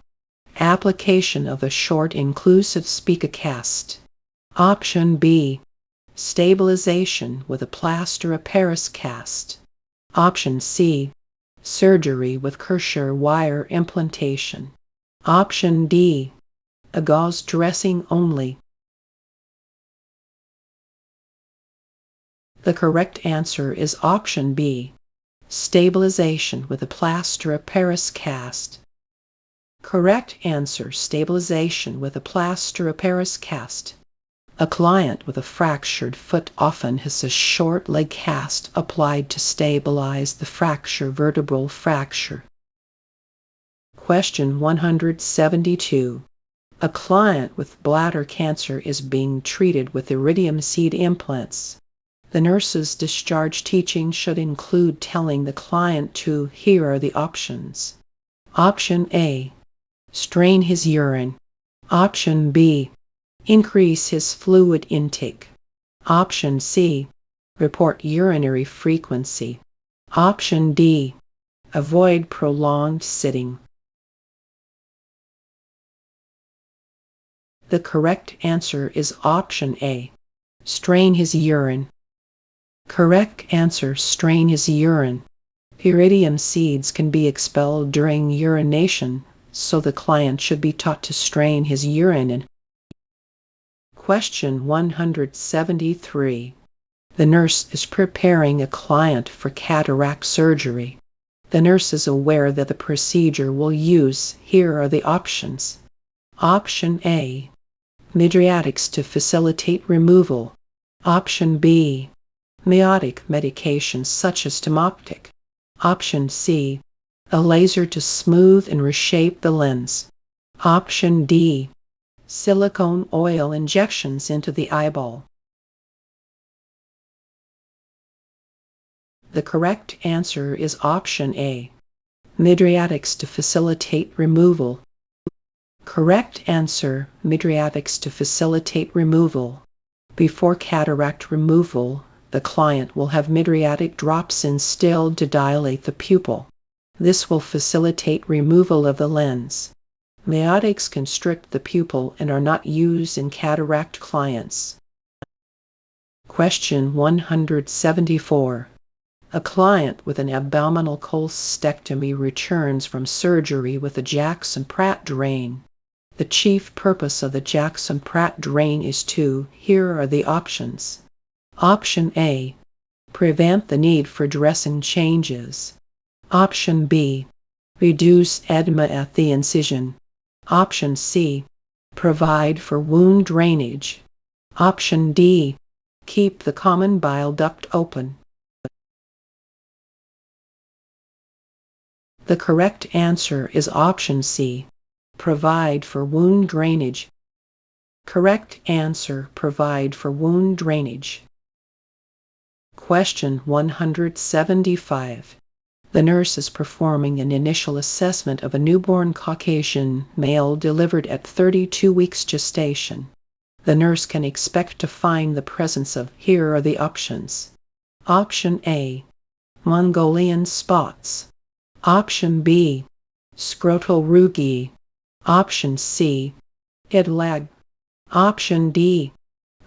Application of a short inclusive spicacast. Option B. Stabilization with a plaster of Paris cast. Option C. Surgery with Kircher wire implantation. Option D. A gauze dressing only. The correct answer is option B, stabilization with a plaster of Paris cast. Correct answer, stabilization with a plaster of Paris cast. A client with a fractured foot often has a short leg cast applied to stabilize the vertebral fracture. Question 172. A client with bladder cancer is being treated with iridium seed implants. The nurse's discharge teaching should include telling the client to, here are the options. Option A, strain his urine. Option B, increase his fluid intake. Option C, report urinary frequency. Option D, avoid prolonged sitting. The correct answer is option A, strain his urine. Correct answer, strain his urine. Iridium seeds can be expelled during urination, so the client should be taught to strain his urine. Question 173. The nurse is preparing a client for cataract surgery. The nurse is aware that the procedure will use, here are the options. Option A, mydriatics to facilitate removal. Option B, miotic medications such as Timoptic. Option C, a laser to smooth and reshape the lens. Option D, silicone oil injections into the eyeball. The correct answer is option A, mydriatics to facilitate removal. Correct answer, mydriatics to facilitate removal. Before cataract removal, the client will have mydriatic drops instilled to dilate the pupil. This will facilitate removal of the lens. Miotics constrict the pupil and are not used in cataract clients. Question 174. A client with an abdominal cholecystectomy returns from surgery with a Jackson-Pratt drain. The chief purpose of the Jackson-Pratt drain is to, here are the options. Option A, prevent the need for dressing changes. Option B, reduce edema at the incision. Option C, provide for wound drainage. Option D, keep the common bile duct open. The correct answer is option C, provide for wound drainage. Correct answer, provide for wound drainage. Question 175. The nurse is performing an initial assessment of a newborn Caucasian male delivered at 32 weeks gestation. The nurse can expect to find the presence of, here are the options. Option A, Mongolian spots. Option B, scrotal rugae. Option C, head lag. Option D,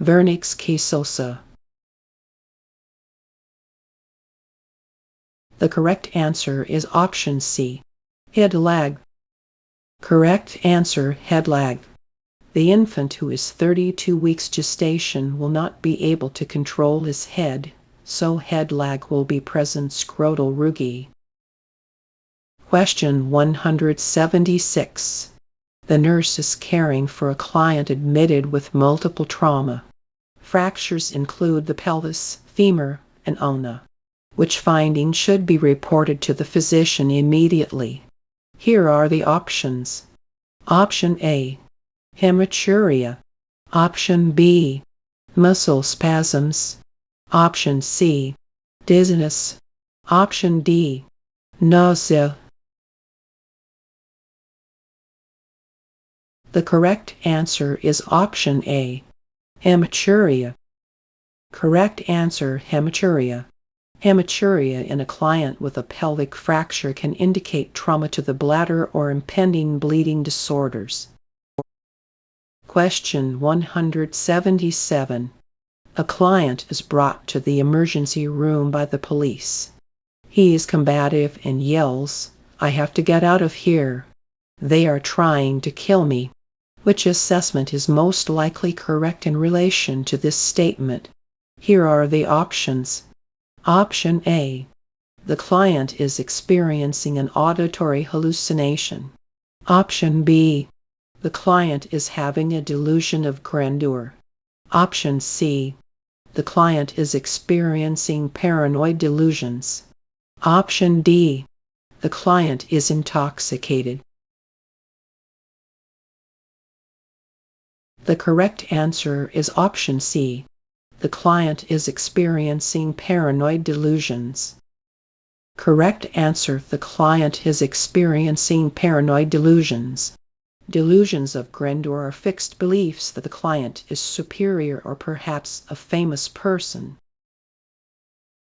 vernix caseosa. The correct answer is option C, head lag. Correct answer, head lag. The infant who is 32 weeks gestation will not be able to control his head, so head lag will be present. Scrotal rugae. Question 176. The nurse is caring for a client admitted with multiple trauma. Fractures include the pelvis, femur, and ulna. Which finding should be reported to the physician immediately? Here are the options. Option A, hematuria. Option B, muscle spasms. Option C, dizziness. Option D, nausea. The correct answer is option A, hematuria. Correct answer, hematuria. Hematuria in a client with a pelvic fracture can indicate trauma to the bladder or impending bleeding disorders. Question 177. A client is brought to the emergency room by the police. He is combative and yells, "I have to get out of here. They are trying to kill me." Which assessment is most likely correct in relation to this statement? Here are the options. Option A. The client is experiencing an auditory hallucination. Option B. The client is having a delusion of grandeur. Option C. The client is experiencing paranoid delusions. Option D. The client is intoxicated. The correct answer is option C. The client is experiencing paranoid delusions. Correct answer: the client is experiencing paranoid delusions. Delusions of grandeur are fixed beliefs that the client is superior or perhaps a famous person.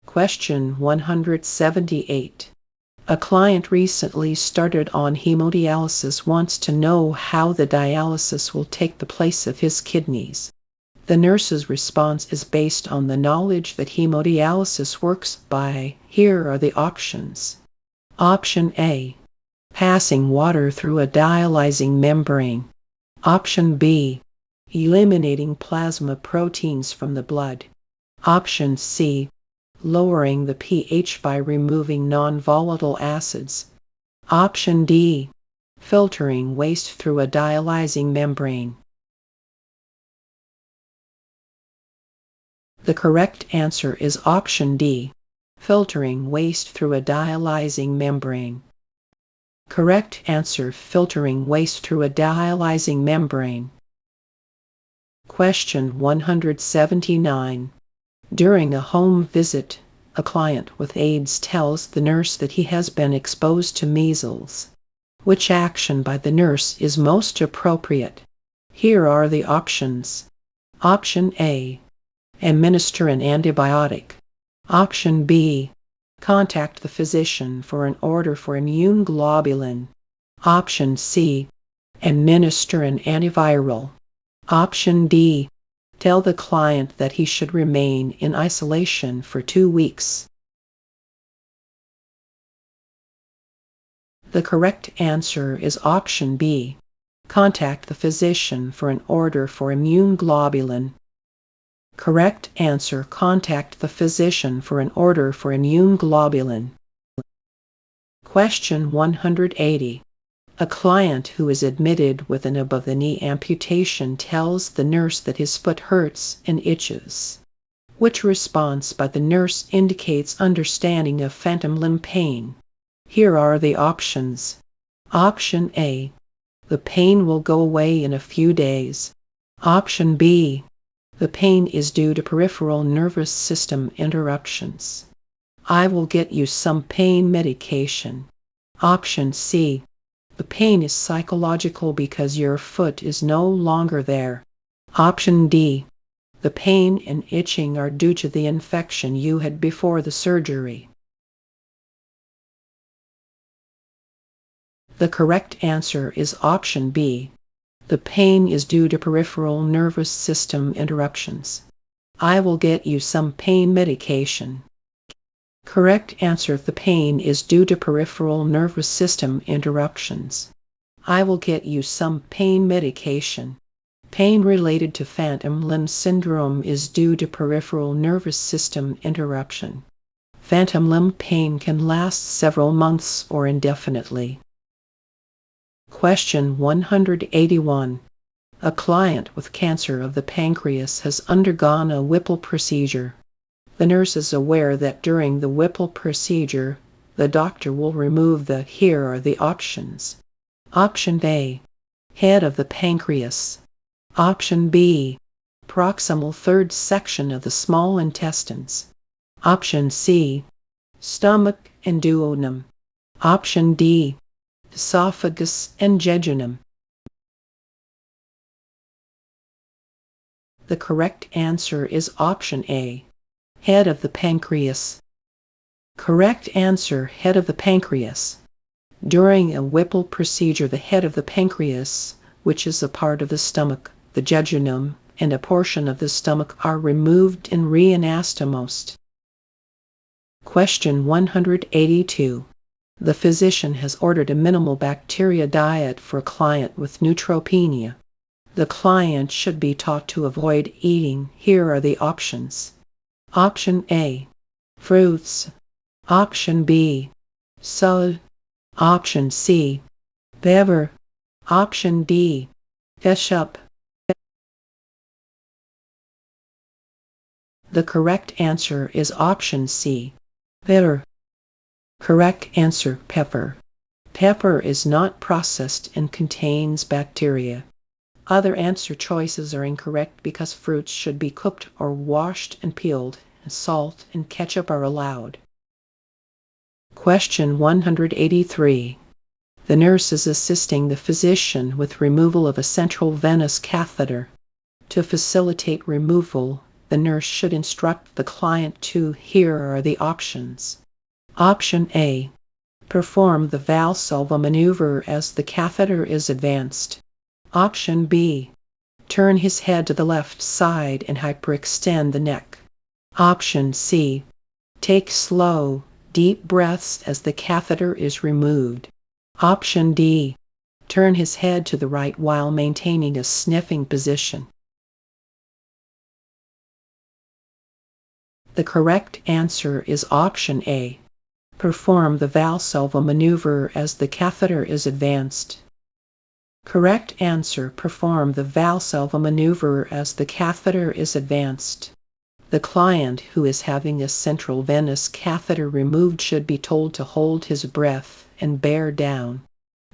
Question 178. A client recently started on hemodialysis wants to know how the dialysis will take the place of his kidneys. The nurse's response is based on the knowledge that hemodialysis works by. Here are the options. Option A. Passing water through a dialyzing membrane. Option B. Eliminating plasma proteins from the blood. Option C. Lowering the pH by removing non-volatile acids. Option D. Filtering waste through a dialyzing membrane. The correct answer is option D. Filtering waste through a dialyzing membrane. Correct answer: filtering waste through a dialyzing membrane. Question 179. During a home visit, a client with AIDS tells the nurse that he has been exposed to measles. Which action by the nurse is most appropriate? Here are the options. Option A. Administer an antibiotic. Option B. Contact the physician for an order for immune globulin. Option C. Administer an antiviral. Option D. Tell the client that he should remain in isolation for 2 weeks. The correct answer is option B. Contact the physician for an order for immune globulin. Correct answer: contact the physician for an order for immune globulin. Question 180. A client who is admitted with an above-the-knee amputation tells the nurse that his foot hurts and itches. Which response by the nurse indicates understanding of phantom limb pain? Here are the options. Option A. The pain will go away in a few days. Option B. The pain is due to peripheral nervous system interruptions. I will get you some pain medication. Option C. The pain is psychological because your foot is no longer there. Option D. The pain and itching are due to the infection you had before the surgery. The correct answer is option B. The pain is due to peripheral nervous system interruptions. I will get you some pain medication. Correct answer: the pain is due to peripheral nervous system interruptions. I will get you some pain medication. Pain related to phantom limb syndrome is due to peripheral nervous system interruption. Phantom limb pain can last several months or indefinitely. Question 181. A client with cancer of the pancreas has undergone a Whipple procedure. The nurse is aware that during the Whipple procedure, the doctor will remove the. Here are the options. Option A. Head of the pancreas. Option B. Proximal third section of the small intestines. Option C. Stomach and duodenum. Option D. Esophagus and jejunum. The correct answer is option A. Head of the pancreas. Correct answer: head of the pancreas. During a Whipple procedure, the head of the pancreas, which is a part of the stomach, the jejunum, and a portion of the stomach are removed and reanastomosed. Question 182. The physician has ordered a minimal bacteria diet for a client with neutropenia. The client should be taught to avoid eating. Here are the options. Option A, fruits. Option B, salad. Option C, bever. Option D, ketchup. The correct answer is option C, bever. Correct answer, pepper. Pepper is not processed and contains bacteria. Other answer choices are incorrect because fruits should be cooked or washed and peeled, and salt and ketchup are allowed. Question 183. The nurse is assisting the physician with removal of a central venous catheter. To facilitate removal, the nurse should instruct the client to here are the options. Option A, perform the Valsalva maneuver as the catheter is advanced. Option B, turn his head to the left side and hyperextend the neck. Option C, take slow, deep breaths as the catheter is removed. Option D, turn his head to the right while maintaining a sniffing position. The correct answer is option A, perform the Valsalva maneuver as the catheter is advanced. Correct answer, perform the Valsalva maneuver as the catheter is advanced. The client who is having a central venous catheter removed should be told to hold his breath and bear down.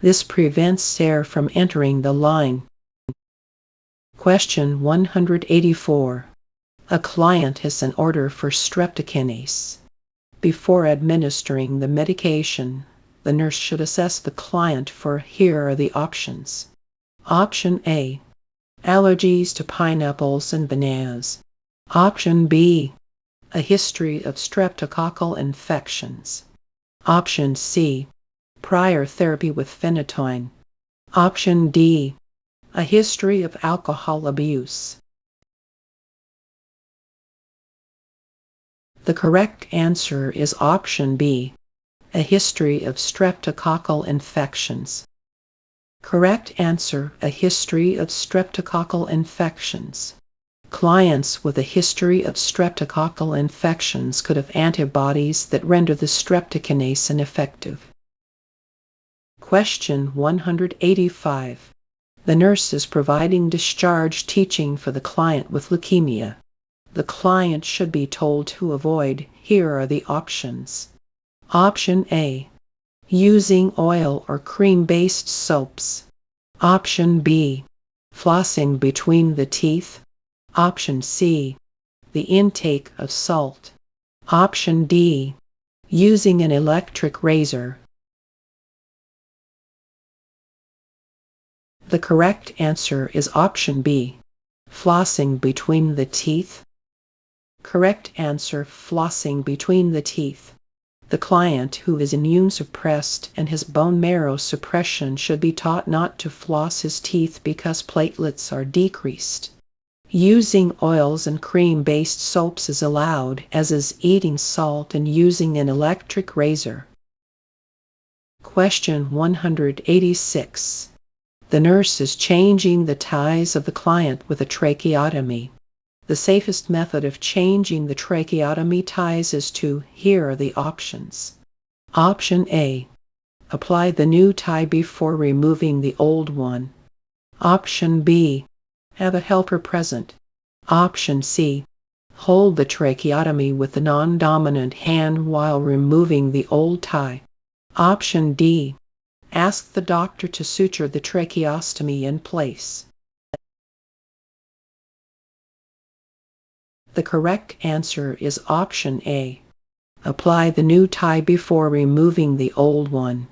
This prevents air from entering the line. Question 184. A client has an order for streptokinase. Before administering the medication, the nurse should assess the client for here are the options. Option A, allergies to pineapples and bananas. Option B, a history of streptococcal infections. Option C, prior therapy with phenytoin. Option D, a history of alcohol abuse. The correct answer is option B, a history of streptococcal infections. Correct answer, a history of streptococcal infections. Clients with a history of streptococcal infections could have antibodies that render the streptokinase ineffective. Question 185. The nurse is providing discharge teaching for the client with leukemia. The client should be told to avoid here are the options. Option A, using oil or cream-based soaps. Option B, flossing between the teeth. Option C, the intake of salt. Option D, using an electric razor. The correct answer is option B, flossing between the teeth. Correct answer, flossing between the teeth. The client who is immune suppressed and has bone marrow suppression should be taught not to floss his teeth because platelets are decreased. Using oils and cream-based soaps is allowed, as is eating salt and using an electric razor. Question 186. The nurse is changing the ties of the client with a tracheotomy. The safest method of changing the tracheotomy ties is to here are the options. Option A, apply the new tie before removing the old one. Option B, have a helper present. Option C, hold the tracheotomy with the non-dominant hand while removing the old tie. Option D, ask the doctor to suture the tracheostomy in place. The correct answer is option A, apply the new tie before removing the old one.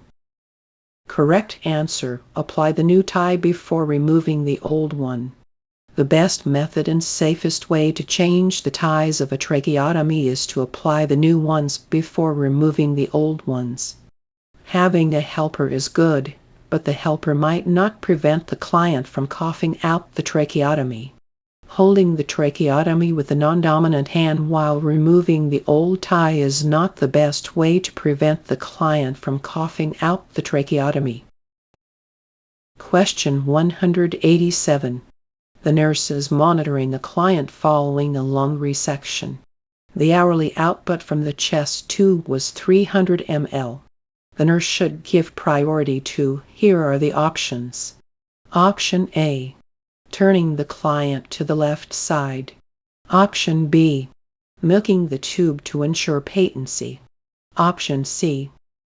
Correct answer, apply the new tie before removing the old one. The best method and safest way to change the ties of a tracheotomy is to apply the new ones before removing the old ones. Having a helper is good, but the helper might not prevent the client from coughing out the tracheotomy. Holding the tracheotomy with the non-dominant hand while removing the old tie is not the best way to prevent the client from coughing out the tracheotomy. Question 187. The nurse is monitoring the client following a lung resection. The hourly output from the chest tube was 300 ml. The nurse should give priority to, here are the options. Option A, turning the client to the left side. Option B, milking the tube to ensure patency. Option C,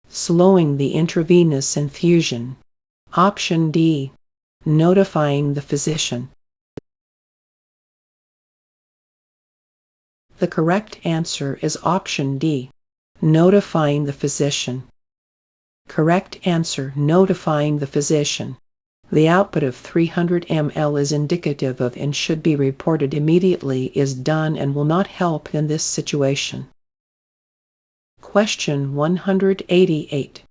slowing the intravenous infusion. Option D, notifying the physician. The correct answer is option D, notifying the physician. Correct answer, notifying the physician. The output of 300 ml is indicative of and should be reported immediately is done and will not help in this situation. Question 188.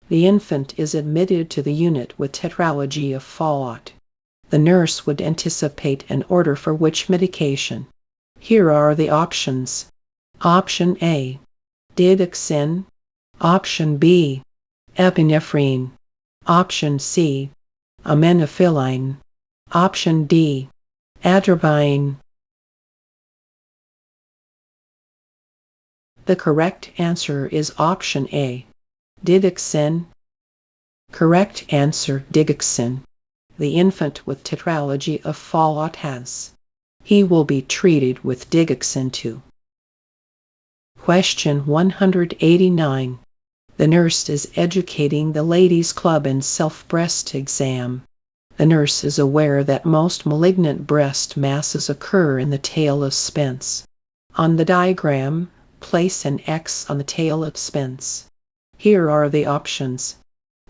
The infant is admitted to the unit with tetralogy of Fallot. The nurse would anticipate an order for which medication. Here are the options. Option A, digoxin. Option B, epinephrine. Option C, aminophylline. Option D, atropine. The correct answer is option A, digoxin. Correct answer, digoxin. The infant with tetralogy of Fallot has. He will be treated with digoxin 2. Question 189. The nurse is educating the ladies' club in self-breast exam. The nurse is aware that most malignant breast masses occur in the tail of Spence. On the diagram, place an X on the tail of Spence. Here are the options.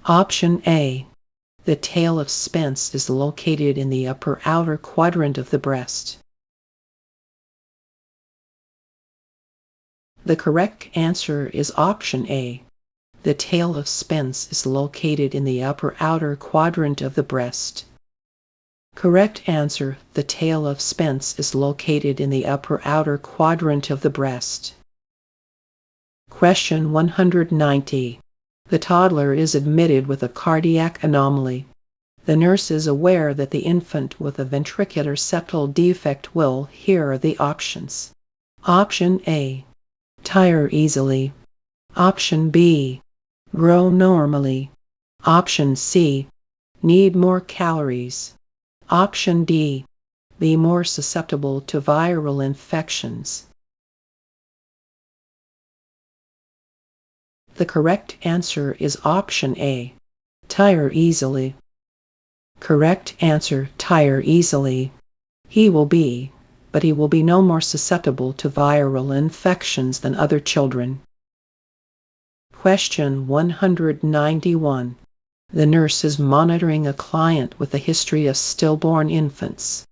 Option A, the tail of Spence is located in the upper outer quadrant of the breast. The correct answer is option A. The tail of Spence is located in the upper outer quadrant of the breast. Correct answer, the tail of Spence is located in the upper outer quadrant of the breast. Question 190. The toddler is admitted with a cardiac anomaly. The nurse is aware that the infant with a ventricular septal defect will, here are the options. Option A, tire easily. Option B, grow normally. Option C, need more calories. Option D, be more susceptible to viral infections. The correct answer is option A, tire easily. Correct answer, tire easily. He will be, but he will be no more susceptible to viral infections than other children. Question 191. The nurse is monitoring a client with a history of stillborn infants.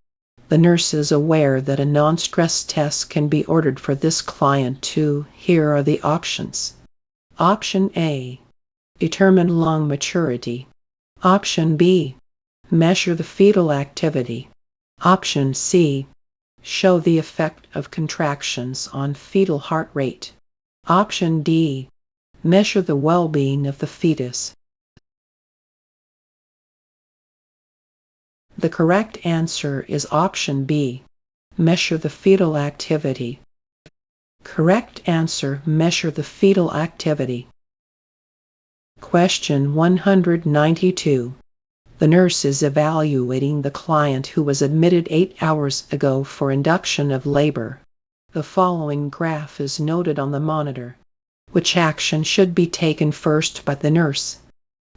The nurse is aware that a non-stress test can be ordered for this client too. Here are the options. Option A, determine lung maturity. Option B, measure the fetal activity. Option C, show the effect of contractions on fetal heart rate. Option D, measure the well-being of the fetus. The correct answer is option B, measure the fetal activity. Correct answer, measure the fetal activity. Question 192. The nurse is evaluating the client who was admitted 8 hours ago for induction of labor. The following graph is noted on the monitor. Which action should be taken first by the nurse?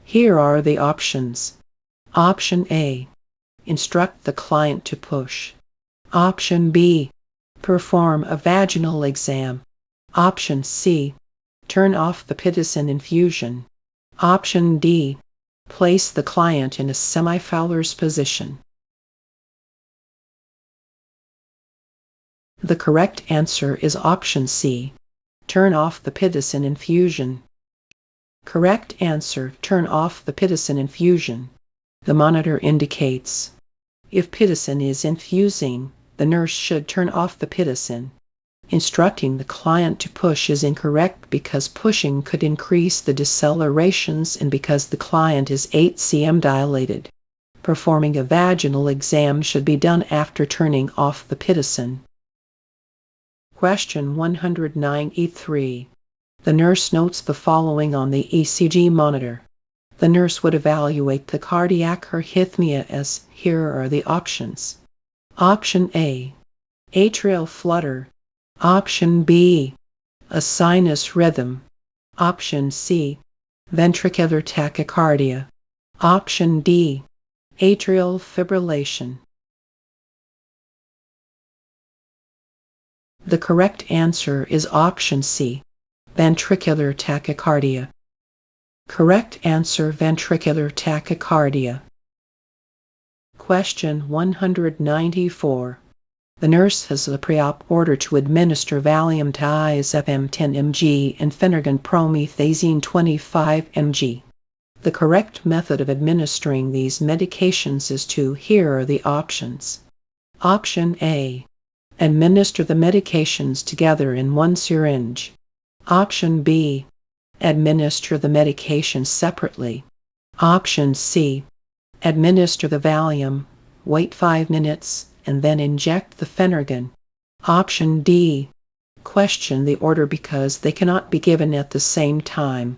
Here are the options. Option A, instruct the client to push. Option B, perform a vaginal exam. Option C, turn off the pitocin infusion. Option D, place the client in a semi-Fowler's position. The correct answer is option C, turn off the pitocin infusion. Correct answer, turn off the pitocin infusion. The monitor indicates. If pitocin is infusing, the nurse should turn off the pitocin. Instructing the client to push is incorrect because pushing could increase the decelerations and because the client is 8 cm dilated. Performing a vaginal exam should be done after turning off the pitocin. Question 193. The nurse notes the following on the ECG monitor. The nurse would evaluate the cardiac arrhythmia as here are the options. Option A, atrial flutter. Option B, a sinus rhythm. Option C, ventricular tachycardia. Option D, atrial fibrillation. The correct answer is option C, ventricular tachycardia. Correct answer, ventricular tachycardia. Question 194. The nurse has a pre-op order to administer Valium diazepam 10 mg and Phenergan promethazine 25 mg. The correct method of administering these medications is to, here are the options. Option A, administer the medications together in one syringe. Option B, administer the medications separately. Option C, administer the Valium, wait 5 minutes, and then inject the Phenergan. Option D, question the order because they cannot be given at the same time.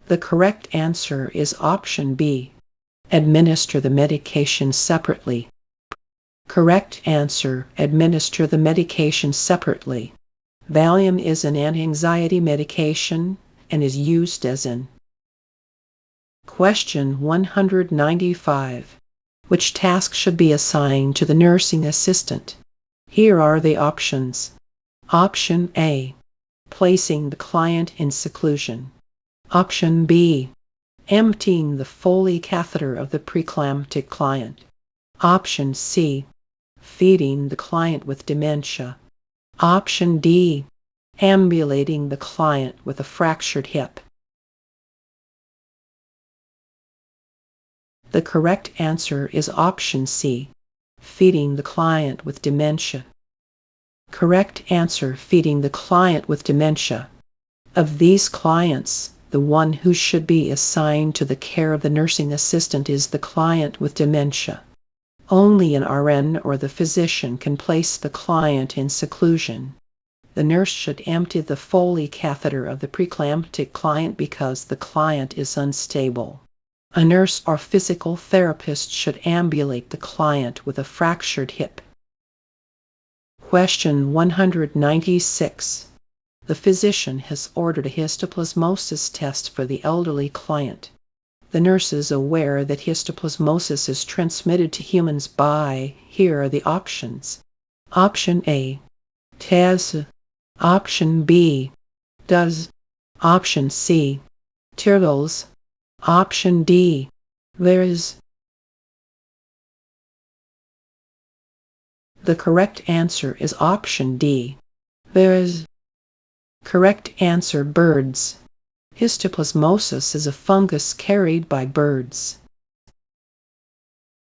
The correct answer is option B, administer the medication separately. Correct answer, administer the medication separately. Valium is an anti-anxiety medication and is used as an. Question 195. Which task should be assigned to the nursing assistant? Here are the options. Option A, placing the client in seclusion. Option B, emptying the Foley catheter of the preeclamptic client. Option C, feeding the client with dementia. Option D, ambulating the client with a fractured hip. The correct answer is option C, feeding the client with dementia. Correct answer, feeding the client with dementia. Of these clients, the one who should be assigned to the care of the nursing assistant is the client with dementia. Only an RN or the physician can place the client in seclusion. The nurse should empty the Foley catheter of the preeclamptic client because the client is unstable. A nurse or physical therapist should ambulate the client with a fractured hip. Question 196. The physician has ordered a histoplasmosis test for the elderly client. The nurse is aware that histoplasmosis is transmitted to humans by, here are the options. Option A, TAS. Option B, does. Option C, TIRLS. Option D, VERS. The correct answer is option D, VERS. Correct answer, birds. Histoplasmosis is a fungus carried by birds.